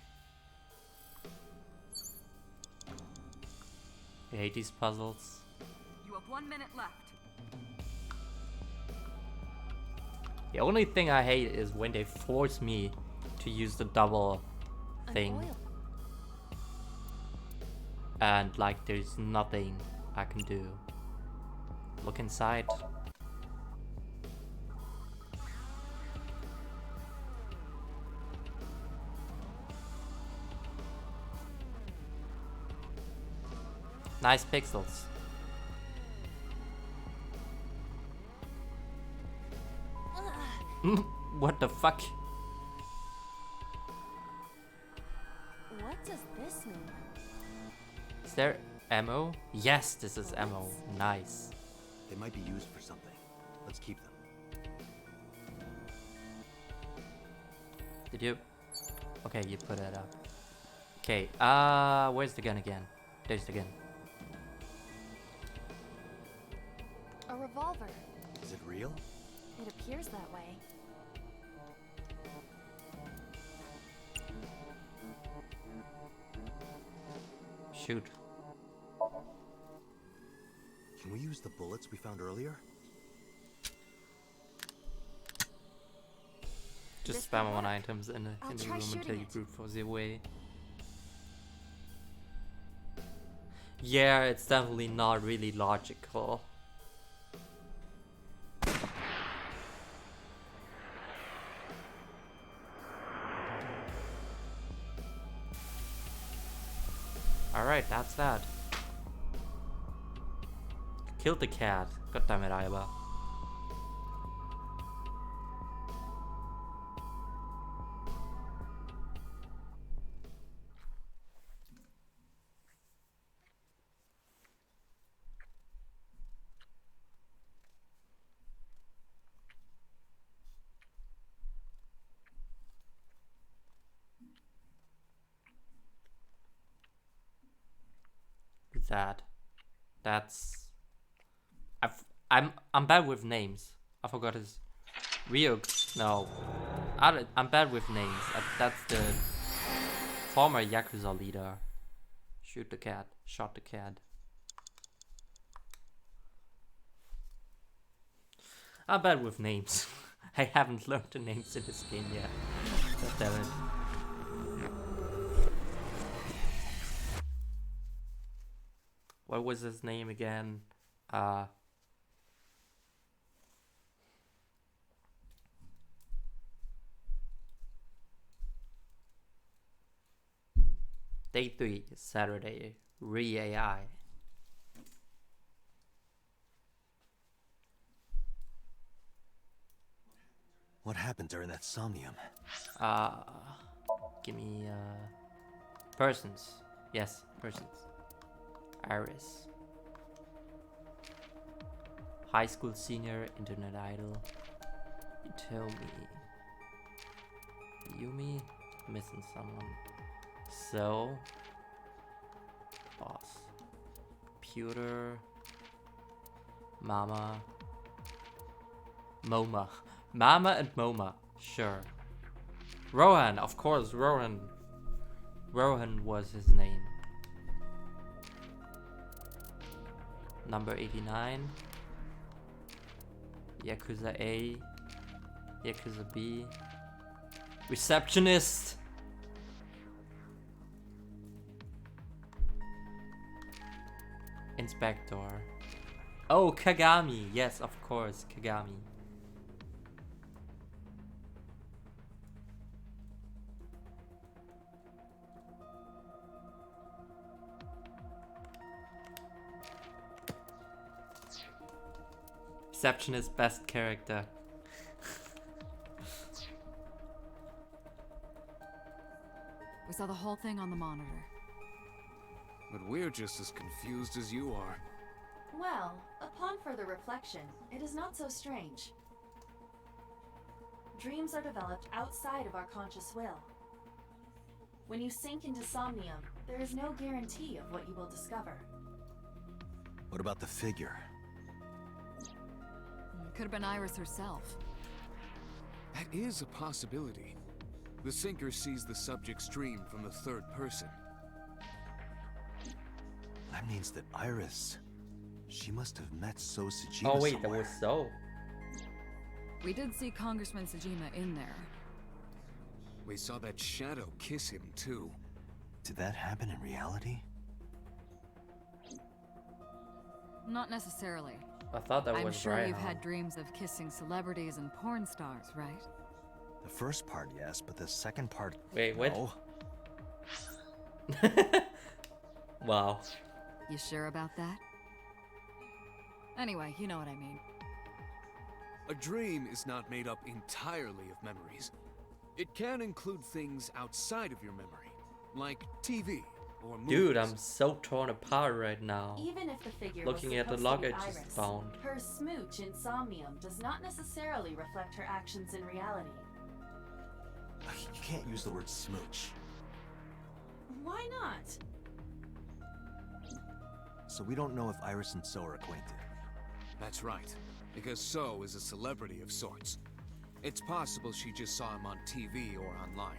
I hate these puzzles. You have 1 minute left. The only thing I hate is when they force me to use the double thing. And like there's nothing I can do. Look inside. Nice pixels. What the fuck? What does this mean? Is there ammo? Yes, this is ammo. Nice. They might be used for something. Let's keep them. Did you? Okay, you put it up. Okay, where's the gun again? There's the gun. A revolver. Is it real? It appears that way. Shoot. Can we use the bullets we found earlier? Just spam on items in the room try until shooting you it. brute force your way. Yeah, it's definitely not really logical. Alright, that's that. Killed the cat. God damn it, Iba. That. That's. I'm bad with names. I forgot his. Ryuk. No. I'm bad with names. That's the former Yakuza leader. Shoot the cat. Shot the cat. I'm bad with names. I haven't learned the names in this game yet. God damn it. What was his name again? Day 3, Saturday, Re-AI. What happened during that somnium? Give me, persons. Yes, persons. Iris. High school senior, internet idol. You tell me. Yumi? Missing someone. So. Boss. Pewter. Mama. Moma. Mama and Moma. Sure. Rohan, of course, Rohan. Rohan was his name. Number 89. Yakuza A. Yakuza B. Receptionist. Inspector. Oh, Kagami. Yes, of course, Kagami. Receptionist best character. We saw the whole thing on the monitor. But we're just as confused as you are. Well, upon further reflection, it is not so strange. Dreams are developed outside of our conscious will. When you sink into Somnium, there is no guarantee of what you will discover. What about the figure? Could have been Iris herself. That is a possibility. The sinker sees the subject's dream from the third person. That means that Iris... She must have met So Sajima Oh wait, somewhere. that was So. We did see Congressman Sajima in there. We saw that shadow kiss him, too. Did that happen in reality? Not necessarily. I thought that I'm was sure right. you've had dreams of kissing celebrities and porn stars, right? The first part, yes, but the second part... Wait, what? No. Wow. You sure about that? Anyway, you know what I mean. A dream is not made up entirely of memories. It can include things outside of your memory, like TV or movies. Dude, I'm so torn apart right now. Even if the figure Looking was at the supposed to be luggage is Iris, found. her smooch in Somnium does not necessarily reflect her actions in reality. You can't use the word smooch. Why not? So we don't know if Iris and So are acquainted. That's right, because So is a celebrity of sorts. It's possible she just saw him on TV or online.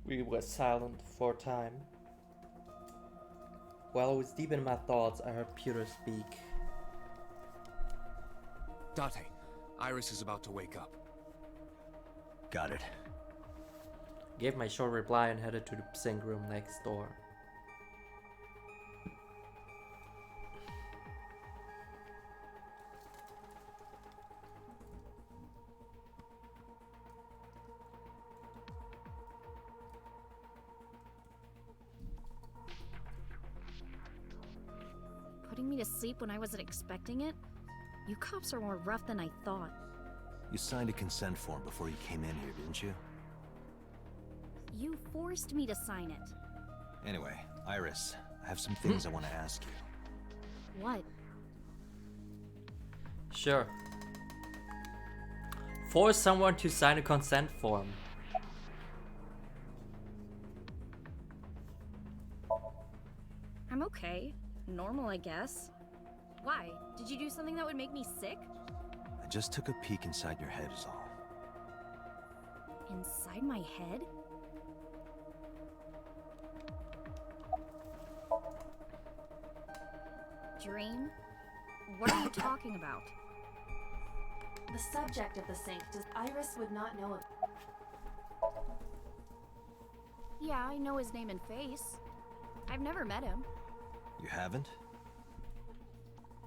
We were silent for a time. While I was deep in my thoughts, I heard Peter speak. Date, Iris is about to wake up. Got it. Gave my short reply and headed to the sink room next door. Putting me to sleep when I wasn't expecting it? You cops are more rough than I thought. You signed a consent form before you came in here, didn't you? You forced me to sign it. Anyway, Iris, I have some things I want to ask you. What? Sure. Force someone to sign a consent form. I'm okay. Normal, I guess. Why? Did you do something that would make me sick? I just took a peek inside your head is all. Inside my head? Dream? What are you talking about? The subject of the sink does Iris would not know of. Yeah, I know his name and face. I've never met him. You haven't?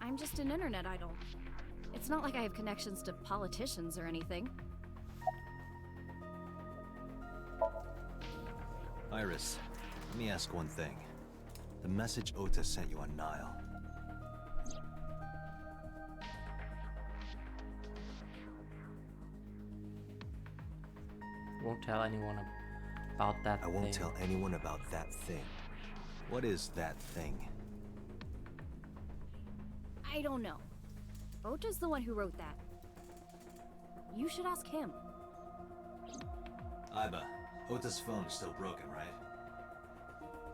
I'm just an internet idol. It's not like I have connections to politicians or anything. Iris, let me ask one thing. The message Ota sent you on Nile. Won't tell anyone about that I won't thing. tell anyone about that thing. What is that thing? I don't know. Ota's the one who wrote that. You should ask him. Iba, Ota's phone is still broken, right?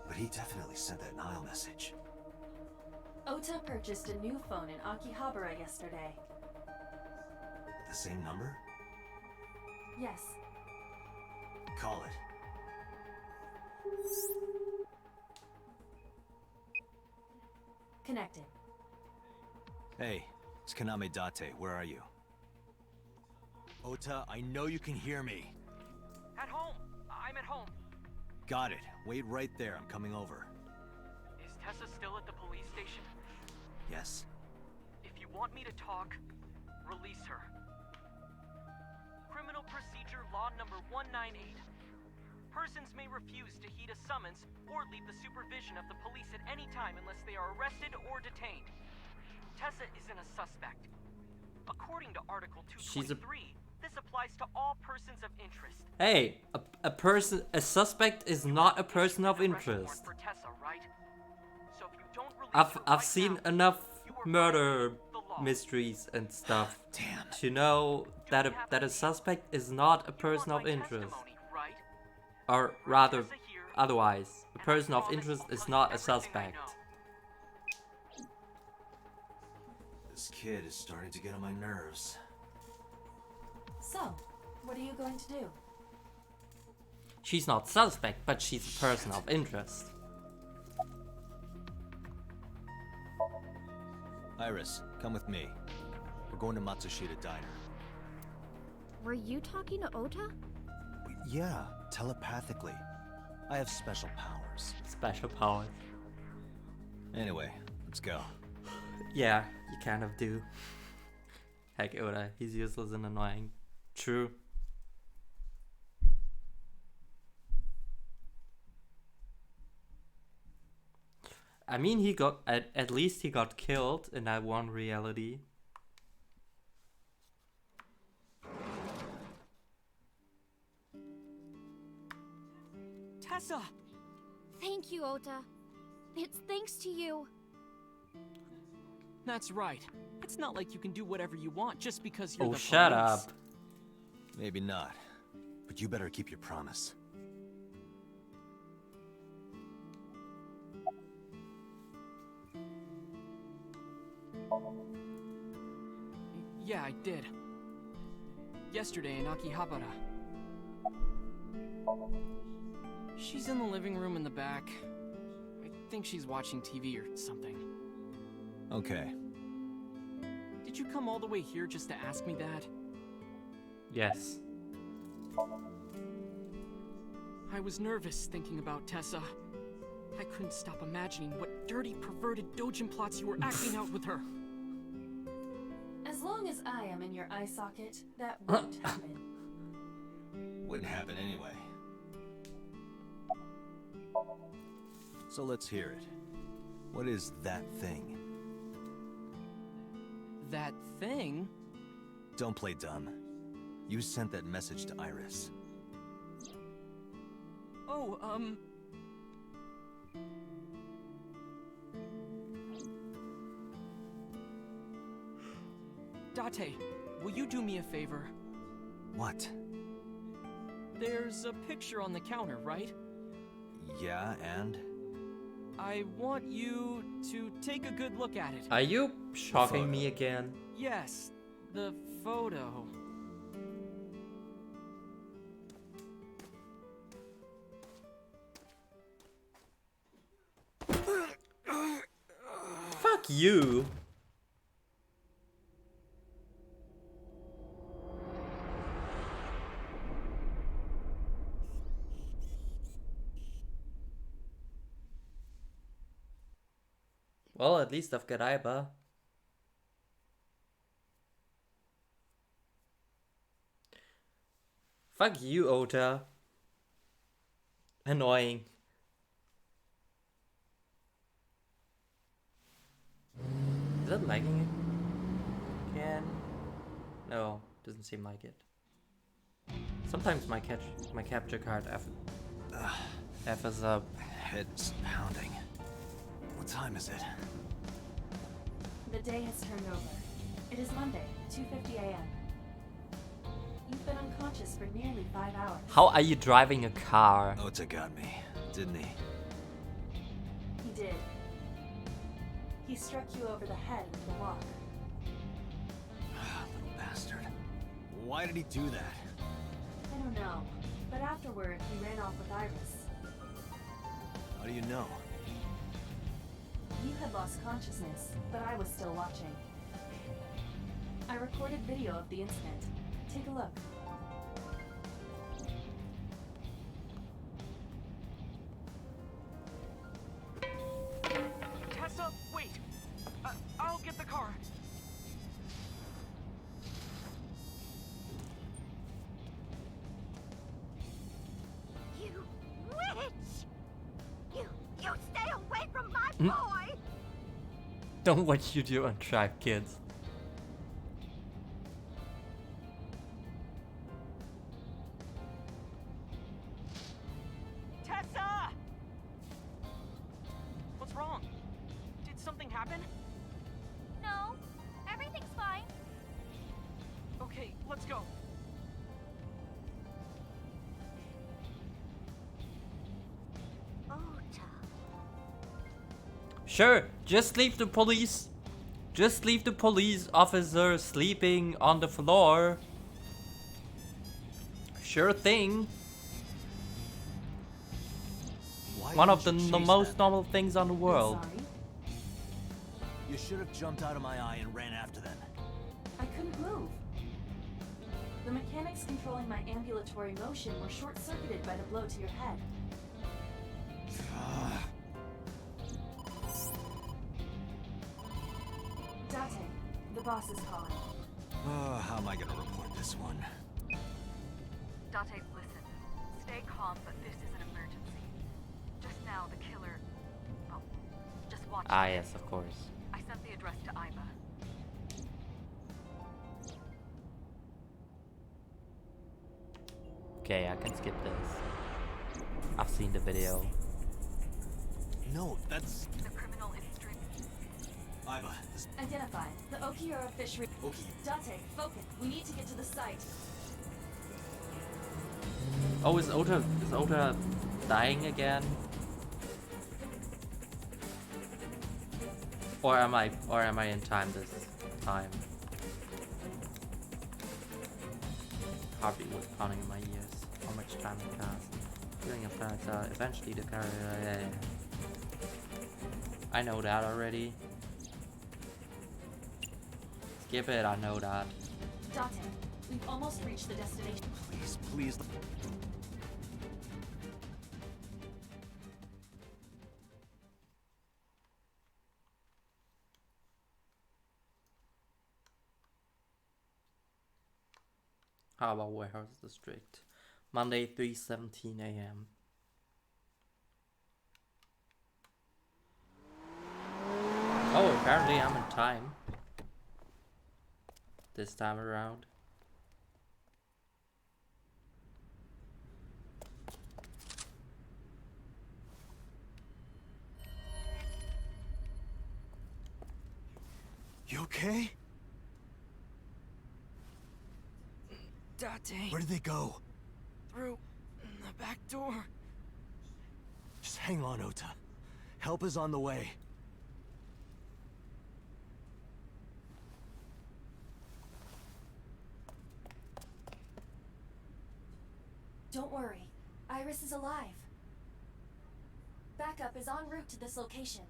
But he definitely sent that Nile message. Ota purchased a new phone in Akihabara yesterday. The same number? Yes. Call it. Connected. Hey, it's Kaname Date. Where are you? Ota, I know you can hear me. At home. I'm at home. Got it. Wait right there. I'm coming over. Is Tessa still at the police station? Yes. If you want me to talk, release her. Criminal Procedure Law number 198. Persons may refuse to heed a summons or leave the supervision of the police at any time unless they are arrested or detained. Tessa isn't a suspect. According to Article She's a 223, this applies to all persons of interest. Hey, a suspect is not a person of interest. For Tessa, right? So if you don't release her I've right seen now, enough you are murder violating the law. mysteries and stuff Damn. to know that a suspect is not a person of interest. Right? Or rather, otherwise, a person of interest is not a suspect. This kid is starting to get on my nerves. So, what are you going to do? She's not suspect, but she's a person of interest. Iris, come with me. We're going to Matsushita Diner. Were you talking to Ota? Yeah, telepathically. I have special powers. Special powers. Anyway, let's go. Yeah, you kind of do. Heck, Oda, he's useless and annoying. True. I mean, he got at least he got killed in that one reality. Tessa! Thank you, Ota. It's thanks to you. That's right. It's not like you can do whatever you want just because you're Oh, the shut police. up. Maybe not. But you better keep your promise. Yeah, I did. Yesterday in Akihabara. She's in the living room in the back. I think she's watching TV or something. Okay. Did you come all the way here just to ask me that? Yes. I was nervous thinking about Tessa. I couldn't stop imagining what dirty, perverted dojin plots you were acting out with her. As long as I am in your eye socket, that won't happen. Wouldn't happen anyway. So let's hear it. What is that thing? That thing? Don't play dumb. You sent that message to Iris. Oh, Date, will you do me a favor? What? There's a picture on the counter, right? Yeah, and? I want you to take a good look at it. Are you shocking me again? Yes, the photo. Fuck you. Well, at least I've got Aiba. Fuck you, Ota. Annoying. Is that lagging it? Again? No, doesn't seem like it. Sometimes my capture card F's up. Head's pounding. What time is it? The day has turned over. It is Monday, 2:50 a.m. You've been unconscious for nearly 5 hours. How are you driving a car? Ota got me, didn't he? He did. He struck you over the head with the walk. Little bastard. Why did he do that? I don't know, but afterward he ran off with Iris. How do you know? You had lost consciousness, but I was still watching. I recorded video of the incident. Take a look. Tessa, wait! I'll get the car. You witch! You stay away from my boy! Don't what you do on Tribe Kids. something happen? No, everything's fine. Okay, let's go. Sure, just leave the police. Just leave the police officer sleeping on the floor. Sure thing. One of the most normal things on the world. You should have jumped out of my eye and ran after them. I couldn't move. The mechanics controlling my ambulatory motion were short-circuited by the blow to your head. Date, the boss is calling. How am I gonna report this one? Date, listen. Stay calm, but this is an emergency. Just now, the killer... Well, just watch. Ah, yes, of course. I sent the address to Iva. Okay, I can skip this. I've seen the video. No, that's... The criminal is strict. Iva, this... Identify the Okiura fishery. Date, focus. We need to get to the site. Oh, is Ota dying again? Or am I in time this time? Heartbeat was pounding in my ears. How much time it passed. Feeling of that, eventually the car. I know that already. Skip it, I know that. Date, we've almost reached the destination. Please, please. How about Warehouse District? Monday, 3:17 a.m. Oh, apparently I'm in time. This time around. You okay? Date. Where did they go? Through the back door. Just hang on, Ota. Help is on the way. Don't worry. Iris is alive. Backup is en route to this location.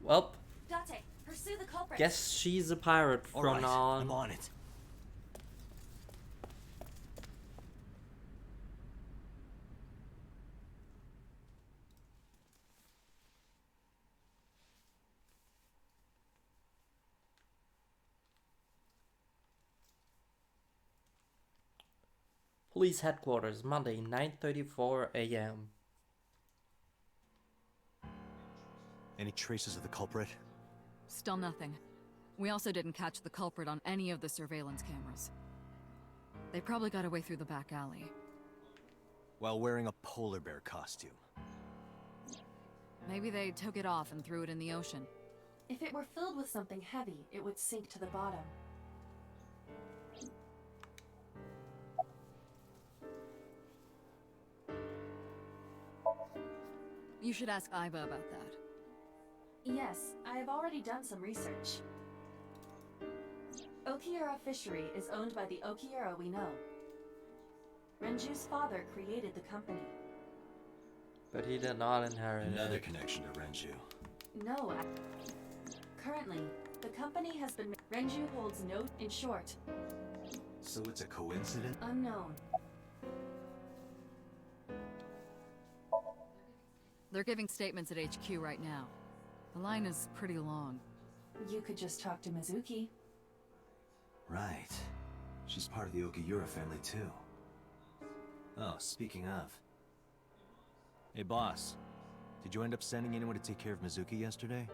Well, Date, pursue the culprit. guess she's a pirate from now on. I'm on it. Police headquarters, Monday, 9:34 a.m. Any traces of the culprit? Still nothing. We also didn't catch the culprit on any of the surveillance cameras. They probably got away through the back alley. While wearing a polar bear costume. Maybe they took it off and threw it in the ocean. If it were filled with something heavy, it would sink to the bottom. You should ask Iva about that. Yes, I have already done some research. Okiura Fishery is owned by the Okiura we know. Renju's father created the company. But he did not inherit Another it. connection to Renju. No, currently, the company has been... Renju holds no... In short, So it's a coincidence? unknown. They're giving statements at HQ right now. The line is pretty long. You could just talk to Mizuki. Right. She's part of the Okiura family too. Oh, speaking of. Hey boss, did you end up sending anyone to take care of Mizuki yesterday?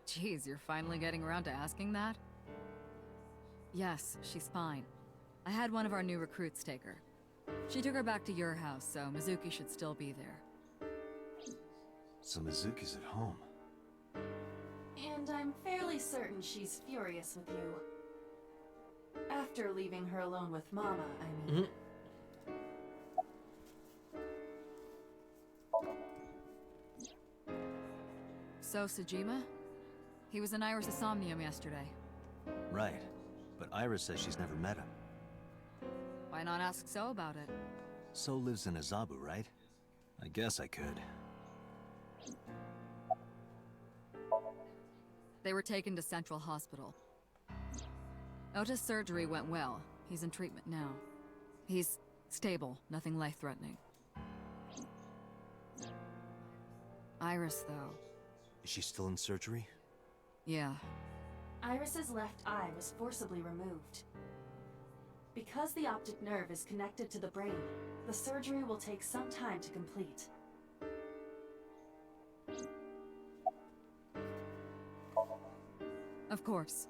Jeez, you're finally getting around to asking that? Yes, she's fine. I had one of our new recruits take her. She took her back to your house, so Mizuki should still be there. So Mizuki's at home. And I'm fairly certain she's furious with you. After leaving her alone with Mama, I mean. So, Sejima? He was in Iris' Somnium yesterday. Right. But Iris says she's never met him. Why not ask So about it? So lives in Azabu, right? I guess I could. They were taken to Central Hospital. Ota's surgery went well. He's in treatment now. He's stable, nothing life-threatening. Iris, though. Is she still in surgery? Yeah. Iris's left eye was forcibly removed. Because the optic nerve is connected to the brain, the surgery will take some time to complete. Of course.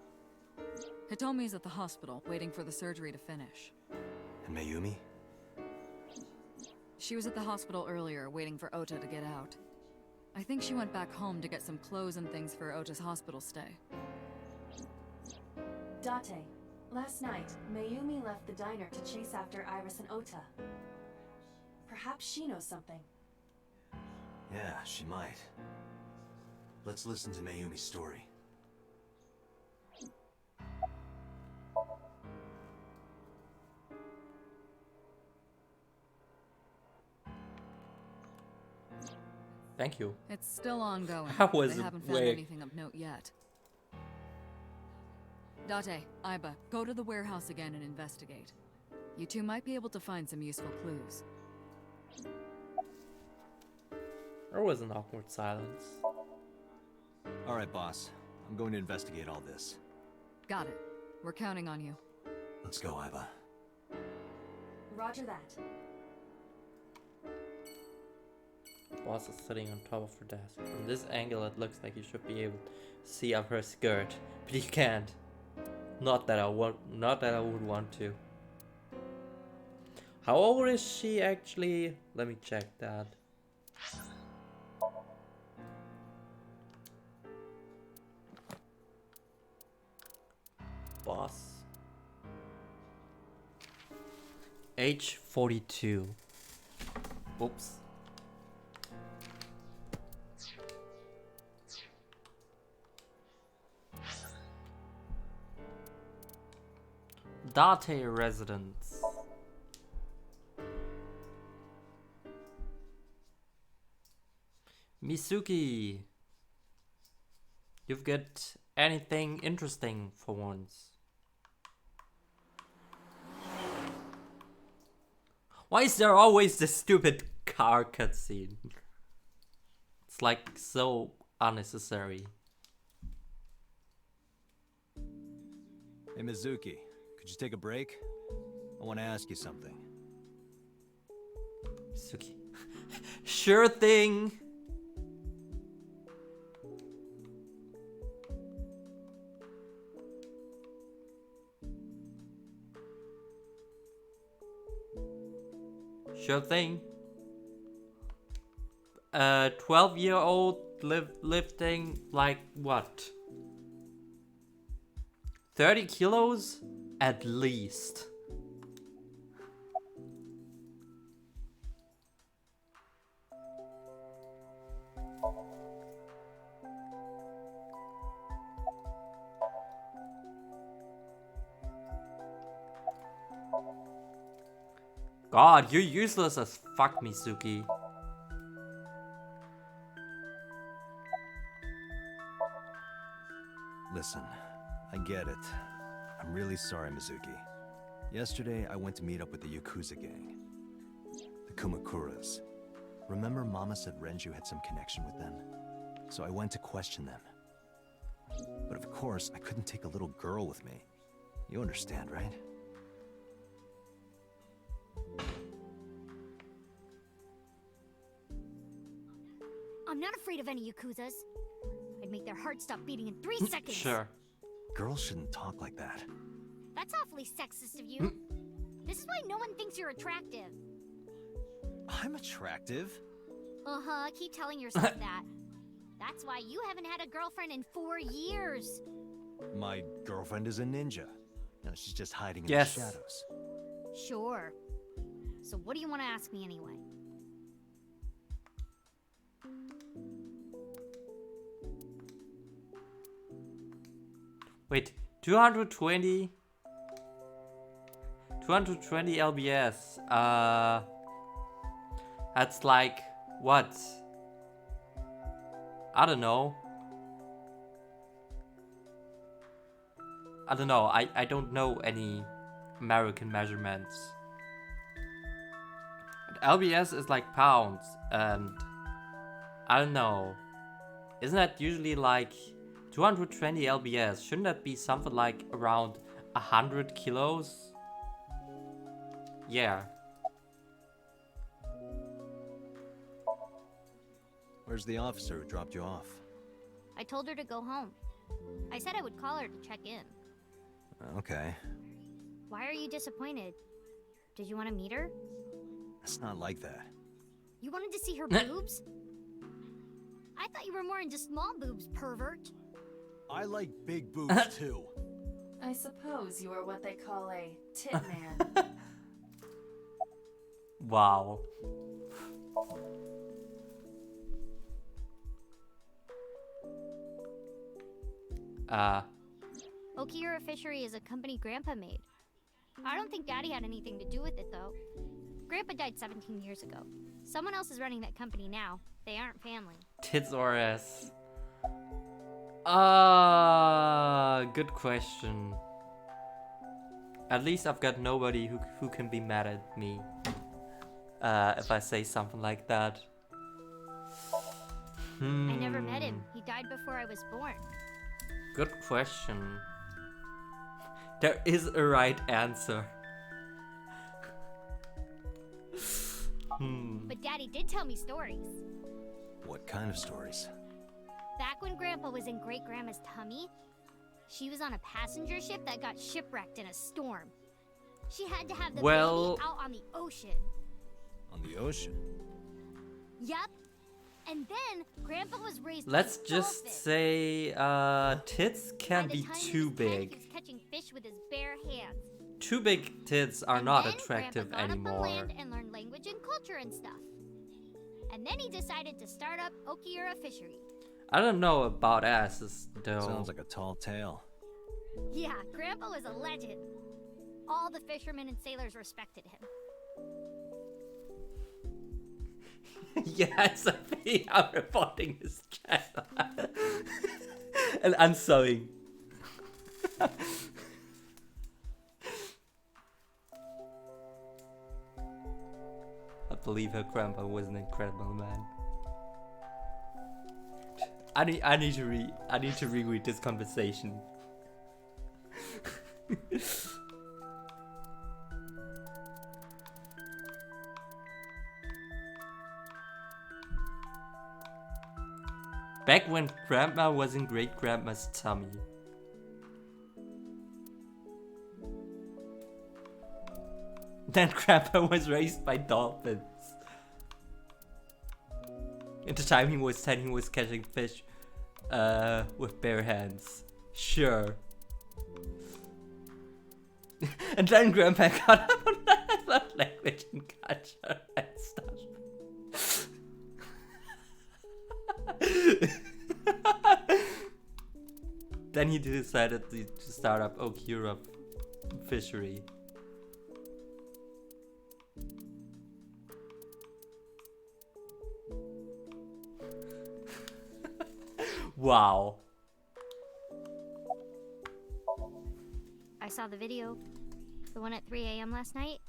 Hitomi's at the hospital, waiting for the surgery to finish. And Mayumi? She was at the hospital earlier, waiting for Ota to get out. I think she went back home to get some clothes and things for Ota's hospital stay. Date, last night, Mayumi left the diner to chase after Iris and Ota. Perhaps she knows something. Yeah, she might. Let's listen to Mayumi's story. Thank you. It's still ongoing. How was they it haven't found way? anything of note yet. Date, Aiba, go to the warehouse again and investigate. You two might be able to find some useful clues. There was an awkward silence. Alright, boss. I'm going to investigate all this. Got it. We're counting on you. Let's go, Aiba. Roger that. Boss is sitting on top of her desk. From this angle, it looks like you should be able to see up her skirt, but you can't. Not that I would want to. How old is she actually? Let me check that. Boss. Age 42. Oops. Date residence. Mizuki, you've got anything interesting for once? Why is there always this stupid car cutscene? It's like so unnecessary. Hey Mizuki, could you take a break? I want to ask you something. Mizuki. Sure thing. Sure thing. 12-year-old lifting like what? 30 kilos at least. God, you're useless as fuck, Mizuki. Listen, I get it. I'm really sorry, Mizuki. Yesterday, I went to meet up with the Yakuza gang. The Kumakuras. Remember Mama said Renju had some connection with them? So I went to question them. But of course, I couldn't take a little girl with me. You understand, right? I'm not afraid of any Yakuzas. I'd make their hearts stop beating in 3 seconds. Sure. Girls shouldn't talk like that. That's awfully sexist of you. This is why no one thinks you're attractive. I'm attractive. Uh-huh, keep telling yourself that. That's why you haven't had a girlfriend in 4 years. My girlfriend is a ninja. No, she's just hiding in Yes. the shadows. Sure. So what do you want to ask me anyway? Wait, 220 lbs. That's like what? I don't know. I don't know any American measurements. But lbs is like pounds, and I don't know. Isn't that usually like 220 lbs? Shouldn't that be something like around 100 kilos? Yeah. Where's the officer who dropped you off? I told her to go home. I said I would call her to check in. Okay. Why are you disappointed? Did you want to meet her? It's not like that. You wanted to see her boobs? I thought you were more into small boobs, pervert. I like big boobs too. I suppose you are what they call a tit man. Wow. Okira Fishery is a company Grandpa made. I don't think Daddy had anything to do with it, though. Grandpa died 17 years ago. Someone else is running that company now. They aren't family. Tits or ass? Good question. At least I've got nobody who can be mad at me if I say something like that. I never met him. He died before I was born. Good question. There is a right answer. But Daddy did tell me stories. What kind of stories? Back when Grandpa was in Great-Grandma's tummy, she was on a passenger ship that got shipwrecked in a storm. She had to have the baby out on the ocean. On the ocean? Yup. And then Grandpa was raised. Let's just say tits can't be too big. He was catching fish with his bare hands. Too big tits are not attractive Grandpa got anymore. up on land and learned language and culture and stuff. And then he decided to start up Okira Fishery. I don't know about asses though. Sounds like a tall tale. Yeah, Grandpa was a legend. All the fishermen and sailors respected him. Yes, I'm reporting his channel. And I'm sewing. I believe her grandpa was an incredible man. I need to reread this conversation. Back when Grandma was in Great-Grandma's tummy. Then Grandpa was raised by dolphins. At the time he was 10, he was catching fish with bare hands. Sure. And then Grandpa got up on that language and culture and stuff. Then he decided to start up Okira Fishery. Wow. I saw the video, the one at 3 a.m. last night.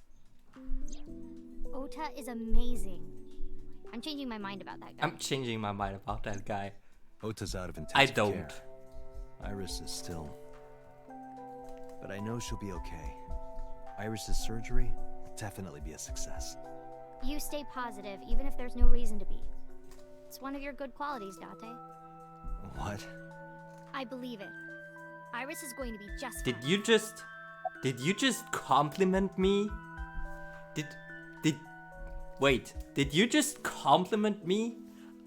Ota is amazing. I'm changing my mind about that guy. I'm changing my mind about that guy. Ota's out of intensive I don't. care. Iris is still... But I know she'll be okay. Iris's surgery will definitely be a success. You stay positive, even if there's no reason to be. It's one of your good qualities, Date. What? I believe it. Iris is going to be just Did fine. you just compliment me? Wait, did you just compliment me?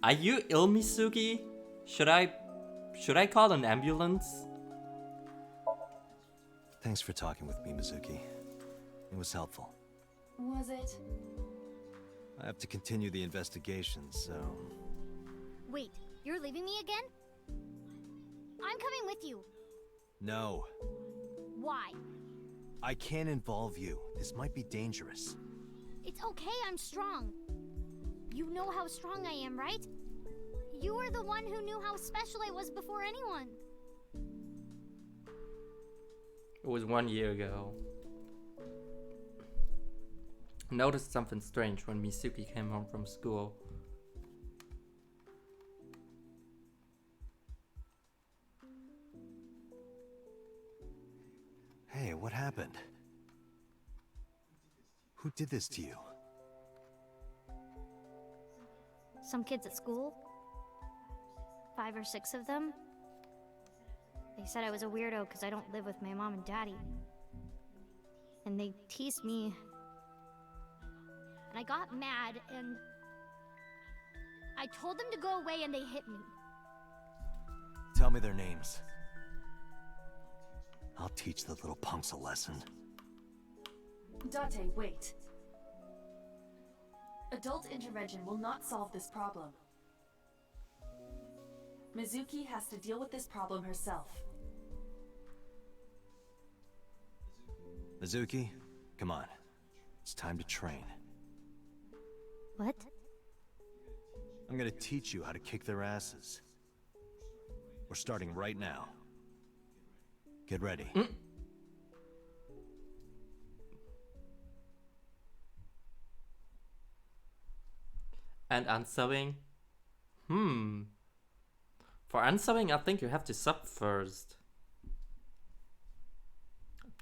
Are you ill, Mizuki? Should I call an ambulance? Thanks for talking with me, Mizuki. It was helpful. Was it? I have to continue the investigation, so... Wait, you're leaving me again? I'm coming with you. No. Why? I can't involve you. This might be dangerous. It's okay, I'm strong. You know how strong I am, right? You were the one who knew how special I was before anyone. It was 1 year ago. Noticed something strange when Mizuki came home from school. Hey, what happened? Who did this to you? Some kids at school. 5 or 6 of them. They said I was a weirdo because I don't live with my mom and daddy. And they teased me. And I got mad and... I told them to go away and they hit me. Tell me their names. I'll teach the little punks a lesson. Date, wait. Adult intervention will not solve this problem. Mizuki has to deal with this problem herself. Mizuki, come on. It's time to train. What? I'm gonna teach you how to kick their asses. We're starting right now. Get ready. And unsubbing? For unsubbing, I think you have to sub first.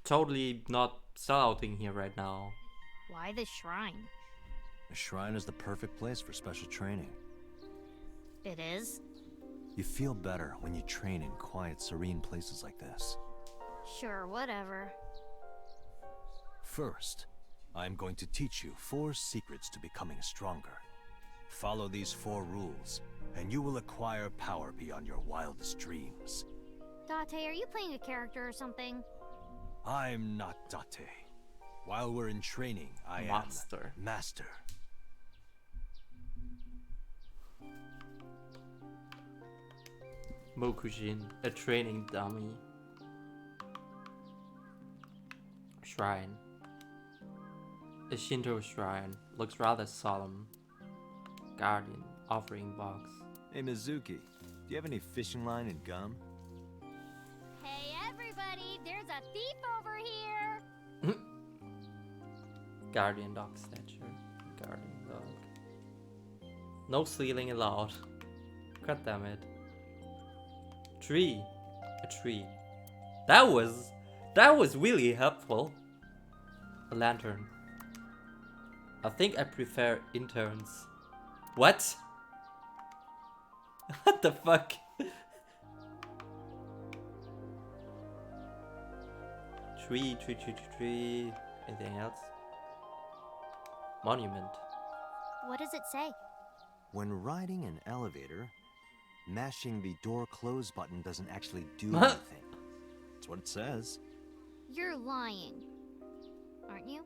Totally not sellouting here right now. Why the shrine? The shrine is the perfect place for special training. It is? You feel better when you train in quiet, serene places like this. Sure, whatever. First, I'm going to teach you 4 secrets to becoming stronger. Follow these 4 rules, and you will acquire power beyond your wildest dreams. Date, are you playing a character or something? I'm not Date. While we're in training, I am Master. Mokujin, a training dummy. Shrine. A Shinto shrine. Looks rather solemn. Guardian, offering box. Hey Mizuki, do you have any fishing line and gum? Hey everybody, there's a thief over here! Guardian dog statue. Guardian dog. No stealing allowed. God damn it. Tree. A tree. That was really helpful. A lantern. I think I prefer interns. What? What the fuck? Tree. Anything else? Monument. What does it say? When riding an elevator, mashing the door close button doesn't actually do anything. That's what it says. You're lying. Aren't you?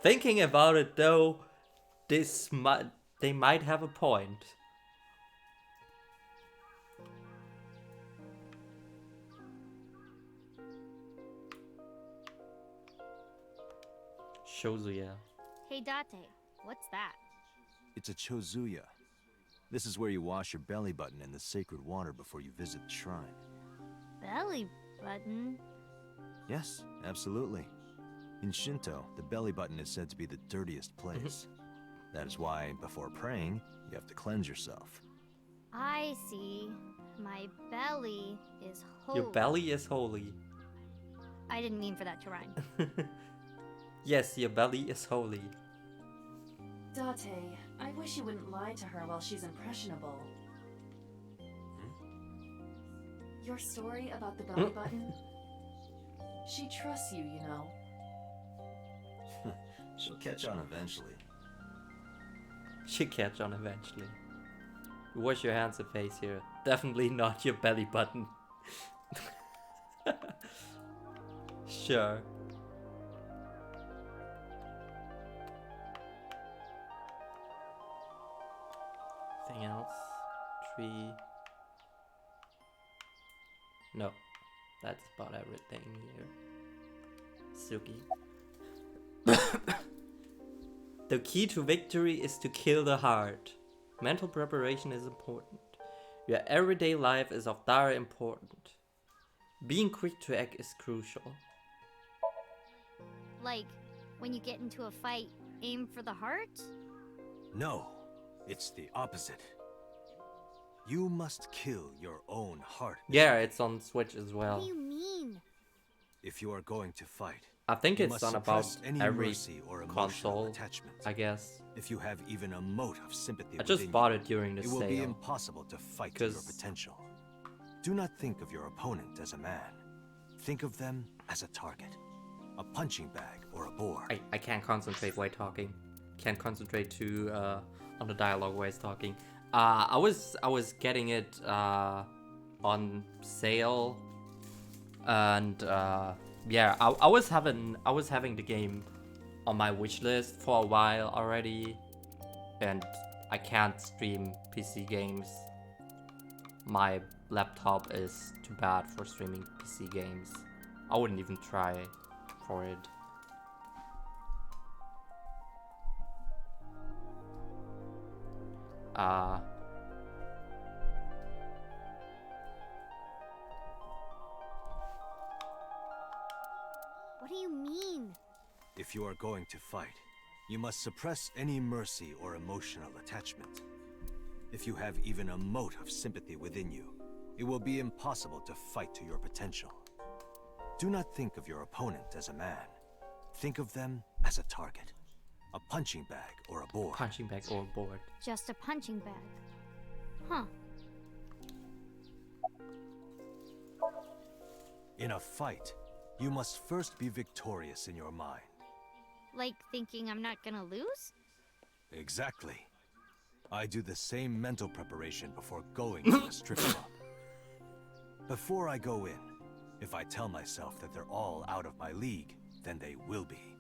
Thinking about it though, they might have a point. Shozuya. Hey Date, what's that? It's a chozuya. This is where you wash your belly button in the sacred water before you visit the shrine. Belly button? Yes, absolutely. In Shinto, the belly button is said to be the dirtiest place. That is why, before praying, you have to cleanse yourself. I see. My belly is holy. Your belly is holy. I didn't mean for that to rhyme. Yes, your belly is holy. Date, I wish you wouldn't lie to her while she's impressionable. Your story about the belly button? She trusts you, you know. She'll catch on eventually. She'll catch on eventually. Wash your hands and face here. Definitely not your belly button. Sure. Anything else? Tree. No. That's about everything here. Suki. The key to victory is to kill the heart. Mental preparation is important. Your everyday life is of dire importance. Being quick to act is crucial. Like, when you get into a fight, aim for the heart? No, it's the opposite. You must kill your own heart. Yeah, it's on Switch as well. What do you mean? If you are going to fight, I think you it's must on about suppress any every mercy or emotional console, attachment. I guess. If you have even a mote of sympathy I just within bought you, it during the it will be sale. impossible to fight to your potential. Do not think of your opponent as a man. Think of them as a target, a punching bag or a board. I can't concentrate while talking. Can't concentrate too on the dialogue while he's talking. I was getting it on sale, and yeah, I was having the game on my wish list for a while already, and I can't stream PC games. My laptop is too bad for streaming PC games. I wouldn't even try for it. What do you mean? If you are going to fight, you must suppress any mercy or emotional attachment. If you have even a mote of sympathy within you, it will be impossible to fight to your potential. Do not think of your opponent as a man. Think of them as a target, a punching bag or a board. Punching bag or a board. Just a punching bag. Huh. In a fight, you must first be victorious in your mind. Like thinking I'm not gonna lose? Exactly. I do the same mental preparation before going to a strip club. Before I go in, if I tell myself that they're all out of my league, then they will be.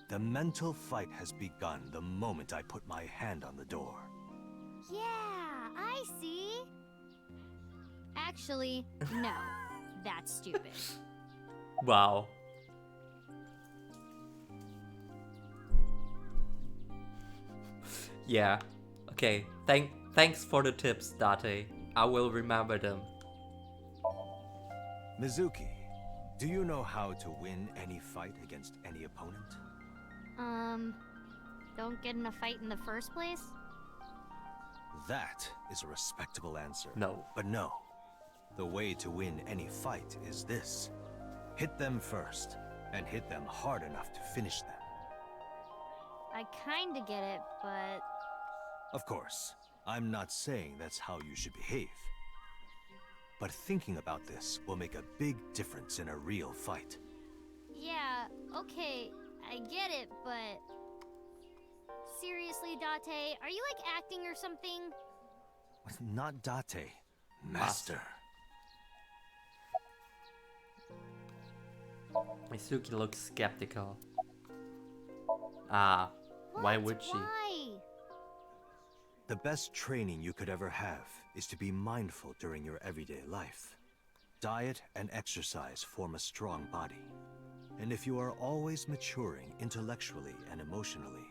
The mental fight has begun the moment I put my hand on the door. Yeah, I see. Actually, no. That's stupid. Wow. Yeah. Okay. Thanks for the tips, Date. I will remember them. Mizuki, do you know how to win any fight against any opponent? Don't get in a fight in the first place? That is a respectable answer. No. But no. The way to win any fight is this. Hit them first, and hit them hard enough to finish them. I kinda get it, but... Of course, I'm not saying that's how you should behave. But thinking about this will make a big difference in a real fight. Yeah, okay, I get it, but... Seriously, Date, are you like acting or something? Not Date, Master. Mizuki looks skeptical. Why would she? Why? The best training you could ever have is to be mindful during your everyday life. Diet and exercise form a strong body. And if you are always maturing intellectually and emotionally,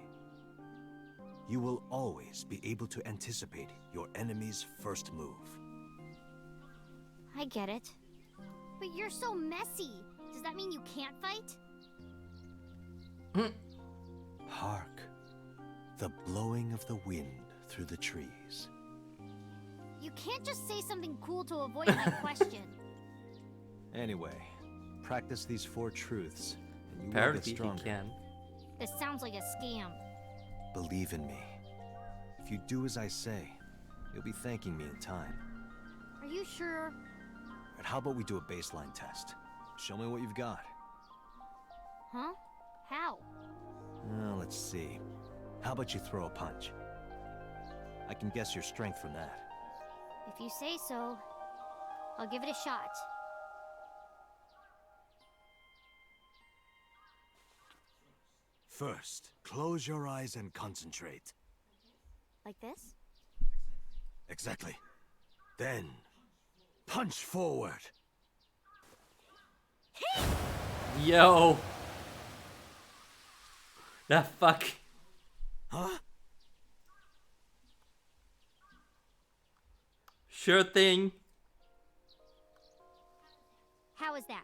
you will always be able to anticipate your enemy's first move. I get it. But you're so messy. Does that mean you can't fight? Hark, the blowing of the wind through the trees. You can't just say something cool to avoid my question. Anyway, practice these 4 truths, and you will get Apparently he stronger. can. This sounds like a scam. Believe in me. If you do as I say, you'll be thanking me in time. Are you sure? But how about we do a baseline test? Show me what you've got. Huh? How? Let's see. How about you throw a punch? I can guess your strength from that. If you say so, I'll give it a shot. First, close your eyes and concentrate. Like this? Exactly. Then, punch forward. Yo! The fuck? Huh? Sure thing. How is that?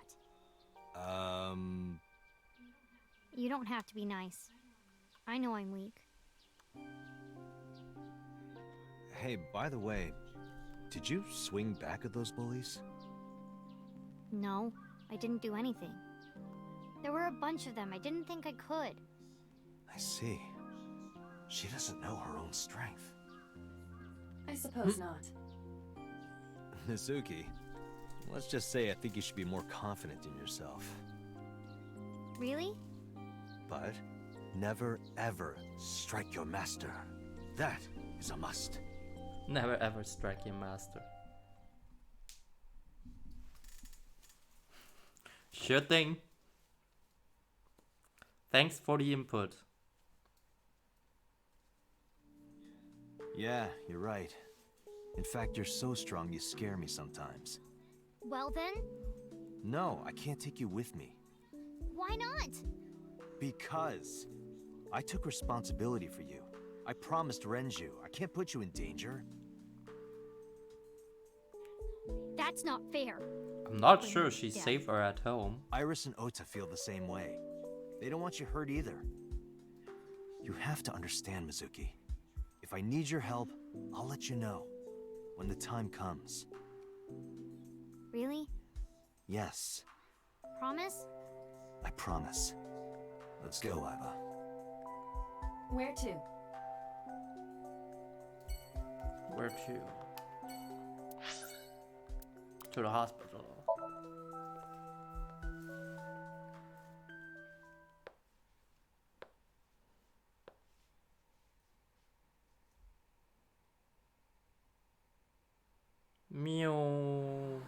You don't have to be nice. I know I'm weak. Hey, by the way, did you swing back at those bullies? No, I didn't do anything. There were a bunch of them. I didn't think I could. I see. She doesn't know her own strength. I suppose not. Mizuki, let's just say I think you should be more confident in yourself. Really? But never ever strike your master. That is a must. Never ever strike your master. Sure thing. Thanks for the input. Yeah, you're right. In fact, you're so strong you scare me sometimes. Well then, No, I can't take you with me. why not? Because I took responsibility for you. I promised Renju. I can't put you in danger. That's not fair. I'm not sure she's safer at home. Iris and Ota feel the same way. They don't want you hurt either. You have to understand, Mizuki. If I need your help, I'll let you know. When the time comes. Really? Yes, Promise? I promise. Let's go, Iva. Where to? Where to? To the hospital. Meow.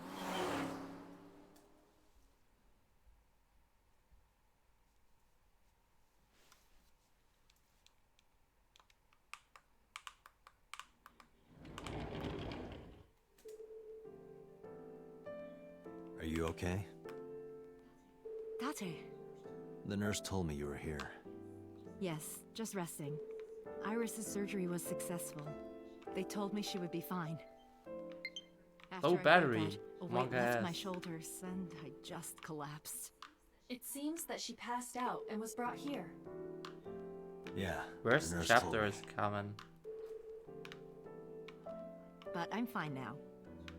Are you okay? Date. The nurse told me you were here. Yes, just resting. Iris's surgery was successful. They told me she would be fine. After Low I heard battery. that, a weight Monk left ass. my shoulders, and I just collapsed. It seems that she passed out and was brought here. Yeah. Worst the nurse told chapter me. is coming. But I'm fine now.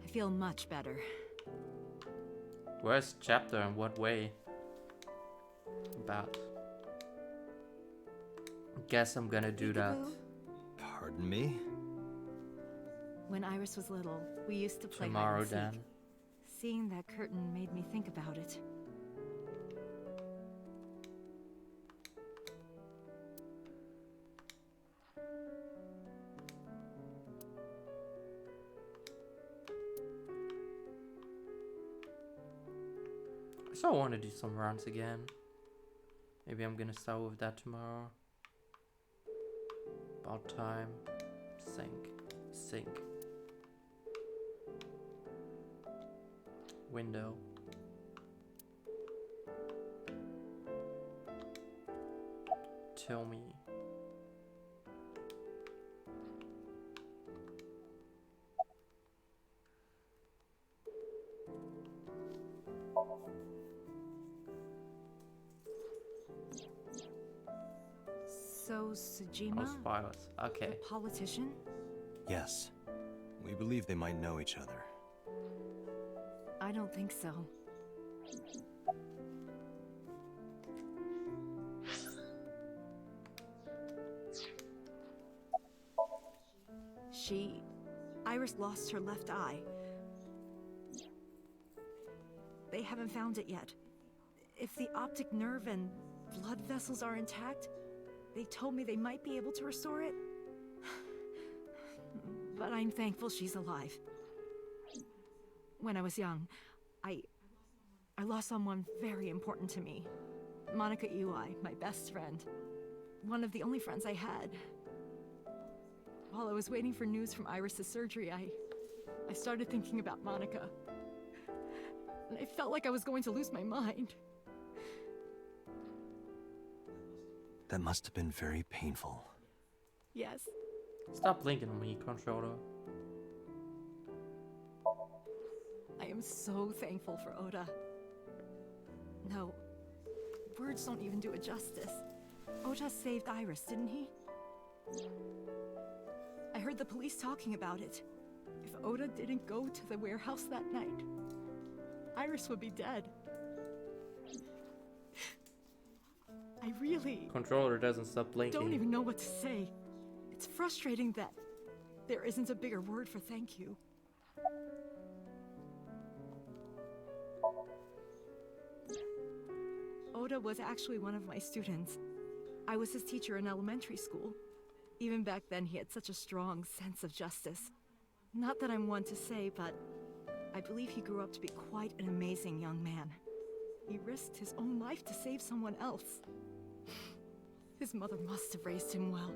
I feel much better. Worst chapter in what way? About. Guess I'm gonna do that. Peekaboo. Pardon me? When Iris was little, we used to play hide Tomorrow and seek. then. Seeing that curtain made me think about it. So I want to do some runs again. Maybe I'm gonna start with that tomorrow. About time. Sync. Window. Tell me. So, Sejima, Oh, spoilers. Okay. the politician? Yes. We believe they might know each other. I don't think so. Iris lost her left eye. They haven't found it yet. If the optic nerve and blood vessels are intact, They told me they might be able to restore it. But I'm thankful she's alive. When I was young, I lost someone very important to me. Monica Eli, my best friend. One of the only friends I had. While I was waiting for news from Iris's surgery, I started thinking about Monica. And I felt like I was going to lose my mind. That must have been very painful. Yes. Stop blinking on me, controller. I am so thankful for Oda. No, words don't even do it justice. Oda saved Iris, didn't he? I heard the police talking about it. If Oda didn't go to the warehouse that night, Iris would be dead. I really... Controller doesn't stop blinking. Don't even know what to say. It's frustrating that there isn't a bigger word for thank you. Oda was actually one of my students. I was his teacher in elementary school. Even back then, he had such a strong sense of justice. Not that I'm one to say, but I believe he grew up to be quite an amazing young man. He risked his own life to save someone else. His mother must have raised him well.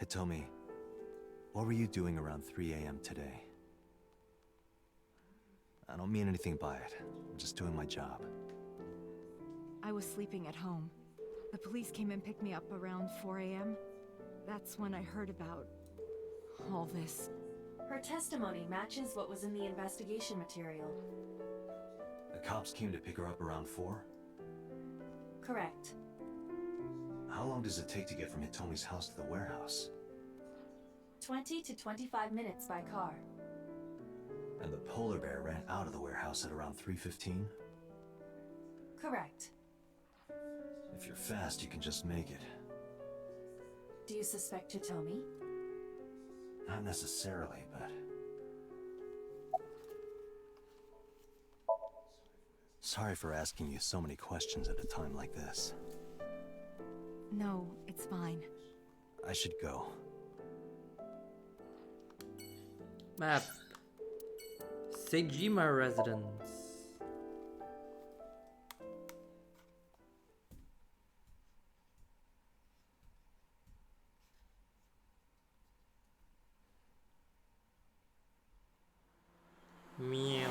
Hitomi, what were you doing around 3 a.m. today? I don't mean anything by it. I'm just doing my job. I was sleeping at home. The police came and picked me up around 4 a.m. That's when I heard about all this. Her testimony matches what was in the investigation material. The cops came to pick her up around 4? Correct. How long does it take to get from Hitomi's house to the warehouse? 20 to 25 minutes by car. And the polar bear ran out of the warehouse at around 3:15? Correct. If you're fast, you can just make it. Do you suspect Hitomi? Not necessarily, but... Sorry for asking you so many questions at a time like this. No, it's fine. I should go. Map. Sejima residence. Meow.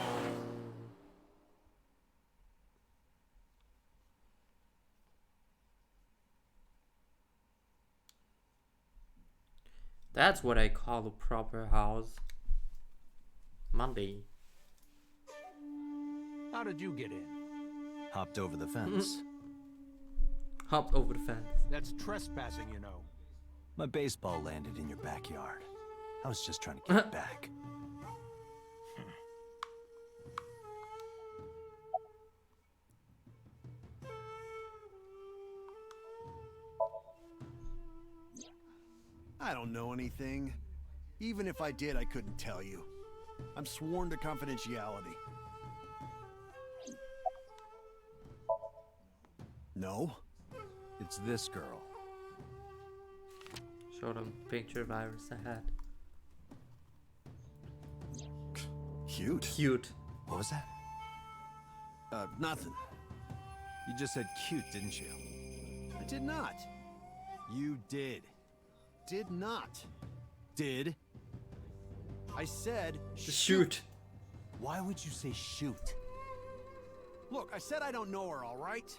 That's what I call a proper house. Monday. How did you get in? Hopped over the fence. Hopped over the fence. That's trespassing, you know. My baseball landed in your backyard. I was just trying to get it back. I don't know anything. Even if I did, I couldn't tell you. I'm sworn to confidentiality. No? It's this girl. Showed him a picture of Iris ahead. Cute. Cute. What was that? Nothing. You just said cute, didn't you? I did not. You did. Did not. Did? I said shoot. Why would you say shoot? Look, I said I don't know her, all right?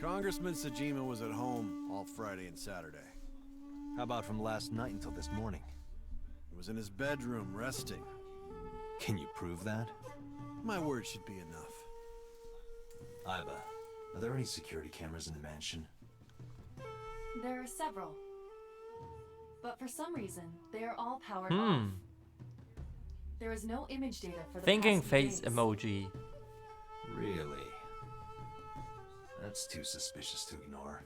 Congressman Sejima was at home all Friday and Saturday. How about from last night until this morning? He was in his bedroom, resting. Can you prove that? My word should be enough. Iba, are there any security cameras in the mansion? There are several. But for some reason, they are all powered off. There is no image data for the Thinking past face days. emoji. Really? That's too suspicious to ignore.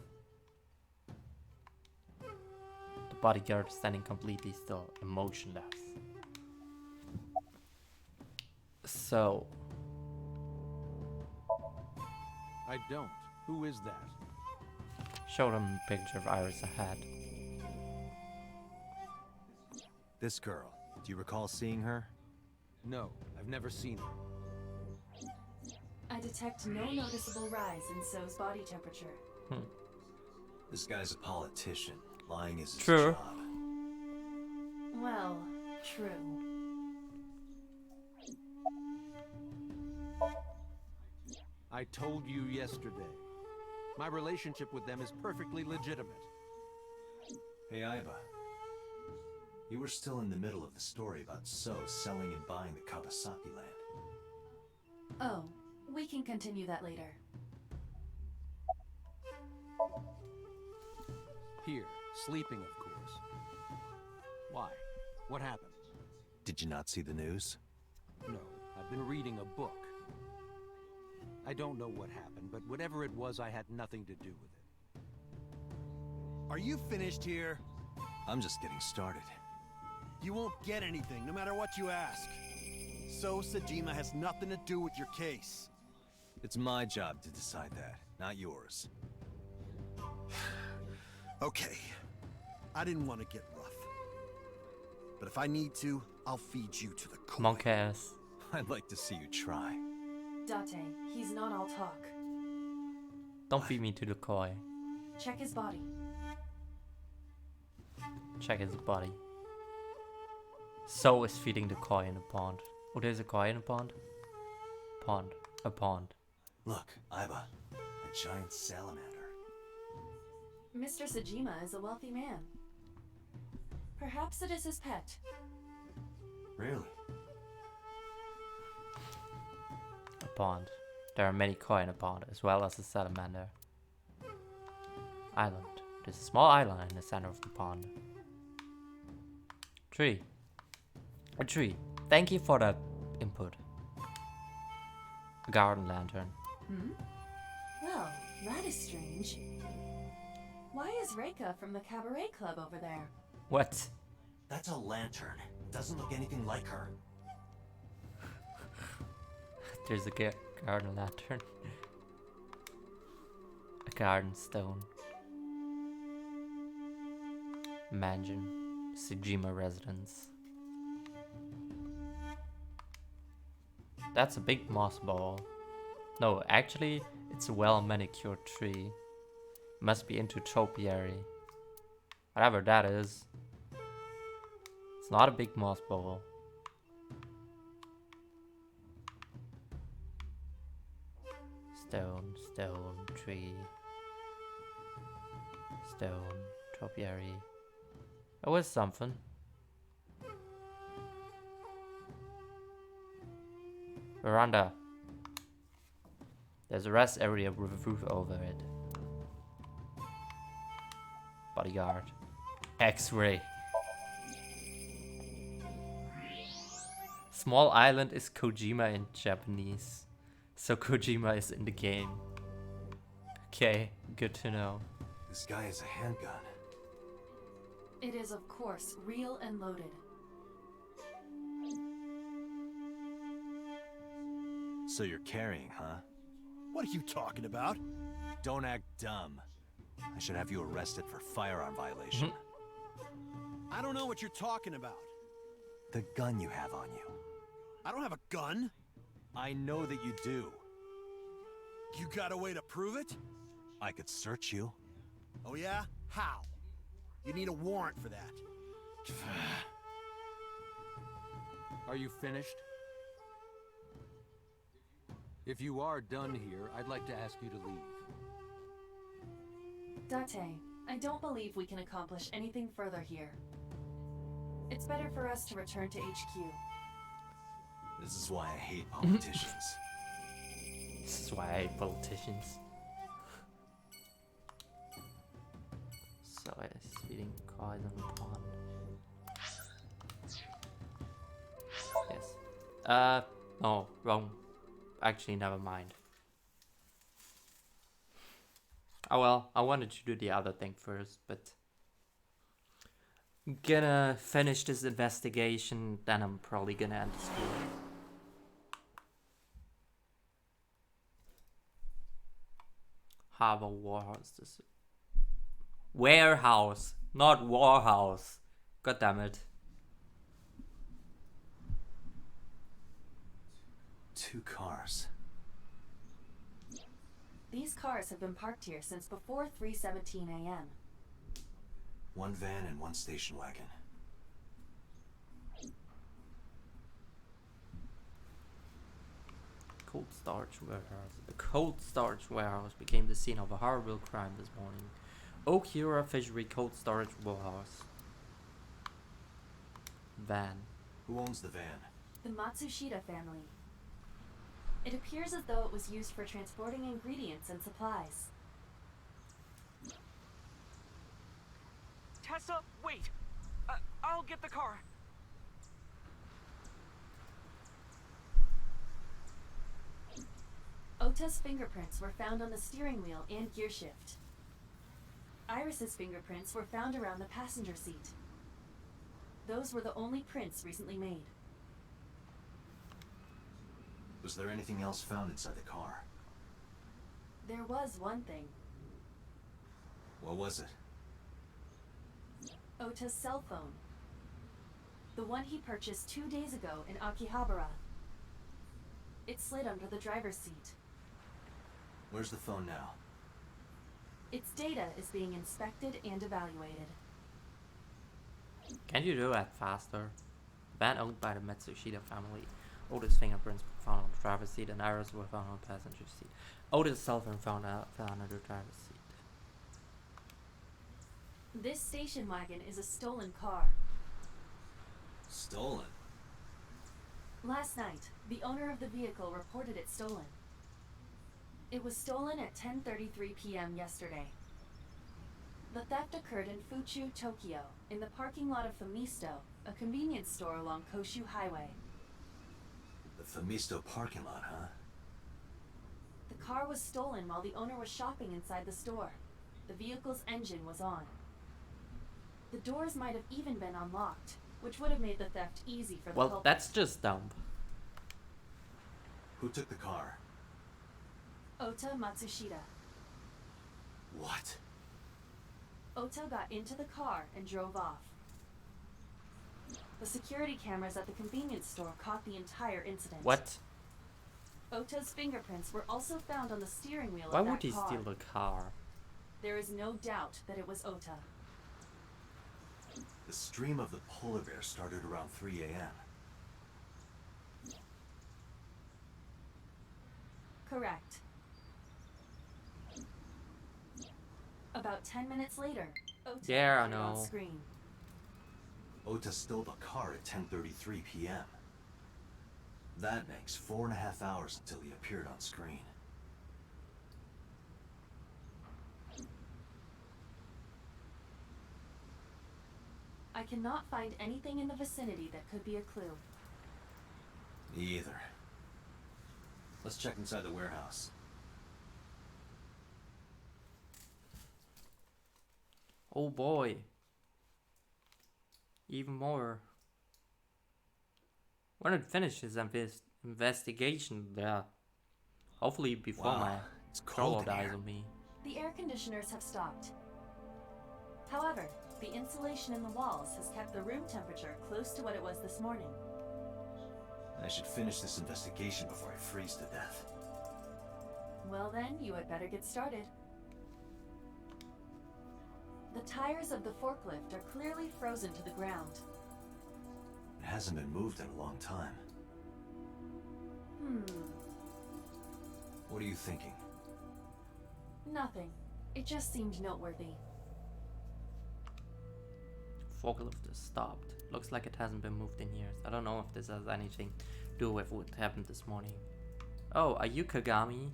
The bodyguard standing completely still, emotionless. So, I don't. Who is that? Show them a picture of Iris ahead. This girl. Do you recall seeing her? No, I've never seen her. I detect no noticeable rise in So's body temperature. This guy's a politician. Lying is his True. job. Well, true. I told you yesterday. My relationship with them is perfectly legitimate. Hey, Iba. You were still in the middle of the story about So selling and buying the Kawasaki land. Oh, we can continue that later. Here, sleeping, of course. Why? What happened? Did you not see the news? No, I've been reading a book. I don't know what happened, but whatever it was, I had nothing to do with it. Are you finished here? I'm just getting started. You won't get anything, no matter what you ask. So Sajima has nothing to do with your case. It's my job to decide that, not yours. Okay. I didn't want to get rough. But if I need to, I'll feed you to the core. Monk ass. I'd like to see you try. Date, he's not all talk. Don't feed me to the koi. Check his body. Check his body. So is feeding the koi in the pond. Oh, there's a koi in the pond? Pond. A pond. Look, Iba. A giant salamander. Mr. Sajima is a wealthy man. Perhaps it is his pet. Really? A pond. There are many koi in a pond, as well as a salamander. Island. There's a small island in the center of the pond. Tree. A tree. Thank you for the input. A garden lantern. Well, that is strange. Why is Reika from the Cabaret Club over there? What? That's a lantern. Doesn't look anything like her. There's a garden lantern. A garden stone. Mansion. Sejima residence. That's a big moss ball. No, actually, it's a well-manicured tree. Must be into topiary. Whatever that is. It's not a big moss ball. Stone, stone, tree. Stone, topiary. Oh, it's something. Veranda. There's a rest area with a roof over it. Bodyguard. X-ray. Small island is Kojima in Japanese. So Kojima is in the game. Okay, good to know. This guy has a handgun. It is, of course, real and loaded. So you're carrying, huh? What are you talking about? Don't act dumb. I should have you arrested for firearm violation. I don't know what you're talking about. The gun you have on you. I don't have a gun. I know that you do. You got a way to prove it? I could search you. Oh yeah? How? You need a warrant for that. Are you finished? If you are done here, I'd like to ask you to leave. Date, I don't believe we can accomplish anything further here. It's better for us to return to HQ. This is why I hate politicians. This is why I hate politicians. So it's feeding koi in the pond. Yes. No, wrong. Actually, never mind. Oh well, I wanted to do the other thing first, but I'm gonna finish this investigation, then I'm probably gonna end the story. Harbor warehouse. Warehouse, not warhouse. God damn it. 2 cars. These cars have been parked here since before 3:17 a.m. 1 van and 1 station wagon. Cold storage warehouse. The cold storage warehouse became the scene of a horrible crime this morning. Okura Fishery Cold Storage Warehouse. Van. Who owns the van? The Matsushita family. It appears as though it was used for transporting ingredients and supplies. Tessa, wait! I'll get the car. Ota's fingerprints were found on the steering wheel and gear shift. Iris's fingerprints were found around the passenger seat. Those were the only prints recently made. Was there anything else found inside the car? There was one thing. What was it? Ota's cell phone. The one he purchased 2 days ago in Akihabara. It slid under the driver's seat. Where's the phone now? Its data is being inspected and evaluated. Can you do that faster? Van owned by the Matsushita family. Otis' fingerprints were found on the driver's seat and Iris were found on the passenger seat. Otis' cell phone found on the driver's seat. This station wagon is a stolen car. Stolen? Last night, the owner of the vehicle reported it stolen. It was stolen at 10:33 p.m. yesterday. The theft occurred in Fuchu, Tokyo, in the parking lot of Famisto, a convenience store along Koshu Highway. The Famisto parking lot, huh? The car was stolen while the owner was shopping inside the store. The vehicle's engine was on. The doors might have even been unlocked, which would have made the theft easy for the Well, culprit. that's just dumb. Who took the car? Ota Matsushita. What? Ota got into the car and drove off. The security cameras at the convenience store caught the entire incident. What? Ota's fingerprints were also found on the steering wheel Why of that would he car. steal the car? There is no doubt that it was Ota. The stream of the polar bear started around 3 a.m. Correct. About 10 minutes later, Ota Yeah, I appeared on know. screen. Ota stole the car at 10:33 p.m. That makes 4.5 hours until he appeared on screen. I cannot find anything in the vicinity that could be a clue. Me either. Let's check inside the warehouse. Oh boy. Even more. When it finishes investigation there. Hopefully before Wow, my it's cold controller in dies here. on me. The air conditioners have stopped. However, the insulation in the walls has kept the room temperature close to what it was this morning. I should finish this investigation before I freeze to death. Well then, you had better get started. The tires of the forklift are clearly frozen to the ground. It hasn't been moved in a long time. What are you thinking? Nothing. It just seemed noteworthy. Forklift is stopped. Looks like it hasn't been moved in years. I don't know if this has anything to do with what happened this morning. Oh, are you Kagami?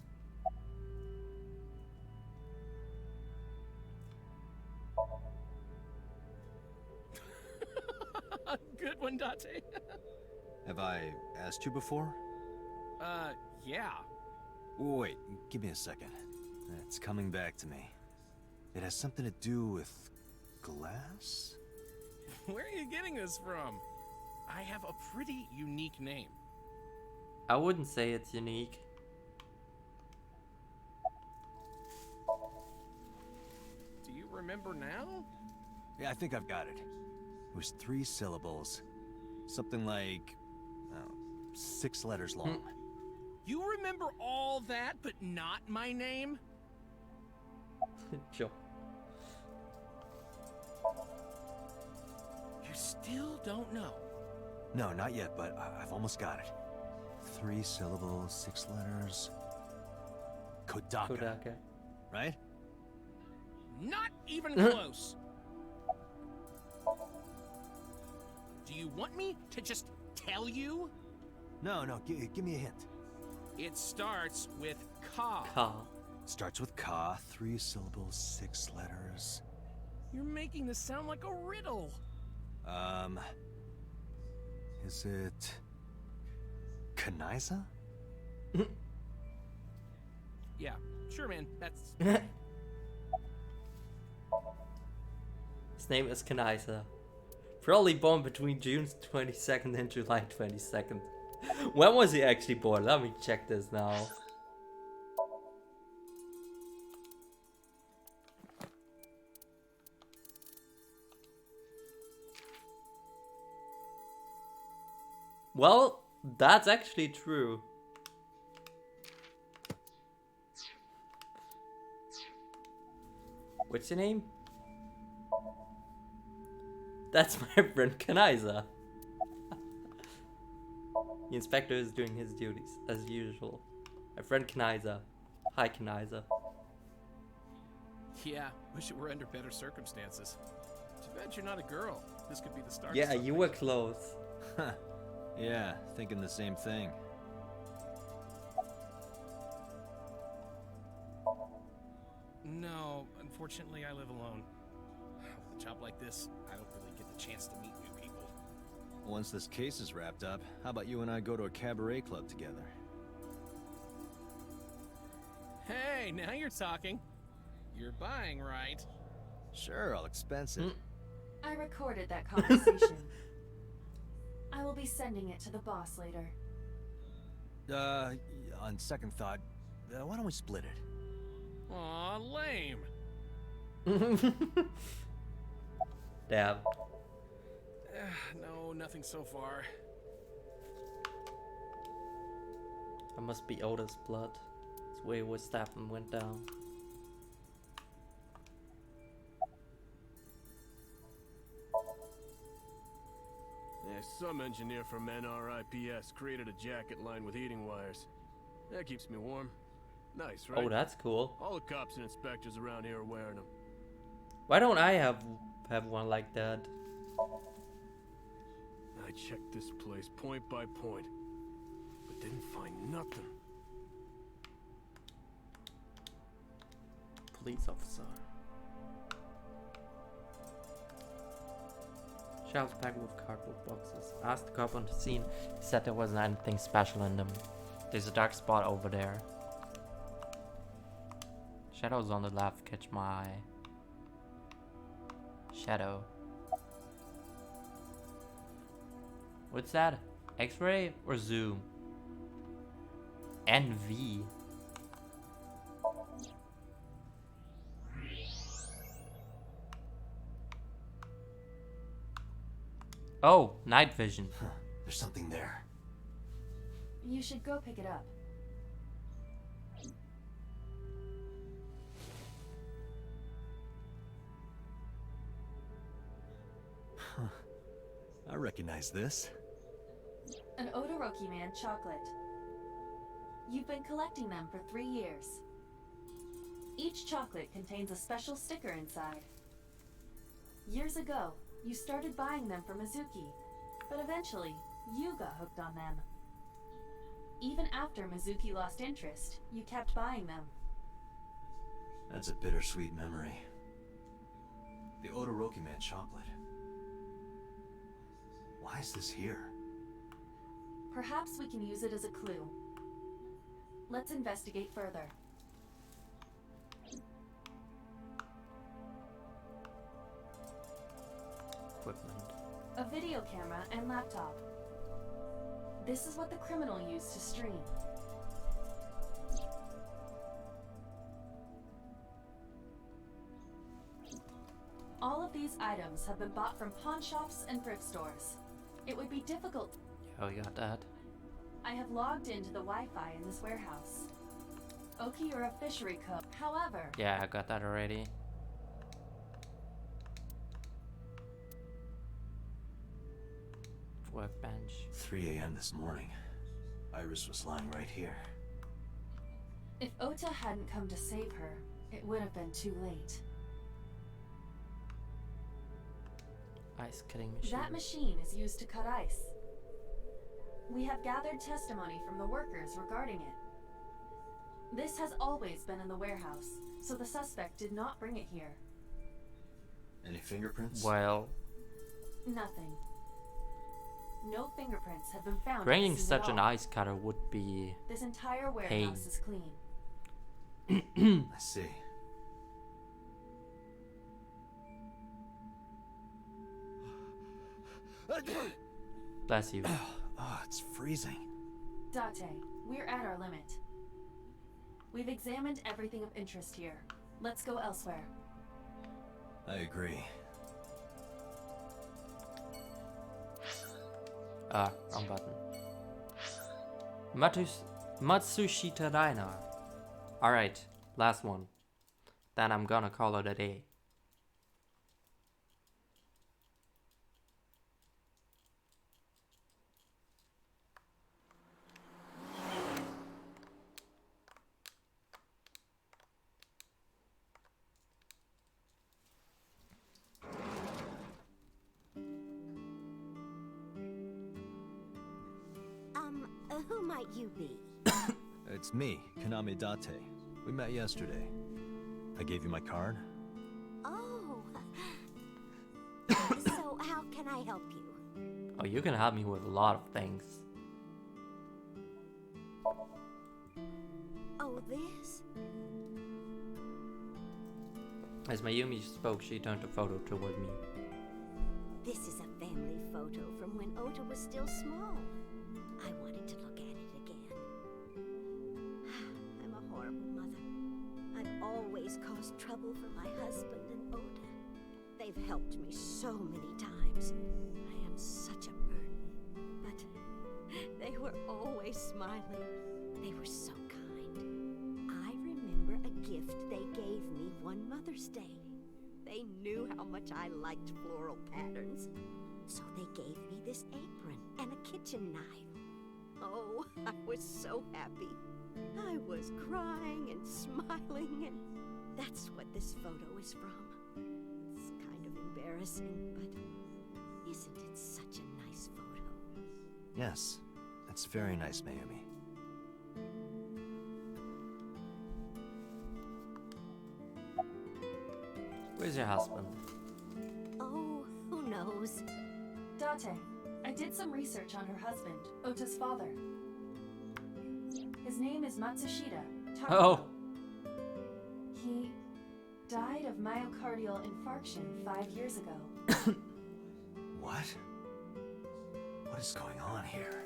Good one, Date. Have I asked you before? Yeah. Wait, give me a second. It's coming back to me. It has something to do with glass? Where are you getting this from? I have a pretty unique name. I wouldn't say it's unique. remember now? Yeah, I think I've got it. It was 3 syllables. Something like, 6 letters long. You remember all that, but not my name? Sure. You still don't know? No, not yet, but I've almost got it. 3 syllables, 6 letters. Kodaka. Kodaka. Right? Not even close. Do you want me to just tell you? No, give me a hint. It starts with Ka. Ka. Starts with Ka, 3 syllables, 6 letters. You're making this sound like a riddle. Is it... Kaniza? Yeah, sure, man. That's... His name is Kaniza. Probably born between June 22nd and July 22nd. When was he actually born? Let me check this now. Well, that's actually true. What's your name? That's my friend Kaniza. The inspector is doing his duties, as usual. My friend Kaniza. Hi, Kaniza. Yeah, wish it were under better circumstances. Too bad you're not a girl. This could be the start of Yeah, something. you were close. Yeah, thinking the same thing. No, unfortunately I live alone. With a job like this, I don't really get the chance to meet new people. Once this case is wrapped up, how about you and I go to a cabaret club together? Hey, now you're talking. You're buying, right? Sure, I'll expense it. I recorded that conversation. I will be sending it to the boss later. On second thought, why don't we split it? Aw, lame. Damn. No, nothing so far. That must be Oda's blood. It's where his stabbed and went down. Yeah, some engineer from NRIPS created a jacket lined with heating wires. That keeps me warm. Nice, right? Oh, that's cool. All the cops and inspectors around here are wearing them. Why don't I have one like that? I checked this place point by point, but didn't find nothing. Police officer. Shelves packed with cardboard boxes. Asked the cop on the scene. He said there wasn't anything special in them. There's a dark spot over there. Shadows on the left catch my eye. Shadow. What's that? X-ray or zoom? NV. Oh, night vision. There's something there. You should go pick it up. I recognize this. An Odoroki Man chocolate. You've been collecting them for 3 years. Each chocolate contains a special sticker inside. Years ago, you started buying them for Mizuki, but eventually, you got hooked on them. Even after Mizuki lost interest, you kept buying them. That's a bittersweet memory. The Odoroki Man chocolate. Why is this here? Perhaps we can use it as a clue. Let's investigate further. Equipment. A video camera and laptop. This is what the criminal used to stream. All of these items have been bought from pawn shops and thrift stores. It would be difficult. Oh, you got that. I have logged into the Wi-Fi in this warehouse. Oki, you're a fishery cook. However... Yeah, I got that already. Workbench. 3 a.m. this morning. Iris was lying right here. If Ota hadn't come to save her, it would have been too late. Ice cutting machine. That machine is used to cut ice. We have gathered testimony from the workers regarding it. This has always been in the warehouse, so the suspect did not bring it here. Any fingerprints? Well, Nothing. No fingerprints have been found. bringing such an ice cutter would be This entire warehouse pain. is clean. I see. Bless you. Oh, it's freezing. Date, we're at our limit. We've examined everything of interest here. Let's go elsewhere. I agree. Ah, wrong button. Matsushita Diner. Alright, last one. Then I'm gonna call it a day. Who might you be? It's me, Kaname Date. We met yesterday. I gave you my card. Oh. So how can I help you? Oh, you can help me with a lot of things. Oh, this? As Mayumi spoke, she turned the photo toward me. This is a family photo from when Ota was still small. I wanted to look at it again. I'm a horrible mother. I've always caused trouble for my husband and Ota. They've helped me so many times. I am such a burden. But they were always smiling. They were so kind. I remember a gift they gave me one Mother's Day. They knew how much I liked floral patterns. So they gave me this apron and a kitchen knife. Oh, I was so happy. I was crying and smiling, and that's what this photo is from. It's kind of embarrassing, but isn't it such a nice photo? Yes, it's very nice, Mayumi. Where's your husband? Oh, who knows? Date, I did some research on her husband, Ota's father. His name is Matsushita. Oh. He died of myocardial infarction 5 years ago. What? What is going on here?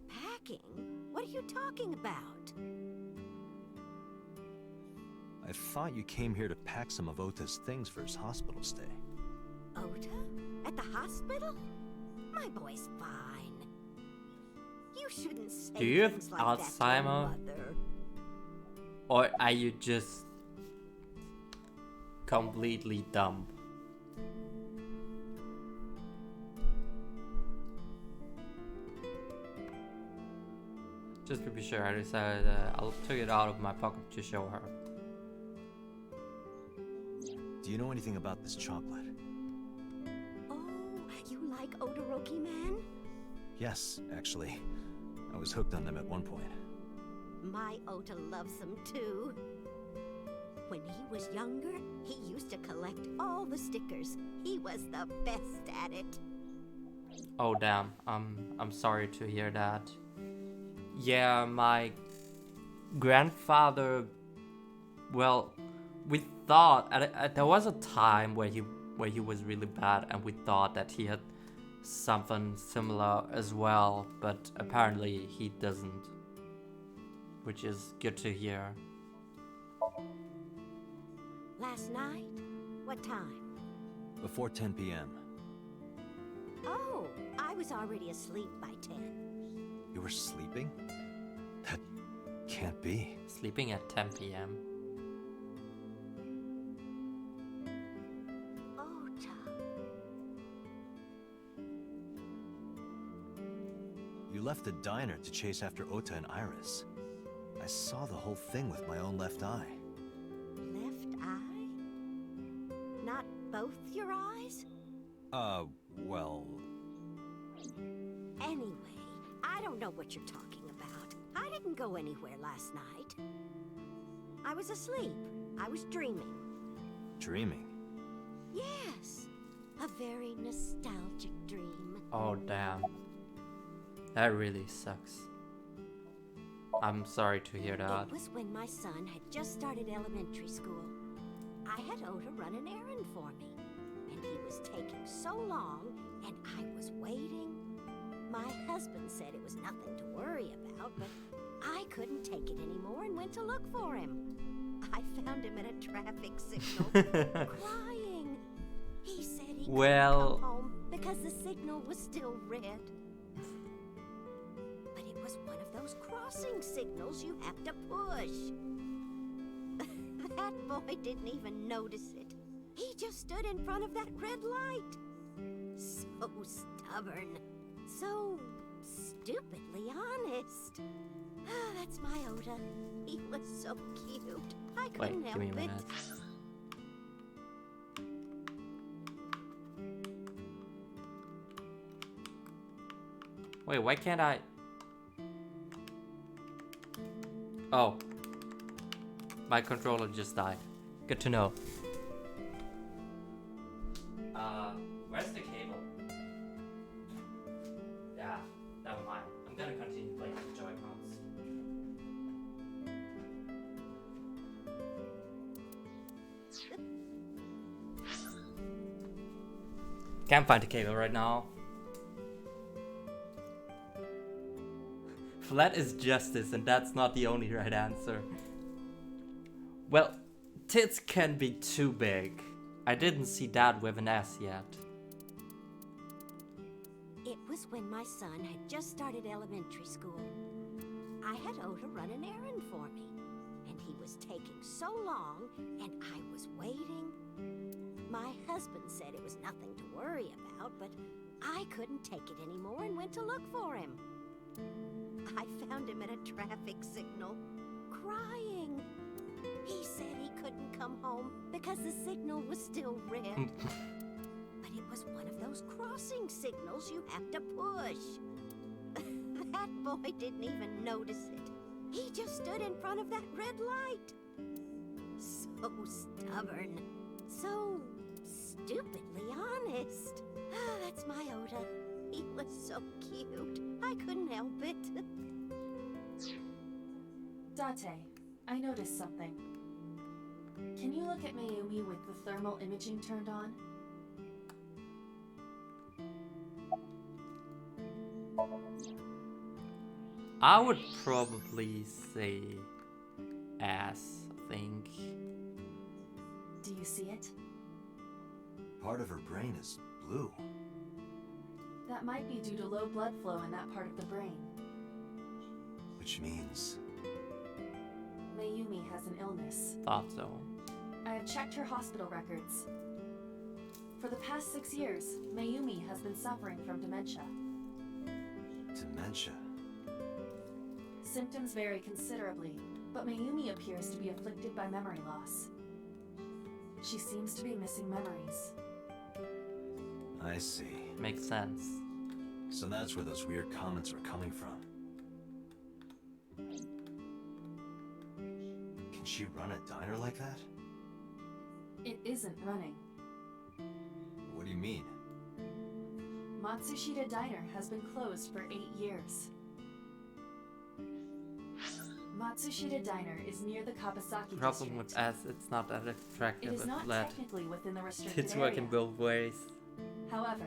Packing? What are you talking about? I thought you came here to pack some of Ota's things for his hospital stay. Ota? At the hospital? My boy's fine. You shouldn't say Do you have things like that to your Alzheimer? mother. Or are you just completely dumb? Just to be sure, I decided I'll take it out of my pocket to show her. Do you know anything about this chocolate? Oh, you like Odoroki Man? Yes, actually. I was hooked on them at one point. My Ota loves them too. When he was younger, he used to collect all the stickers. He was the best at it. Oh damn, I'm sorry to hear that. Yeah, my grandfather, well, we thought there was a time where he was really bad, and we thought that he had something similar as well, but apparently he doesn't. which is good to hear. Last night? What time? Before 10 p.m. Oh, I was already asleep by 10. You were sleeping? That can't be. Sleeping at 10 p.m. You left the diner to chase after Ota and Iris. I saw the whole thing with my own left eye. Left eye? Not both your eyes? Well... Anyway, I don't know what you're talking about. I didn't go anywhere last night. I was asleep. I was dreaming. Dreaming? Yes. A very nostalgic dream. Oh, damn. That really sucks. I'm sorry to hear that. It was when my son had just started elementary school. I had Ota run an errand for me, and he was taking so long, and I was waiting. My husband said it was nothing to worry about, but I couldn't take it anymore and went to look for him. I found him at a traffic signal, crying. He said he couldn't come home because the signal was still red. But it was one of those crossing signals you have to push. That boy didn't even notice it. He just stood in front of that red light. So stubborn. So stupidly honest. That's my Ota. He was so cute. I couldn't help give me a it. minute. Wait, why can't I? Oh. My controller just died. Good to know. Where's the cable? Yeah, never mind. I'm gonna continue playing with the Joy-Cons. Can't find the cable right now. Flat is justice, and that's not the only right answer. Well, tits can be too big. I didn't see that with an S yet. It was when my son had just started elementary school. I had Ota run an errand for me, and he was taking so long, and I was waiting. My husband said it was nothing to worry about, but I couldn't take it anymore and went to look for him. I found him at a traffic signal, crying. He said he couldn't come home because the signal was still red. But it was one of those crossing signals you have to push. That boy didn't even notice it. He just stood in front of that red light. So stubborn. So stupidly honest. That's my Ota. He was so cute. I couldn't help it. Date, I noticed something. Can you look at Mayumi with the thermal imaging turned on? I would probably say ass, I think. Do you see it? Part of her brain is blue. That might be due to low blood flow in that part of the brain. Which means... Mayumi has an illness. Thought so. I have checked her hospital records. For the past 6 years, Mayumi has been suffering from dementia. Dementia? Symptoms vary considerably, but Mayumi appears to be afflicted by memory loss. She seems to be missing memories. I see. Makes sense. So that's where those weird comments were coming from. Can she run a diner like that? It isn't running. What do you mean? Matsushita Diner has been closed for 8 years. Matsushita Diner is near the Kabasaki Problem district. with S, it's not that attractive. It is not flat. technically within the restricted It's area. working both ways. However,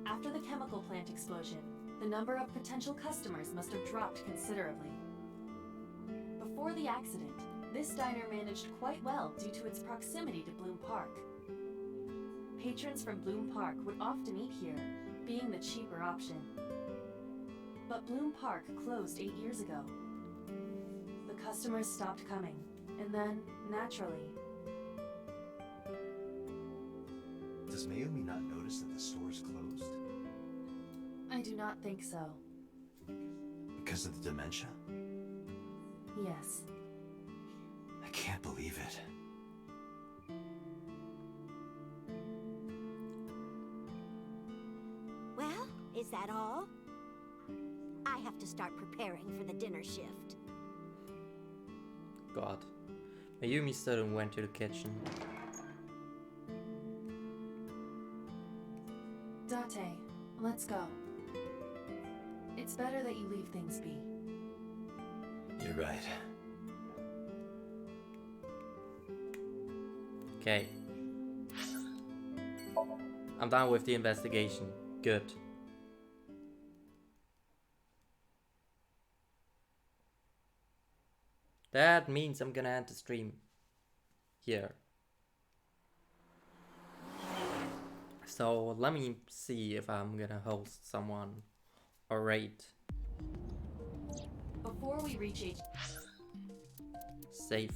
after the chemical plant explosion, the number of potential customers must have dropped considerably. Before the accident, this diner managed quite well due to its proximity to Bloom Park. Patrons from Bloom Park would often eat here, being the cheaper option. But Bloom Park closed 8 years ago. The customers stopped coming, and then, naturally... Does Mayumi not notice that the store is closed? I do not think so. Because of the dementia? Yes. I can't believe it. Well, is that all? I have to start preparing for the dinner shift. God. Mayumi stood and went to the kitchen. Date, let's go. It's better that you leave things be. You're right. Okay. I'm done with the investigation. Good. That means I'm gonna end the stream here. So let me see if I'm gonna host someone or raid. Before we reach H... Safe.